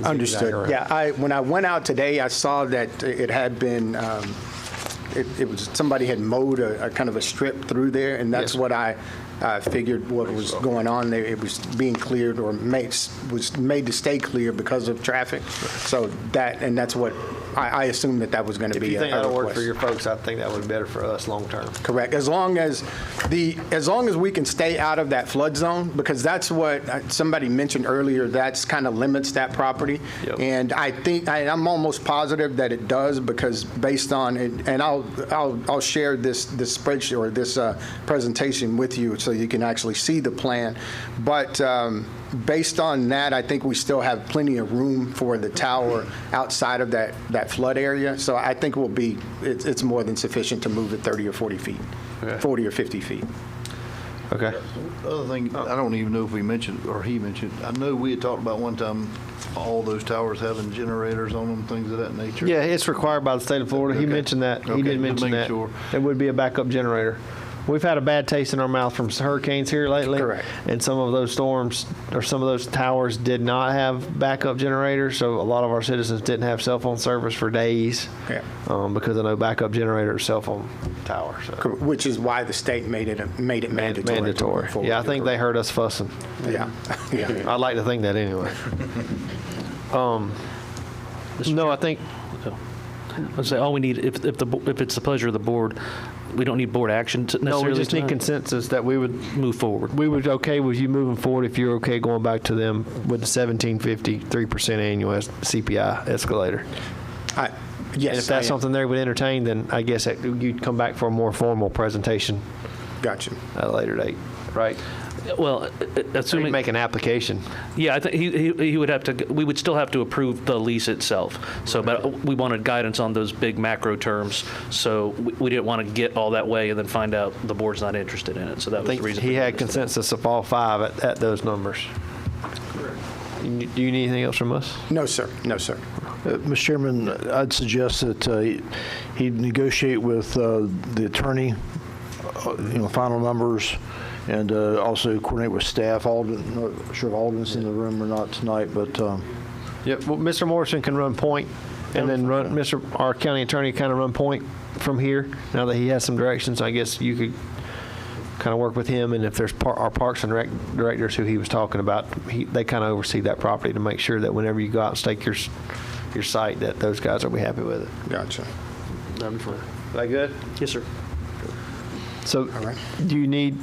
S17: Understood. Yeah, when I went out today, I saw that it had been, it was, somebody had mowed a kind of a strip through there, and that's what I figured what was going on there. It was being cleared or was made to stay clear because of traffic. So that's what I assumed that was going to be.
S1: If you think that'll work
S17: request
S1: for your folks, I think that would be better for us long term.
S17: Correct. As long as we can stay out of that flood zone, because that's what somebody mentioned earlier. That's kind of limits that property.
S1: Yep.
S17: And I think I'm almost positive that it does, because based on it, and I'll share this spreadsheet or this presentation with you so you can actually see the plan. But based on that, I think we still have plenty of room for the tower outside of that flood area. So I think it's more than sufficient to move it 30 or 40 feet,
S1: Okay.
S17: 40 or 50 feet.
S1: Okay.
S6: The other thing, I don't even know if we mentioned, or he mentioned, I know we had talked about one time all those towers having generators on them, things of that nature.
S1: Yeah, it's required by the state of Florida. He mentioned that. He
S6: Okay,
S1: did
S6: just
S1: mention
S6: making
S1: that.
S6: sure.
S1: It would be a backup generator. We've had a bad taste in our mouth from hurricanes here lately.
S17: Correct.
S1: And some of those storms or some of those towers did not have backup generators, so a lot of our citizens didn't have cell phone service for days.
S17: Yeah.
S1: Because of no backup generator or cell phone tower. So.
S17: Which is why the state made it mandatory.
S1: Mandatory. Yeah, I think they heard us fussing.
S17: Yeah. Yeah.
S1: I'd like to think that anyway. No, I think.
S9: Let's say all we need, if it's the pleasure of the board, we don't need board action necessarily.
S1: No, we just need
S9: tonight.
S1: consensus that we would
S9: Move forward.
S1: We would okay with you moving forward if you're okay going back to them with the 1750 3% annual CPI escalator.
S17: Yes.
S1: And if that's something they would entertain, then I guess you'd come back for a more formal presentation
S17: Gotcha.
S1: at a later date, right?
S9: Well, assuming.
S1: Make an application.
S9: Yeah, I think he would have to, we would still have to approve the lease itself. So, but we wanted guidance on those big macro terms. So we didn't want to get all that way and then find out the board's not interested in it. So that
S1: I
S9: was the
S1: think
S9: reason.
S1: he
S9: for
S1: had
S9: this.
S1: consensus of all 5 at those numbers. Do you need anything else from us?
S17: No, sir. No, sir.
S14: Mr. Chairman, I'd suggest that he negotiate with the attorney, final numbers, and also coordinate with staff. Alden, not sure if Alden's in the room or not tonight, but
S1: Yep. Well, Mr. Morrison can run point, and then our county attorney kind of run point from here. Now that he has some directions, I guess you could kind of work with him, and if there's our Parks and Rec directors who he was talking about, they kind of oversee that property to make sure that whenever you go out and stake your site, that those guys will be happy with it.
S17: Gotcha.
S9: That'd be fine.
S1: Is that good?
S9: Yes, sir.
S1: So,
S17: All right.
S1: do you need?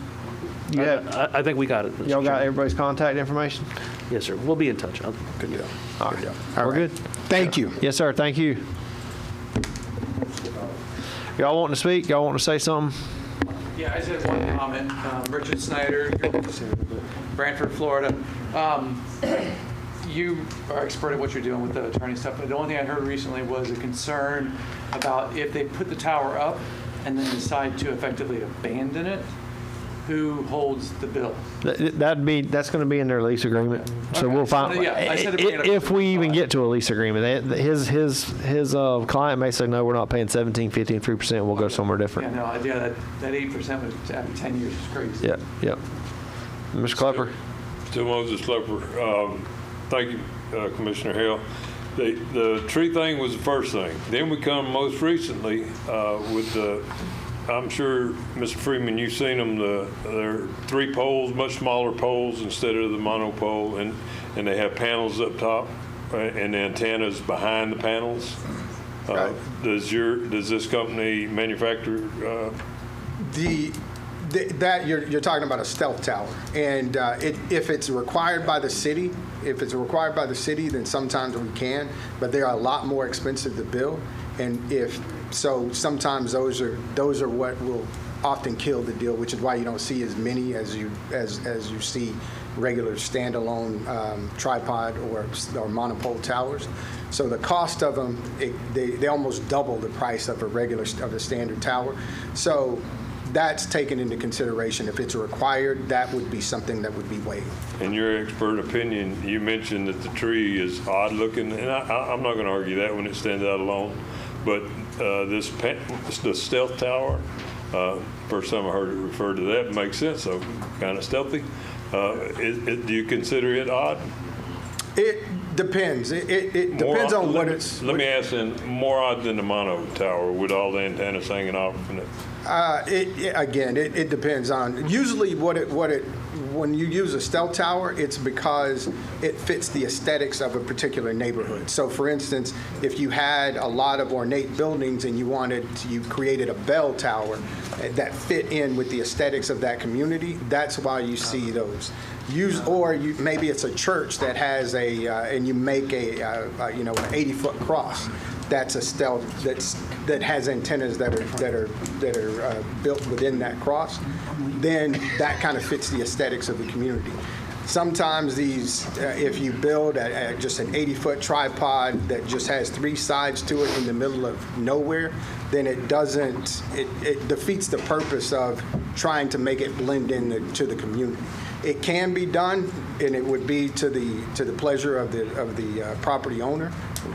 S1: You have,
S9: I think we got it. Mr.
S1: y'all got
S9: Chairman.
S1: everybody's contact information?
S9: Yes, sir. We'll be in touch.
S17: Good deal.
S1: All right.
S17: All
S1: We're
S17: right.
S1: good.
S17: Thank you.
S1: Yes, sir. Thank you. Y'all wanting to speak? Y'all wanting to say something?
S18: Yeah, I just had one comment. Richard Snyder, Brantford, Florida. You are expert at what you're doing with the attorney stuff, but the only thing I heard recently was a concern about if they put the tower up and then decide to effectively abandon it, who holds the bill?
S1: That's going to be in their lease agreement. So
S18: Okay.
S1: we'll find
S18: Yeah, I said to bring it up
S1: if
S18: to
S1: we even
S18: 5.
S1: get to a lease agreement. His client may say no, we're not paying 17, 15, 3%. We'll go somewhere
S18: Yeah,
S1: different.
S18: no, that 8% was after 10 years is crazy.
S1: Yeah, yeah. Mr. Klepper.
S3: Still Moses Klepper. Thank you, Commissioner Hale. The tree thing was the first thing. Then we come most recently with the, I'm sure, Mr. Freeman, you've seen them, they're 3 poles, much smaller poles instead of the monopole, and they have panels up top and the antennas behind the panels.
S17: Right.
S3: Does this company manufacture?
S17: That you're talking about a stealth tower, and if it's required by the city, then sometimes we can, but they are a lot more expensive to build, and sometimes those are what will often kill the deal, which is why you don't see as many as you see regular standalone tripod or monopole towers. So the cost of them, they almost double the price of a standard tower. So that's taken into consideration. If it's required, that would be something that would be waived. In
S3: your expert opinion, you mentioned that the tree is odd looking, and I'm not going to argue that when it stands out alone. But the stealth tower, first time I heard it referred to that, makes sense. So kind of stealthy. Do you consider it odd?
S17: It depends. It depends on what it's.
S3: Let me ask then, more odd than the mono tower with all the antennas hanging off from it?
S17: It depends on. Usually when you use a stealth tower, it's because it fits the aesthetics of a particular neighborhood. So for instance, if you had a lot of ornate buildings and you created a bell tower that fit in with the aesthetics of that community, that's why you see those. Maybe it's a church that has and you make an 80-foot cross. That's a stealth that has antennas that are built within that cross. Then that kind of fits the aesthetics of the community. Sometimes if you build just an 80-foot tripod that just has 3 sides to it in the middle of nowhere, then it defeats the purpose of trying to make it blend into the community. It can be done, and it would be to the pleasure of the property owner,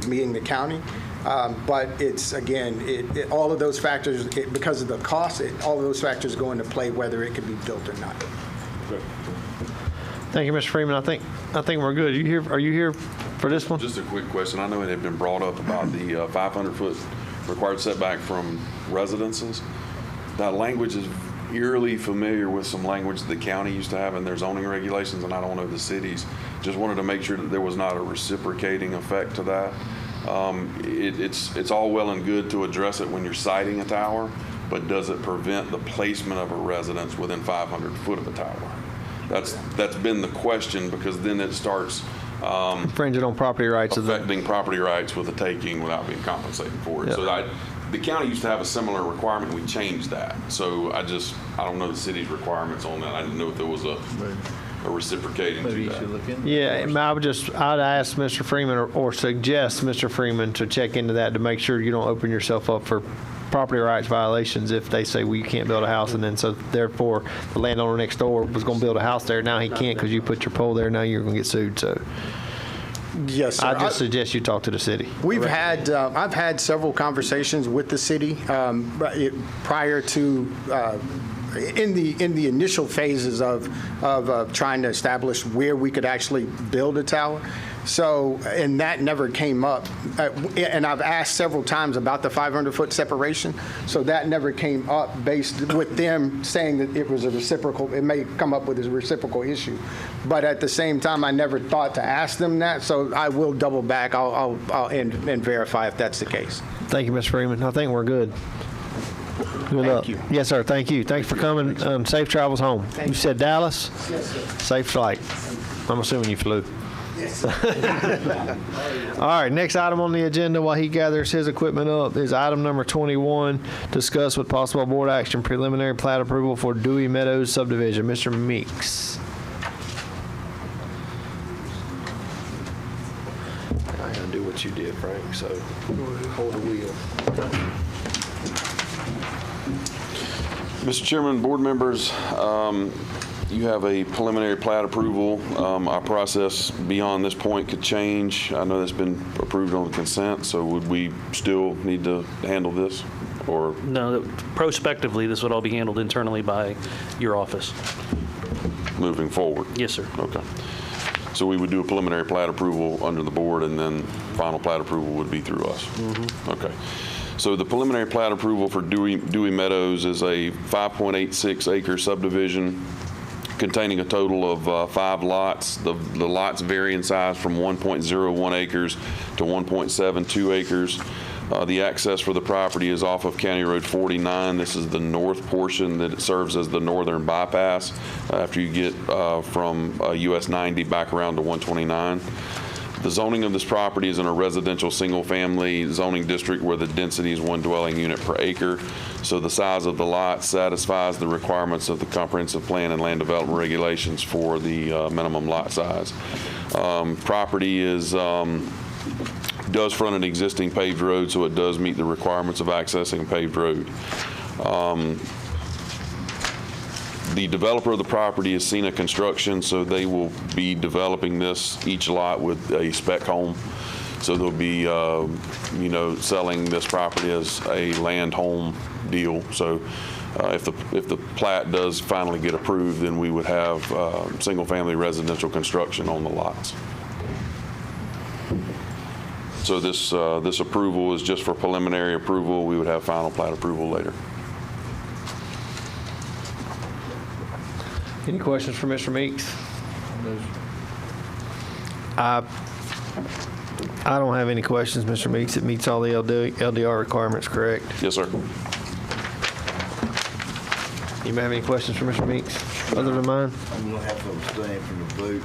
S17: meaning the county. But it's, again, all of those factors, because of the cost, all of those factors go into play whether it can be built or not.
S1: Thank you, Mr. Freeman. I think we're good. Are you here for this one?
S11: Just a quick question. I know it had been brought up about the 500-foot required setback from residences. That language is eerily familiar with some language the county used to have in their zoning regulations, and I don't know the cities. Just wanted to make sure that there was not a reciprocating effect to that. It's all well and good to address it when you're siting a tower, but does it prevent the placement of a residence within 500 foot of a tower? That's been the question, because then it starts
S1: infringing on property rights,
S11: affecting property rights with the taking without being compensated for it.
S1: Yep.
S11: So The county used to have a similar requirement. We changed that. So I don't know the city's requirements on that. I didn't know if there was a reciprocating
S6: Maybe
S11: to
S6: you
S11: that.
S6: should look into it.
S1: Yeah, I'd ask Mr. Freeman or suggest Mr. Freeman to check into that to make sure you don't open yourself up for property rights violations if they say, well, you can't build a house, and then so therefore the landowner next door was going to build a house there. Now he can't because you put your pole there. Now you're going to get sued. So
S17: Yes, sir.
S1: I just suggest you talk to the city.
S17: I've had several conversations with the city prior to, in the initial phases of trying to establish where we could actually build a tower. So, and that never came up. And I've asked several times about the 500-foot separation. So that never came up based with them saying that it was a reciprocal, it may come up with a reciprocal issue. But at the same time, I never thought to ask them that. So I will double back and verify if that's the case.
S1: Thank you, Mr. Freeman. I think we're good. Good luck.
S17: you.
S1: Yes, sir. Thank you. Thanks for coming. Safe travels home. You said Dallas?
S17: Yes, sir.
S1: Safe flight. I'm assuming you flew.
S17: Yes.
S1: All right, next item on the agenda while he gathers his equipment up is item number 21, discuss with possible board action preliminary plat approval for Dewey Meadows subdivision. Mr. Meeks. I'm going to do what you did, Frank, so hold the wheel.
S11: Mr. Chairman, board members, you have a preliminary plat approval. Our process beyond this point could change. I know that's been approved on the consent, so would we still need to handle this? Or
S9: No, prospectively, this would all be handled internally by your office.
S11: moving forward?
S9: Yes, sir.
S11: Okay. So we would do a preliminary plat approval under the board, and then final plat approval would be through us? Mm-hmm. Okay. So the preliminary plat approval for Dewey Meadows is a 5.86 acre subdivision containing a total of 5 lots. The lots vary in size from 1.01 acres to 1.72 acres. The access for the property is off of County Road 49. This is the north portion that it serves as the northern bypass after you get from US 90 back around to 129. The zoning of this property is in a residential single-family zoning district where the density is 1 dwelling unit per acre. So the size of the lot satisfies the requirements of the comprehensive plan and land development regulations for the minimum lot size. Property is does front an existing paved road, so it does meet the requirements of accessing a paved road. The developer of the property is Cena Construction, so they will be developing each lot with a spec home. So they'll be, selling this property as a land home deal. So if the plat does finally get approved, then we would have single-family residential construction on the lots. So this approval is just for preliminary approval. We would have final plat approval later.
S1: Any questions for Mr. Meeks? I don't have any questions, Mr. Meeks. It meets all the LDR requirements, correct?
S11: Yes, sir.
S1: You may have any questions for Mr. Meeks other than mine?
S12: I'm gonna have to abstain from the vote.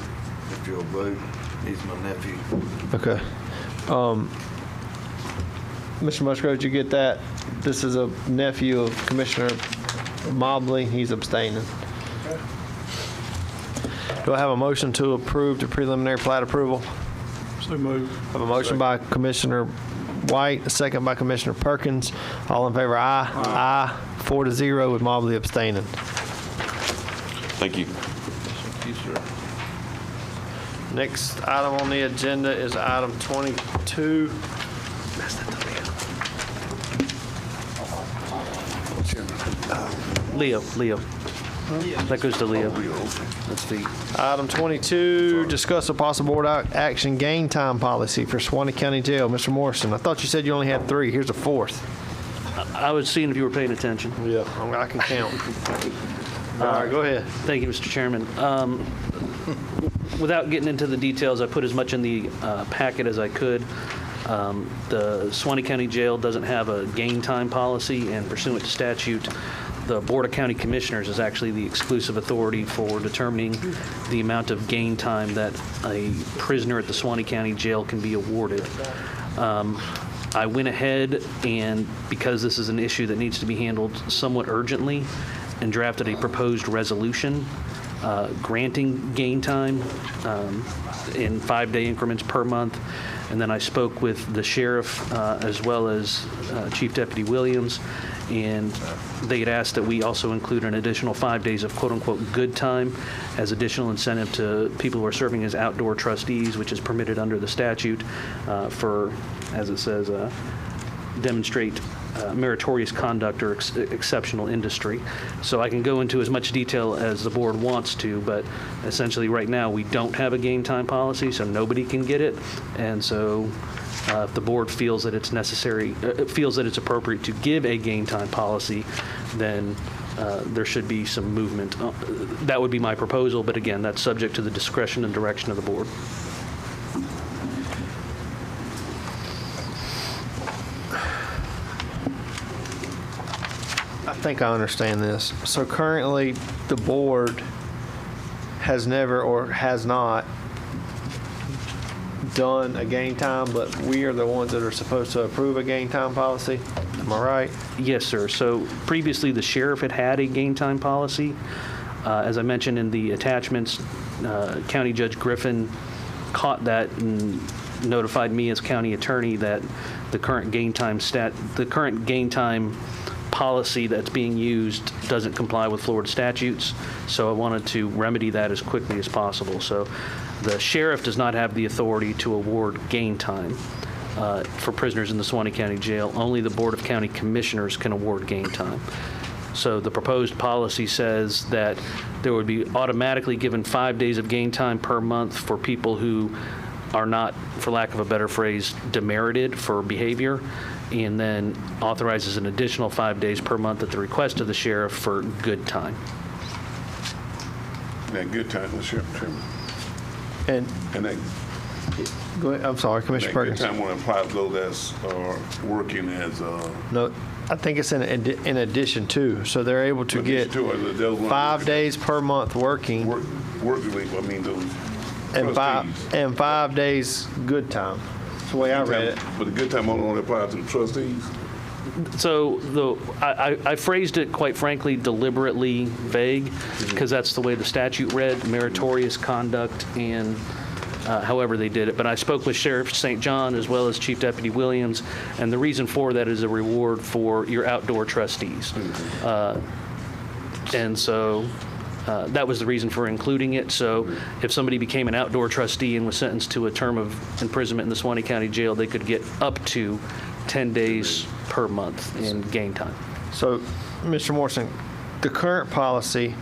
S12: If you'll vote, he's my nephew.
S1: Okay. Mr. Musgrove, did you get that? This is a nephew of Commissioner Mobley. He's abstaining.
S5: Okay.
S1: Do I have a motion to approve the preliminary plat approval?
S5: So moved.
S1: I have a motion by Commissioner White, a second by Commissioner Perkins. All in favor, aye. Aye. 4-0 with Mobley abstaining.
S11: Thank you.
S1: Next item on the agenda is item 22.
S9: Leo. That goes to Leo. That's the
S1: Item 22, discuss a possible board action gain time policy for Suwannee County Jail. Mr. Morrison, I thought you said you only had 3. Here's a 4th.
S9: I was seeing if you were paying attention.
S1: Yeah, I can count. All right, go ahead.
S9: Thank you, Mr. Chairman. Without getting into the details, I put as much in the packet as I could. The Suwannee County Jail doesn't have a gain time policy, and pursuant to statute, the Board of County Commissioners is actually the exclusive authority for determining the amount of gain time that a prisoner at the Suwannee County Jail can be awarded. I went ahead and, because this is an issue that needs to be handled somewhat urgently, and drafted a proposed resolution granting gain time in 5-day increments per month. And then I spoke with the sheriff as well as Chief Deputy Williams, and they had asked that we also include an additional 5 days of quote-unquote good time as additional incentive to people who are serving as outdoor trustees, which is permitted under the statute for, as it says, demonstrate meritorious conduct or exceptional industry. So I can go into as much detail as the board wants to, but essentially right now we don't have a gain time policy, so nobody can get it. And so if the board feels that it's necessary, feels that it's appropriate to give a gain time policy, then there should be some movement. That would be my proposal, but again, that's subject to the discretion and direction of the board.
S1: I think I understand this. So currently, the board has never or has not done a gain time, but we are the ones that are supposed to approve a gain time policy. Am I right?
S9: Yes, sir. So previously, the sheriff had a gain time policy. As I mentioned in the attachments, County Judge Griffin caught that and notified me as county attorney that the current gain time policy that's being used doesn't comply with Florida statutes. So I wanted to remedy that as quickly as possible. So the sheriff does not have the authority to award gain time for prisoners in the Suwannee County Jail. Only the Board of County Commissioners can award gain time. So the proposed policy says that there would be automatically given 5 days of gain time per month for people who are not, for lack of a better phrase, demerited for behavior, and then authorizes an additional 5 days per month at the request of the sheriff for good time.
S2: That good time, the sheriff, Chairman. And that,
S1: Go ahead. I'm sorry, Commissioner
S2: that good
S1: Perkins.
S2: time won't apply to those that's working as
S1: No, I think it's in addition to, so they're able to get 5 days per month working
S2: work week. I mean, those
S1: and
S2: trustees.
S1: 5 days good time. That's the way I read it.
S2: But the good time only applies to the trustees?
S9: So I phrased it, quite frankly, deliberately vague, because that's the way the statute read, meritorious conduct, and however they did it. But I spoke with Sheriff St. John as well as Chief Deputy Williams, and the reason for that is a reward for your outdoor trustees. And so that was the reason for including it. So if somebody became an outdoor trustee and was sentenced to a term of imprisonment in the Suwannee County Jail, they could get up to 10 days per month in gain time.
S1: So, Mr. Morrison, the current policy,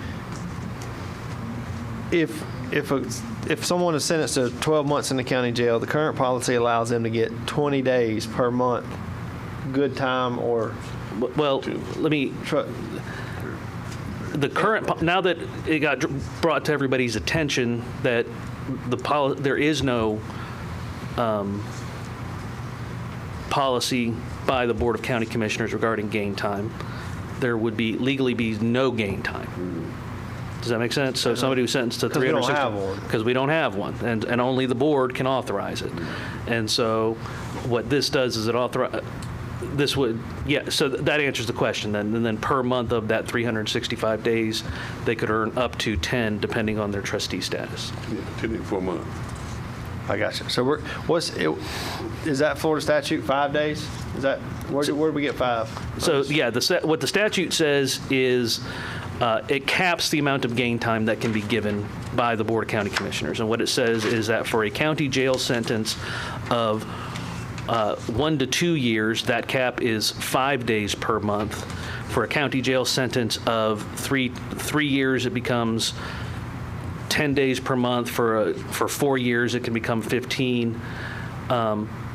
S1: if someone is sentenced to 12 months in the county jail, the current policy allows them to get 20 days per month good time or...
S9: Well, let me... The current, now that it got brought to everybody's attention that there is no policy by the Board of County Commissioners regarding gain time, there would legally be no gain time. Does that make sense? So somebody who's sentenced to 360... Because we don't have one, and only the board can authorize it. And so what this does is it authorizes... This would, yeah, so that answers the question then. And then per month of that 365 days, they could earn up to 10 depending on their trustee status.
S2: Yeah, 10 for a month.
S1: I got you. So is that Florida statute 5 days? Is that, where did we get 5?
S9: So yeah, what the statute says is it caps the amount of gain time that can be given by the Board of County Commissioners. And what it says is that for a county jail sentence of 1 to 2 years, that cap is 5 days per month. For a county jail sentence of 3 years, it becomes 10 days per month. For 4 years, it can become 15.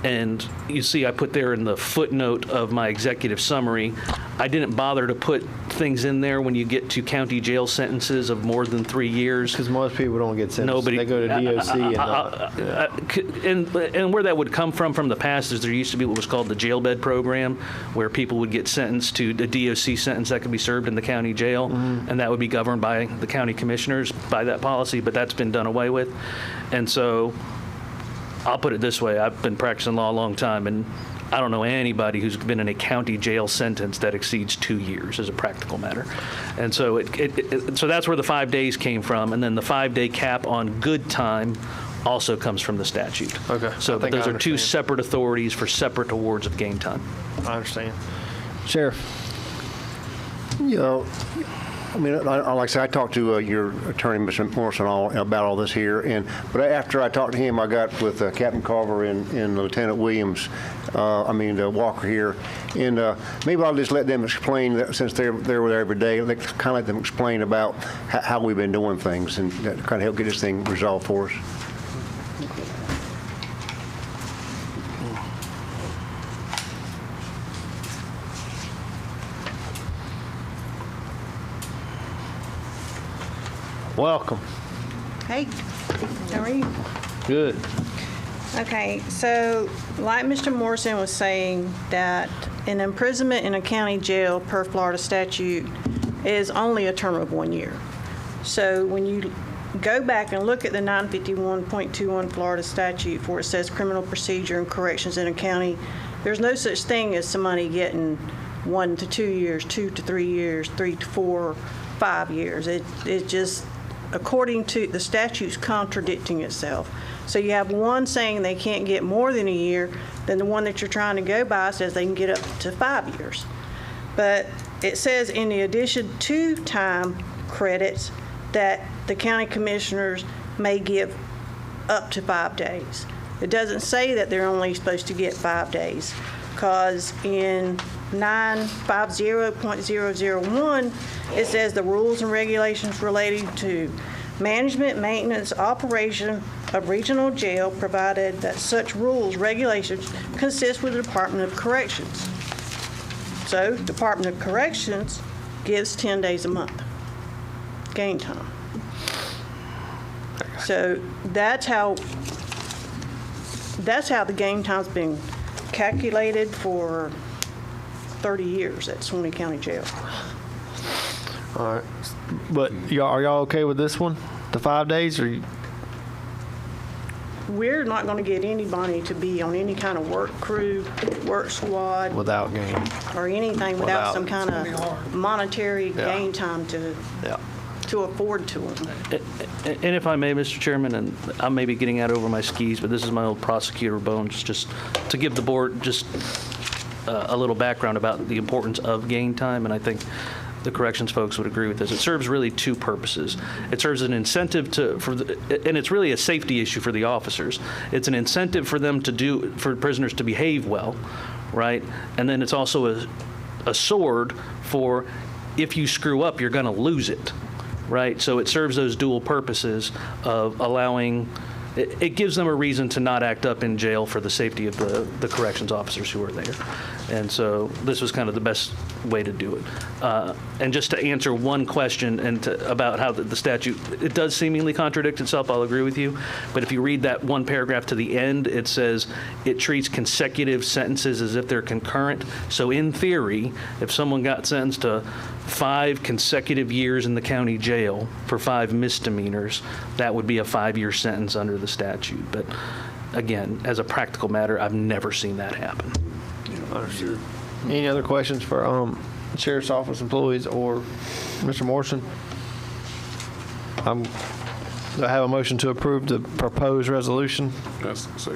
S9: And you see, I put there in the footnote of my executive summary, I didn't bother to put things in there when you get to county jail sentences of more than 3 years.
S1: Because most people don't get sentenced. They go to DOC
S9: and where that would come from the past is there used to be what was called the jail bed program, where people would get sentenced to a DOC sentence that could be served in the county jail, and that would be governed by the county commissioners by that policy, but that's been done away with. And so I'll put it this way, I've been practicing law a long time, and I don't know anybody who's been in a county jail sentence that exceeds 2 years as a practical matter. And so so that's where the 5 days came from, and then the 5-day cap on good time also comes from the statute.
S1: Okay.
S9: So
S1: I think
S9: those
S1: I
S9: are two
S1: understand.
S9: separate authorities for separate awards of game time.
S1: I understand. Sheriff?
S19: You know, I mean, like I said, I talked to your attorney, Mr. Morrison, about all this here, but after I talked to him, I got with Captain Carver and Lieutenant Williams, Walker here, and maybe I'll just let them explain that, since they were there every day. Kind of let them explain about how we've been doing things, and that kind of help get this thing resolved for us.
S1: Welcome.
S20: Hey, how are you?
S1: Good.
S20: Okay, so like Mr. Morrison was saying, that an imprisonment in a county jail per Florida statute is only a term of 1 year. So when you go back and look at the 951.21 Florida statute, where it says criminal procedure and corrections in a county, there's no such thing as somebody getting 1 to 2 years, 2 to 3 years, 3 to 4, 5 years. It just, according to the statute's contradicting itself. So you have one saying they can't get more than a year, then the one that you're trying to go by says they can get up to 5 years. But it says in the addition to time credits that the county commissioners may give up to 5 days. It doesn't say that they're only supposed to get 5 days, because in 950.001, it says the rules and regulations relating to management, maintenance, operation of regional jail, provided that such rules, regulations consist with the Department of Corrections. So Department of Corrections gives 10 days a month, game time. So that's how the game time's been calculated for 30 years at Suwannee County Jail.
S1: All right. But are y'all okay with this one? The 5 days? Or
S20: We're not going to get anybody to be on any kind of work crew, work squad,
S1: without game?
S20: or anything without some kind of monetary
S1: Yeah.
S20: gain time to afford to them.
S9: And if I may, Mr. Chairman, and I may be getting out over my skis, but this is my old prosecutor bones, just to give the board just a little background about the importance of gain time, and I think the corrections folks would agree with this. It serves really two purposes. It serves an incentive and it's really a safety issue for the officers. It's an incentive for them for prisoners to behave well, right? And then it's also a sword for, if you screw up, you're going to lose it, right? So it serves those dual purposes of allowing. It gives them a reason to not act up in jail for the safety of the corrections officers who are there. And so this was kind of the best way to do it. And just to answer one question about how the statute, it does seemingly contradict itself, I'll agree with you. But if you read that one paragraph to the end, it says it treats consecutive sentences as if they're concurrent. So in theory, if someone got sentenced to 5 consecutive years in the county jail for 5 misdemeanors, that would be a 5-year sentence under the statute. But again, as a practical matter, I've never seen that happen.
S1: Understood. Any other questions for Sheriff's Office employees or Mr. Morrison? Do I have a motion to approve the proposed resolution?
S2: That's so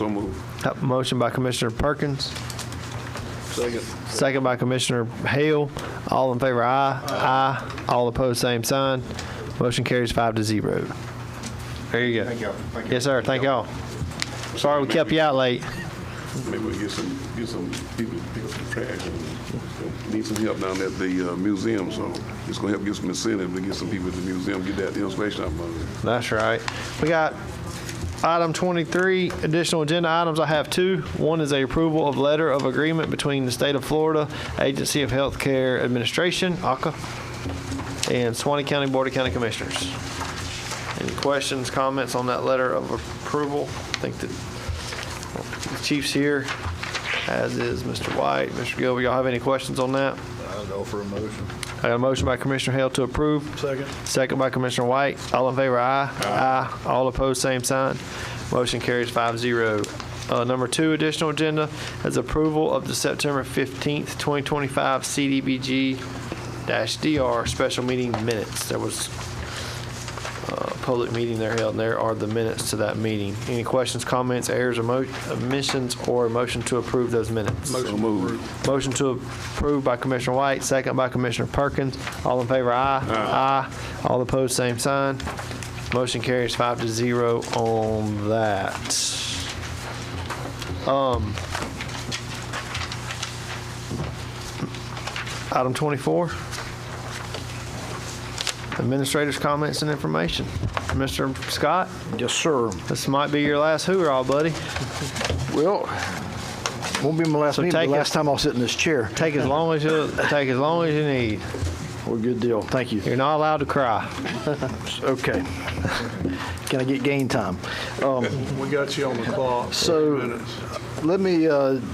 S2: moved.
S1: Have a motion by Commissioner Perkins. Second by Commissioner Hale. All in favor, aye. Aye. All opposed, same sign. Motion carries 5-0. There you go.
S19: Thank y'all. Thank you.
S1: Yes, sir. Thank y'all. Sorry we kept you out late.
S2: Maybe we'll get some people to pick up some trash. Need some help down at the museum, so it's going to help get some incentive to get some people at the museum, get that information out of there.
S1: That's right. We got item 23, additional agenda items. I have 2. One is a approval of letter of agreement between the State of Florida Agency of Healthcare Administration, ACA, and Suwannee County Board of County Commissioners. Any questions, comments on that letter of approval? I think that the chief's here, as is Mr. White, Mr. Gilbert. Y'all have any questions on that?
S6: I'll go for a motion.
S1: I got a motion by Commissioner Hale to approve.
S5: Second.
S1: Second by Commissioner White. All in favor, aye. Aye. All opposed, same sign. Motion carries 5-0. Number 2, additional agenda is approval of the September 15th, 2025 CDBG-DR special meeting minutes. There was a public meeting there held, and there are the minutes to that meeting. Any questions, comments, errors, or omissions, or a motion to approve those minutes?
S2: Motion moved.
S1: Motion to approve by Commissioner White, second by Commissioner Perkins. All in favor, aye. Aye. All opposed, same sign. Motion carries 5-0 on that. Item 24. Administrators' comments and information. Mr. Scott?
S14: Yes, sir.
S1: This might be your last hoorah, buddy.
S14: Well, won't be my last meeting, but the last time I'll sit in this chair.
S1: Take as long as you need.
S14: Well, good deal. Thank you.
S1: You're not allowed to cry.
S14: Okay. Can I get game time?
S5: We got you on the clock.
S14: So let me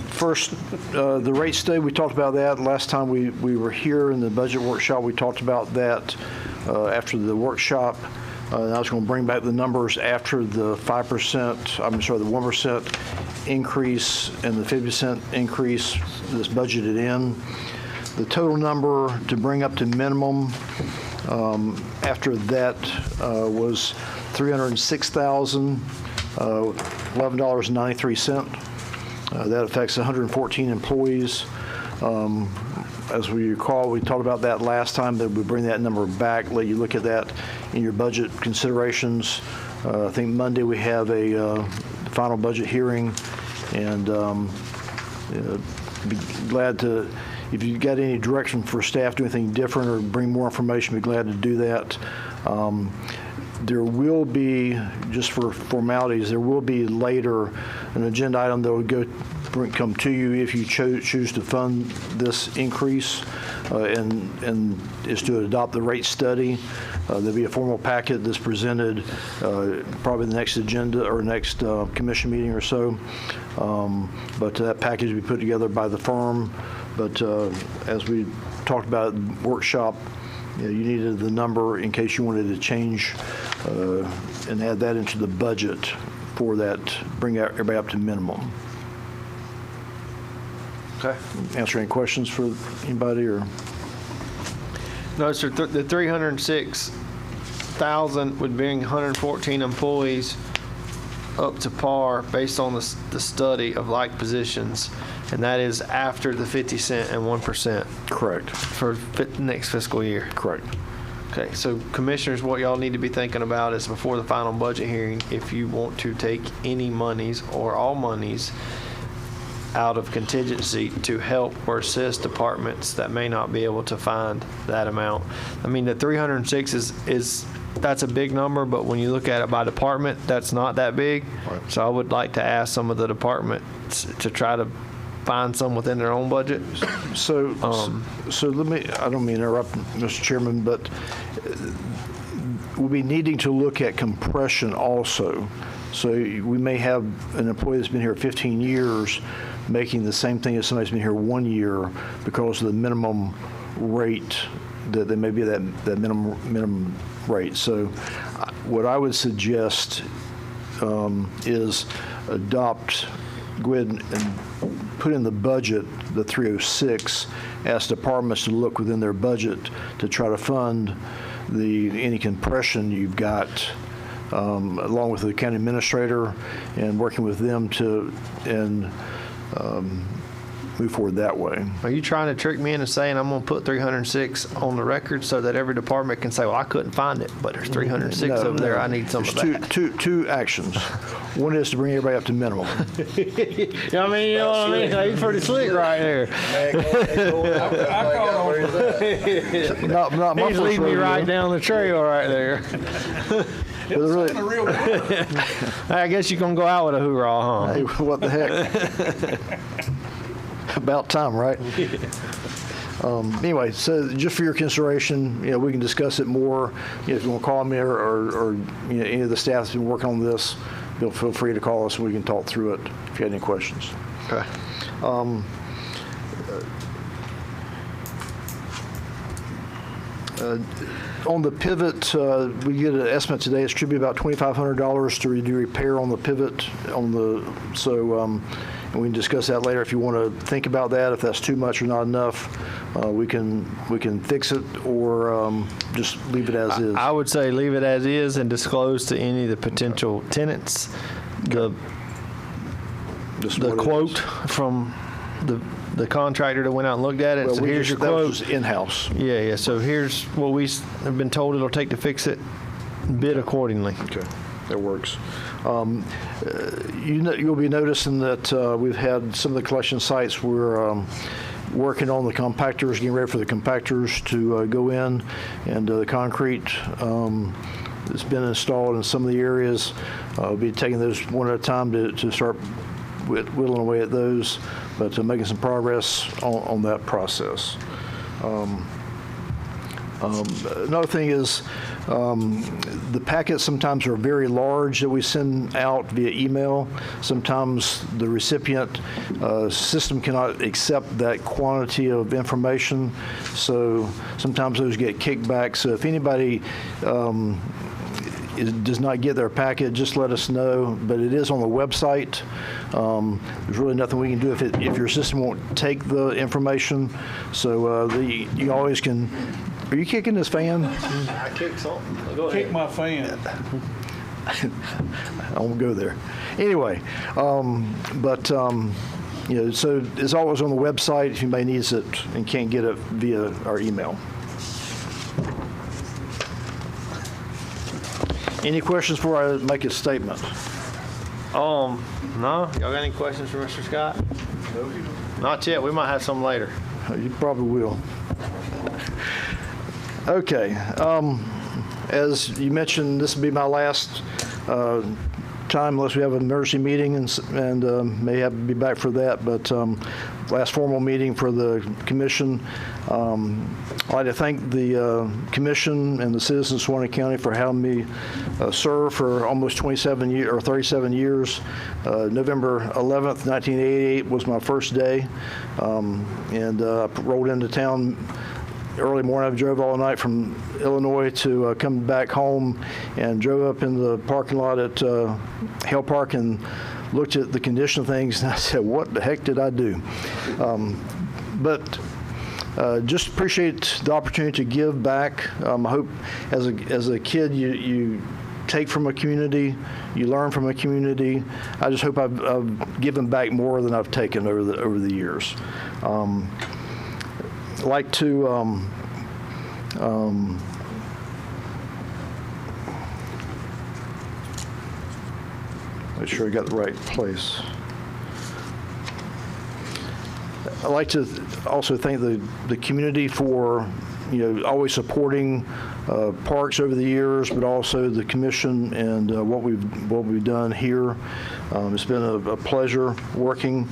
S14: first, the rate study, we talked about that. Last time we were here in the budget workshop, we talked about that after the workshop. I was going to bring back the numbers after the 1% increase and the 50% increase that's budgeted in. The total number to bring up to minimum after that was $306,011.93. That affects 114 employees. As we recall, we talked about that last time, that we bring that number back, let you look at that in your budget considerations. I think Monday we have a final budget hearing, and be glad to, if you got any direction for staff, do anything different or bring more information, be glad to do that. There will be, just for formalities, there will be later an agenda item that will come to you if you choose to fund this increase, and is to adopt the rate study. There'll be a formal packet that's presented probably the next agenda or next commission meeting or so. But that package will be put together by the firm. But as we talked about at the workshop, you needed the number in case you wanted to change and add that into the budget for that, bring everybody up to minimum.
S1: Okay.
S14: Answer any questions for anybody, or?
S1: No, sir. The 306,000 would bring 114 employees up to par based on the study of like positions, and that is after the 50 cent and 1%.
S14: Correct.
S1: For next fiscal year.
S14: Correct.
S1: Okay, so commissioners, what y'all need to be thinking about is before the final budget hearing, if you want to take any monies or all monies out of contingency to help or assist departments that may not be able to find that amount. I mean, the 306 is that's a big number, but when you look at it by department, that's not that big. Right. So I would like to ask some of the departments to try to find some within their own budget.
S14: So let me, I don't mean to interrupt, Mr. Chairman, but we'll be needing to look at compression also. So we may have an employee that's been here 15 years making the same thing as somebody who's been here 1 year because of the minimum rate, that they may be that minimum rate. So what I would suggest is go ahead and put in the budget the 306, ask departments to look within their budget to try to fund any compression you've got, along with the county administrator, and working with them to move forward that way.
S1: Are you trying to trick me into saying I'm going to put 306 on the record so that every department can say, well, I couldn't find it, but there's 306 over there. I need some of that.
S14: Two actions. One is to bring everybody up to minimum.
S1: You know what I mean? He's pretty slick right there.
S14: Not my
S1: He's leading me right down the trail right there. I guess you're going to go out with a hoorah, huh?
S14: Hey, what the heck? About time, right? Anyway, so just for your consideration, we can discuss it more. If you want to call me or any of the staff that's been working on this, feel free to call us and we can talk through it if you have any questions.
S1: Okay.
S14: On the pivot, we get an estimate today. It should be about $2,500 to do repair on the pivot. And we can discuss that later if you want to think about that. If that's too much or not enough, we can fix it or just leave it as is.
S1: I would say leave it as is and disclose to any of the potential tenants the quote from the contractor that went out and looked at it.
S14: Well,
S1: so here's your quote.
S14: That was just in-house.
S1: Yeah. So here's what we have been told it'll take to fix it. Bid accordingly.
S14: Okay, that works. You'll be noticing that we've had some of the collection sites. We're working on the compactors, getting ready for the compactors to go in, and the concrete that's been installed in some of the areas. We'll be taking those one at a time to start whittling away at those, but making some progress on that process. Another thing is the packets sometimes are very large that we send out via email. Sometimes the recipient system cannot accept that quantity of information, so sometimes those get kicked back. So if anybody does not get their packet, just let us know. But it is on the website. There's really nothing we can do if your system won't take the information. So you always can. Are you kicking this fan?
S1: I kicked something. Go ahead.
S5: Kick my fan.
S14: I won't go there. Anyway, so it's always on the website if anybody needs it and can't get it via our email. Any questions before I make a statement?
S1: No. Y'all got any questions for Mr. Scott? No. Not yet. We might have some later.
S14: You probably will. Okay. As you mentioned, this will be my last time unless we have an emergency meeting and may have to be back for that. But last formal meeting for the commission. I'd like to thank the commission and the citizens of Suwannee County for having me serve for almost 37 years or 37 years. November 11th, 1988 was my first day, and I rolled into town early morning. I drove all night from Illinois to come back home and drove up in the parking lot at Hale Park and looked at the condition of things, and I said, what the heck did I do? But just appreciate the opportunity to give back. I hope as a kid you take from a community, you learn from a community. I just hope I've given back more than I've taken over the years. I'd like to make sure I got the right place. I'd like to also thank the community for always supporting parks over the years, but also the commission and what we've done here. It's been a pleasure working.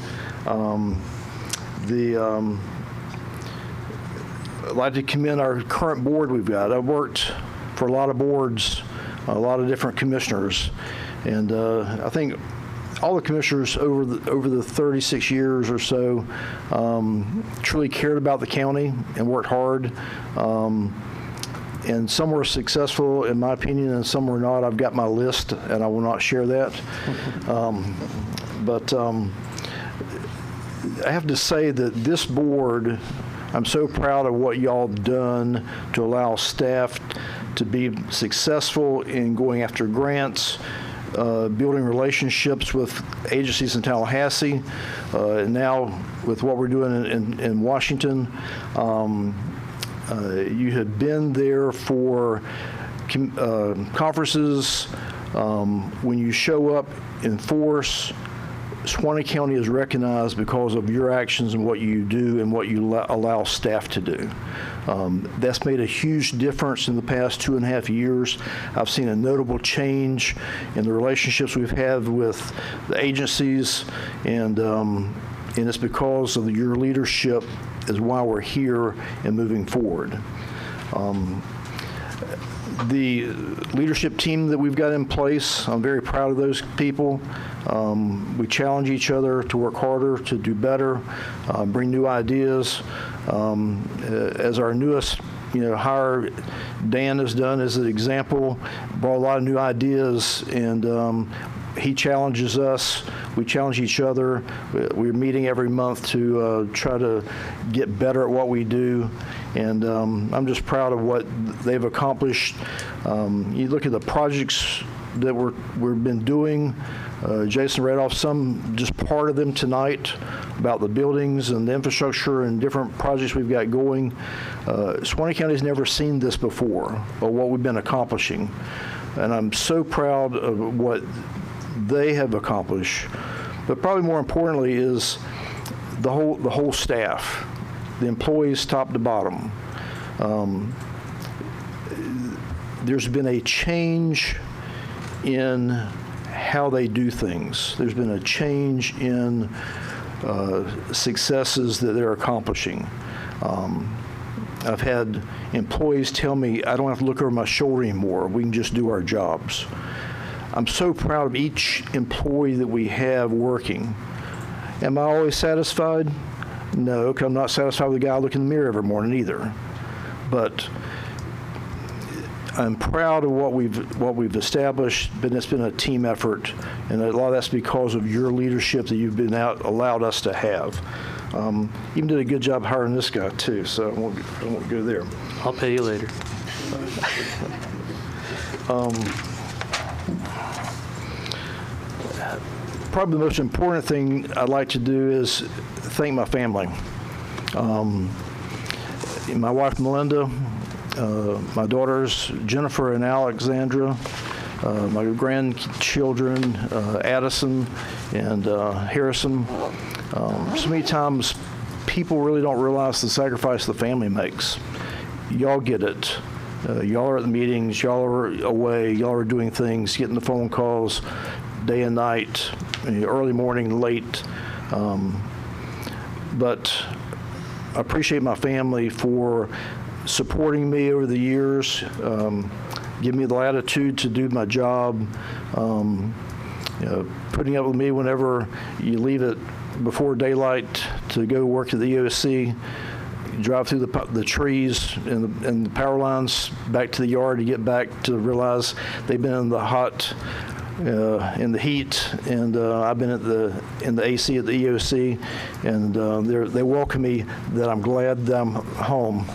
S14: I'd like to commend our current board we've got. I've worked for a lot of boards, a lot of different commissioners, and I think all the commissioners over the 36 years or so truly cared about the county and worked hard. And some were successful, in my opinion, and some were not. I've got my list, and I will not share that. But I have to say that this board, I'm so proud of what y'all have done to allow staff to be successful in going after grants, building relationships with agencies in Tallahassee, and now with what we're doing in Washington. You have been there for conferences. When you show up in force, Suwannee County is recognized because of your actions and what you do and what you allow staff to do. That's made a huge difference in the past 2.5 years. I've seen a notable change in the relationships we've had with the agencies, and it's because of your leadership is why we're here and moving forward. The leadership team that we've got in place, I'm very proud of those people. We challenge each other to work harder, to do better, bring new ideas. As our newest hire Dan has done as an example, brought a lot of new ideas, and he challenges us. We challenge each other. We're meeting every month to try to get better at what we do, and I'm just proud of what they've accomplished. You look at the projects that we've been doing. Jason read off some, just part of them tonight, about the buildings and the infrastructure and different projects we've got going. Suwannee County's never seen this before, or what we've been accomplishing. And I'm so proud of what they have accomplished. But probably more importantly is the whole staff, the employees top to bottom. There's been a change in how they do things. There's been a change in successes that they're accomplishing. I've had employees tell me, I don't have to look over my shoulder anymore. We can just do our jobs. I'm so proud of each employee that we have working. Am I always satisfied? No, because I'm not satisfied with the guy I look in the mirror every morning either. But I'm proud of what we've established, but it's been a team effort, and a lot of that's because of your leadership that you've been allowed us to have. Even did a good job hiring this guy too, so I won't go there.
S9: I'll pay you later.
S14: Probably the most important thing I'd like to do is thank my family. My wife Melinda, my daughters Jennifer and Alexandra, my grandchildren Addison and Harrison. So many times people really don't realize the sacrifice the family makes. Y'all get it. Y'all are at the meetings, y'all are away, y'all are doing things, getting the phone calls day and night, early morning, late. But I appreciate my family for supporting me over the years, giving me the latitude to do my job, putting up with me whenever you leave it before daylight to go work at the EOC, drive through the trees and the power lines back to the yard to get back to realize they've been in the hot, in the heat, and I've been in the AC at the EOC, and they welcome me that I'm glad that I'm home.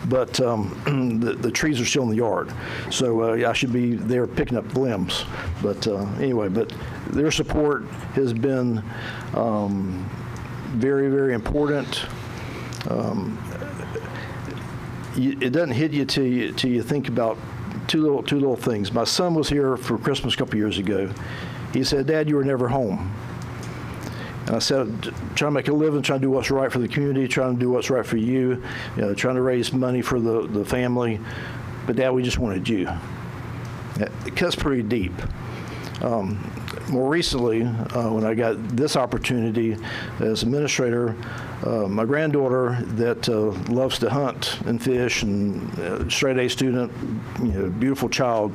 S14: But the trees are still in the yard, so I should be there picking up limbs. But anyway, but their support has been very, very important. It doesn't hit you till you think about two little things. My son was here for Christmas a couple years ago. He said, "Dad, you were never home." And I said, trying to make a living, trying to do what's right for the community, trying to do what's right for you, trying to raise money for the family. But Dad, we just wanted you. It cuts pretty deep. More recently, when I got this opportunity as administrator, my granddaughter that loves to hunt and fish and straight A student, beautiful child,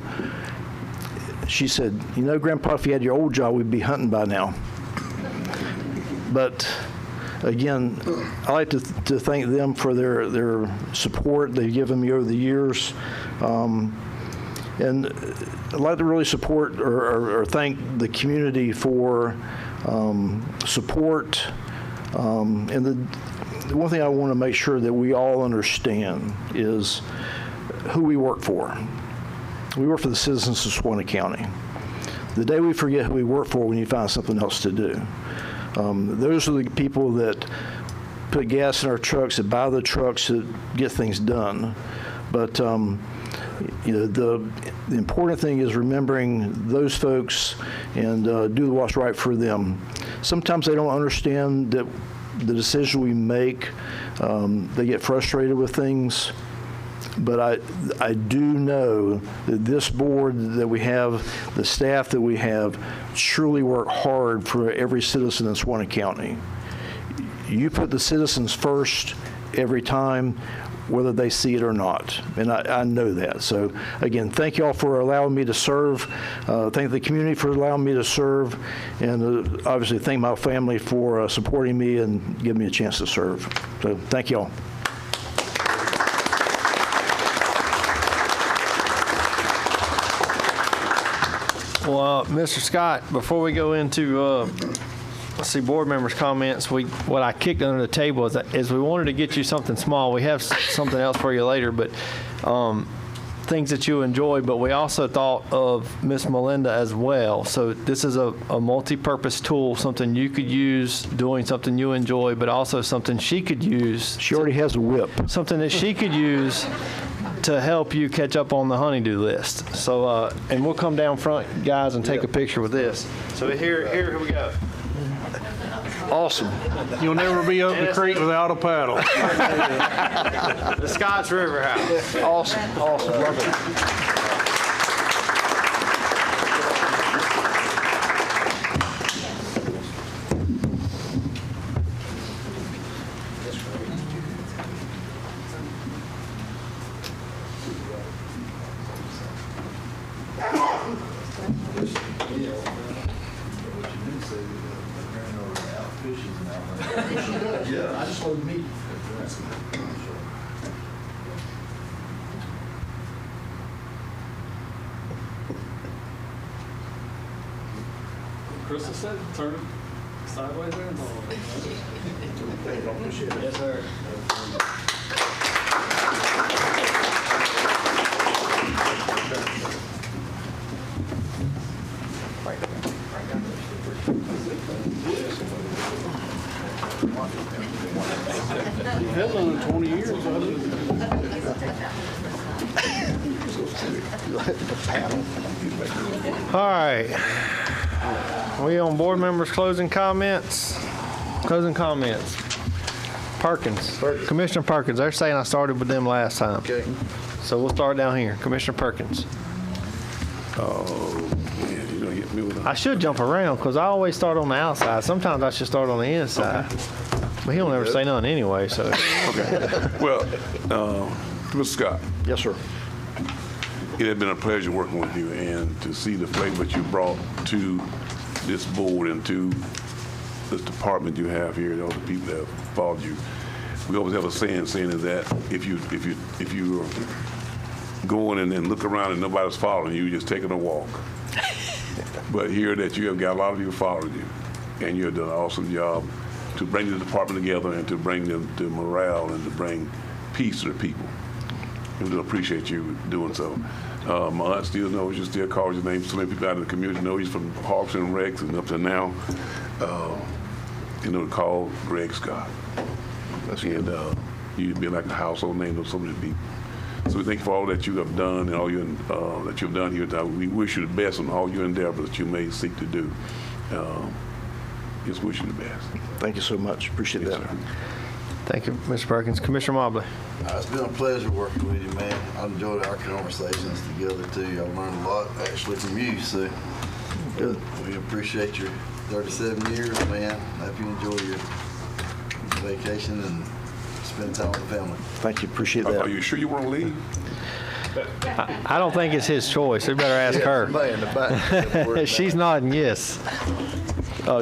S14: she said, Grandpa, if you had your old job, we'd be hunting by now. But again, I like to thank them for their support they've given me over the years. And I'd like to really support or thank the community for support. And the one thing I want to make sure that we all understand is who we work for. We work for the citizens of Suwannee County. The day we forget who we work for, we need to find something else to do. Those are the people that put gas in our trucks, that buy the trucks, that get things done. But the important thing is remembering those folks and do what's right for them. Sometimes they don't understand that the decision we make, they get frustrated with things. But I do know that this board that we have, the staff that we have, truly work hard for every citizen in Suwannee County. You put the citizens first every time, whether they see it or not, and I know that. So again, thank you all for allowing me to serve. Thank the community for allowing me to serve, and obviously thank my family for supporting me and giving me a chance to serve. So thank you all.
S1: Well, Mr. Scott, before we go into, let's see, board members' comments, what I kicked under the table is we wanted to get you something small. We have something else for you later, but things that you enjoy, but we also thought of Miss Melinda as well. So this is a multi-purpose tool, something you could use doing something you enjoy, but also something she could use.
S14: She already has a whip.
S1: Something that she could use to help you catch up on the honey-do list. So, and we'll come down front, guys, and take a picture with this. So here we go.
S14: Awesome.
S5: You'll never be up the creek without a paddle.
S1: The Scotts River House.
S14: Awesome. Love it.
S6: Yeah, I just wanted to meet.
S13: Crystal said turn it sideways there and all. Yes, sir.
S5: Hell, in 20 years,
S1: All right. We on board members' closing comments? Closing comments. Perkins. Commissioner Perkins. They're saying I started with them last time.
S6: Okay.
S1: So we'll start down here. Commissioner Perkins.
S2: Oh, man, you're gonna hit me with
S1: I should jump around because I always start on the outside. Sometimes I should start on the inside. But he'll never say nothing anyway, so.
S2: Okay. Well, Mr. Scott.
S14: Yes, sir.
S2: It has been a pleasure working with you and to see the flavor that you brought to this board and to this department you have here, all the people that have followed you. We always have a saying is that if you are going and then look around and nobody's following you, you're just taking a walk. But here that you have got a lot of people following you, and you've done an awesome job to bring the department together and to bring them to morale and to bring peace to the people. And we appreciate you doing so. My aunt still knows you, still calls your name. So many people out in the community know you from Hawks and Rex and up to now. You know, to call Greg Scott. And you've been like a household name to so many people. So we thank you for all that you have done and all you that you've done here. We wish you the best on all your endeavors that you may seek to do. Just wish you the best.
S14: Thank you so much. Appreciate that.
S2: Sir.
S1: Thank you, Mr. Perkins. Commissioner Mobley.
S12: It's been a pleasure working with you, man. I enjoyed our conversations together, too. I learned a lot, actually, from you, so
S6: Good.
S12: we appreciate your 37 years, man. I hope you enjoy your vacation and spend time with the family.
S14: Thank you. Appreciate that.
S2: Are you sure you want to leave?
S1: I don't think it's his choice. We better ask her.
S6: Somebody in the back.
S1: She's nodding yes.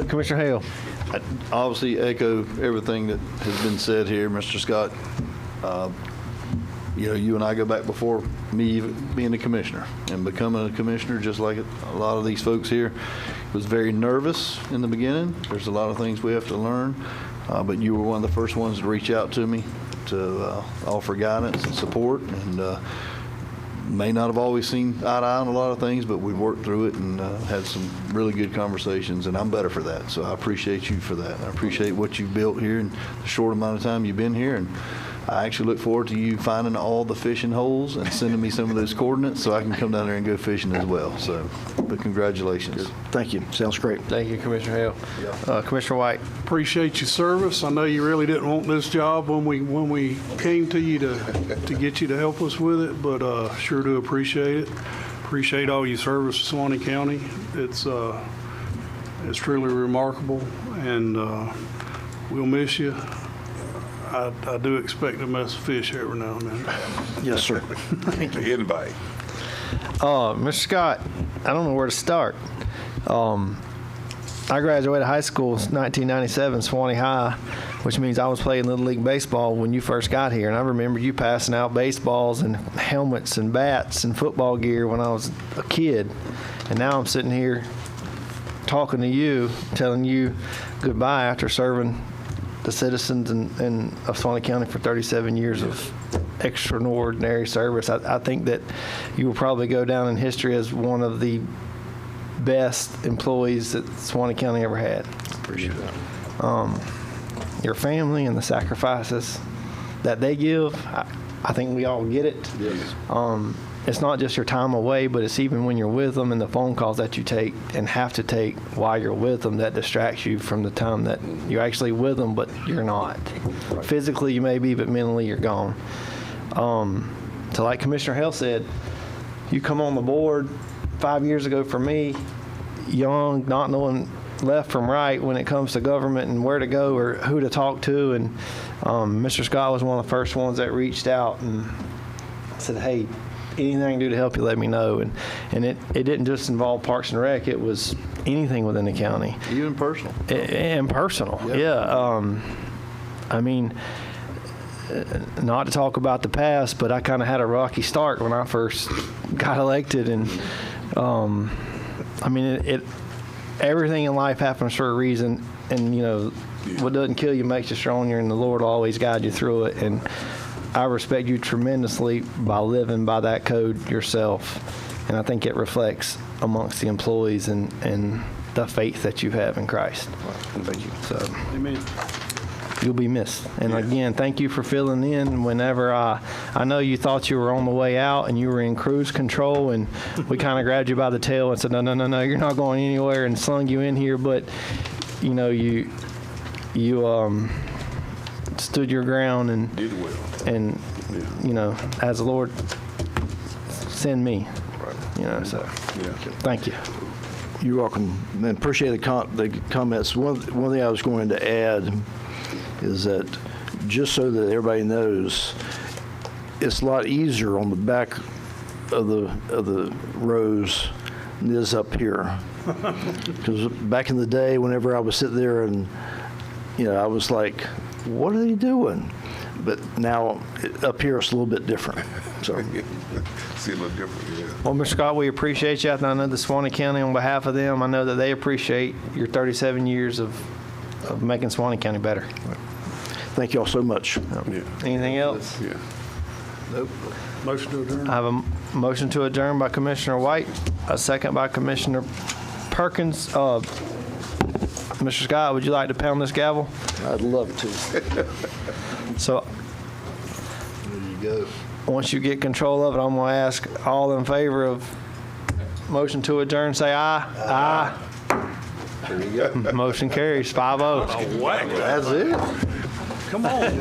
S1: Commissioner Hale.
S6: I obviously echo everything that has been said here, Mr. Scott. You know, you and I go back before me being a commissioner, and becoming a commissioner, just like a lot of these folks here, was very nervous in the beginning. There's a lot of things we have to learn, but you were one of the first ones to reach out to me to offer guidance and support, and may not have always seen eye to eye on a lot of things, but we worked through it and had some really good conversations, and I'm better for that. So I appreciate you for that. I appreciate what you've built here in the short amount of time you've been here, and I actually look forward to you finding all the fishing holes and sending me some of those coordinates so I can come down there and go fishing as well. So, but congratulations.
S14: Thank you. Sounds great.
S1: Thank you, Commissioner Hale. Commissioner White.
S5: appreciate your service. I know you really didn't want this job when we came to you to get you to help us with it, but sure do appreciate it. Appreciate all your service to Suwannee County. It's truly remarkable, and we'll miss you. I do expect to mess fish every now and then.
S14: Yes, sir.
S2: Invite.
S1: Mr. Scott, I don't know where to start. I graduated high school in 1997, Suwannee High, which means I was playing Little League Baseball when you first got here. And I remember you passing out baseballs and helmets and bats and football gear when I was a kid. And now I'm sitting here talking to you, telling you goodbye after serving the citizens of Suwannee County for 37 years of extraordinary service. I think that you will probably go down in history as one of the best employees that Suwannee County ever had.
S8: Appreciate that.
S1: Your family and the sacrifices that they give, I think we all get it.
S8: Yes.
S1: It's not just your time away, but it's even when you're with them and the phone calls that you take and have to take while you're with them that distracts you from the time that you're actually with them, but you're not. Right. Physically you may be, but mentally you're gone. So like Commissioner Hale said, you come on the board 5 years ago for me, young, not knowing left from right when it comes to government and where to go or who to talk to. And Mr. Scott was one of the first ones that reached out and said, hey, anything I can do to help you, let me know. And it didn't just involve Parks and Rec. It was anything within the county.
S6: Even personal.
S1: And personal, yeah. I mean, not to talk about the past, but I kind of had a rocky start when I first got elected. And, I mean, everything in life happens for a reason. And, you know, what doesn't kill you makes you stronger, and the Lord will always guide you through it. And I respect you tremendously by living by that code yourself. And I think it reflects amongst the employees and the faith that you have in Christ.
S6: Thank you.
S1: So,
S5: Amen.
S1: you'll be missed. And again, thank you for filling in whenever I know you thought you were on the way out and you were in cruise control, and we kind of grabbed you by the tail and said, no, you're not going anywhere, and slung you in here. But, you know, you stood your ground and
S2: did well.
S1: And, you know, as the Lord send me, you know, so thank you.
S14: You're welcome. And appreciate the comments. One thing I was going to add is that just so that everybody knows, it's a lot easier on the back of the rows than it is up here. Because back in the day, whenever I was sitting there and, you know, I was like, what are they doing? But now up here it's a little bit different. So
S2: see a little different, yeah.
S1: Well, Mr. Scott, we appreciate you. I know the Suwannee County, on behalf of them, I know that they appreciate your 37 years of making Suwannee County better.
S14: Thank you all so much.
S2: Yeah.
S1: Anything else?
S2: Yeah.
S5: Nope. Motion to adjourn.
S1: I have a motion to adjourn by Commissioner White, a second by Commissioner Perkins. Mr. Scott, would you like to pound this gavel?
S14: I'd love to.
S1: So,
S6: There you go.
S1: once you get control of it, I'm going to ask all in favor of motion to adjourn, say aye. Aye.
S6: There you go.
S1: Motion carries 5-0.
S6: That's it.
S5: Come on.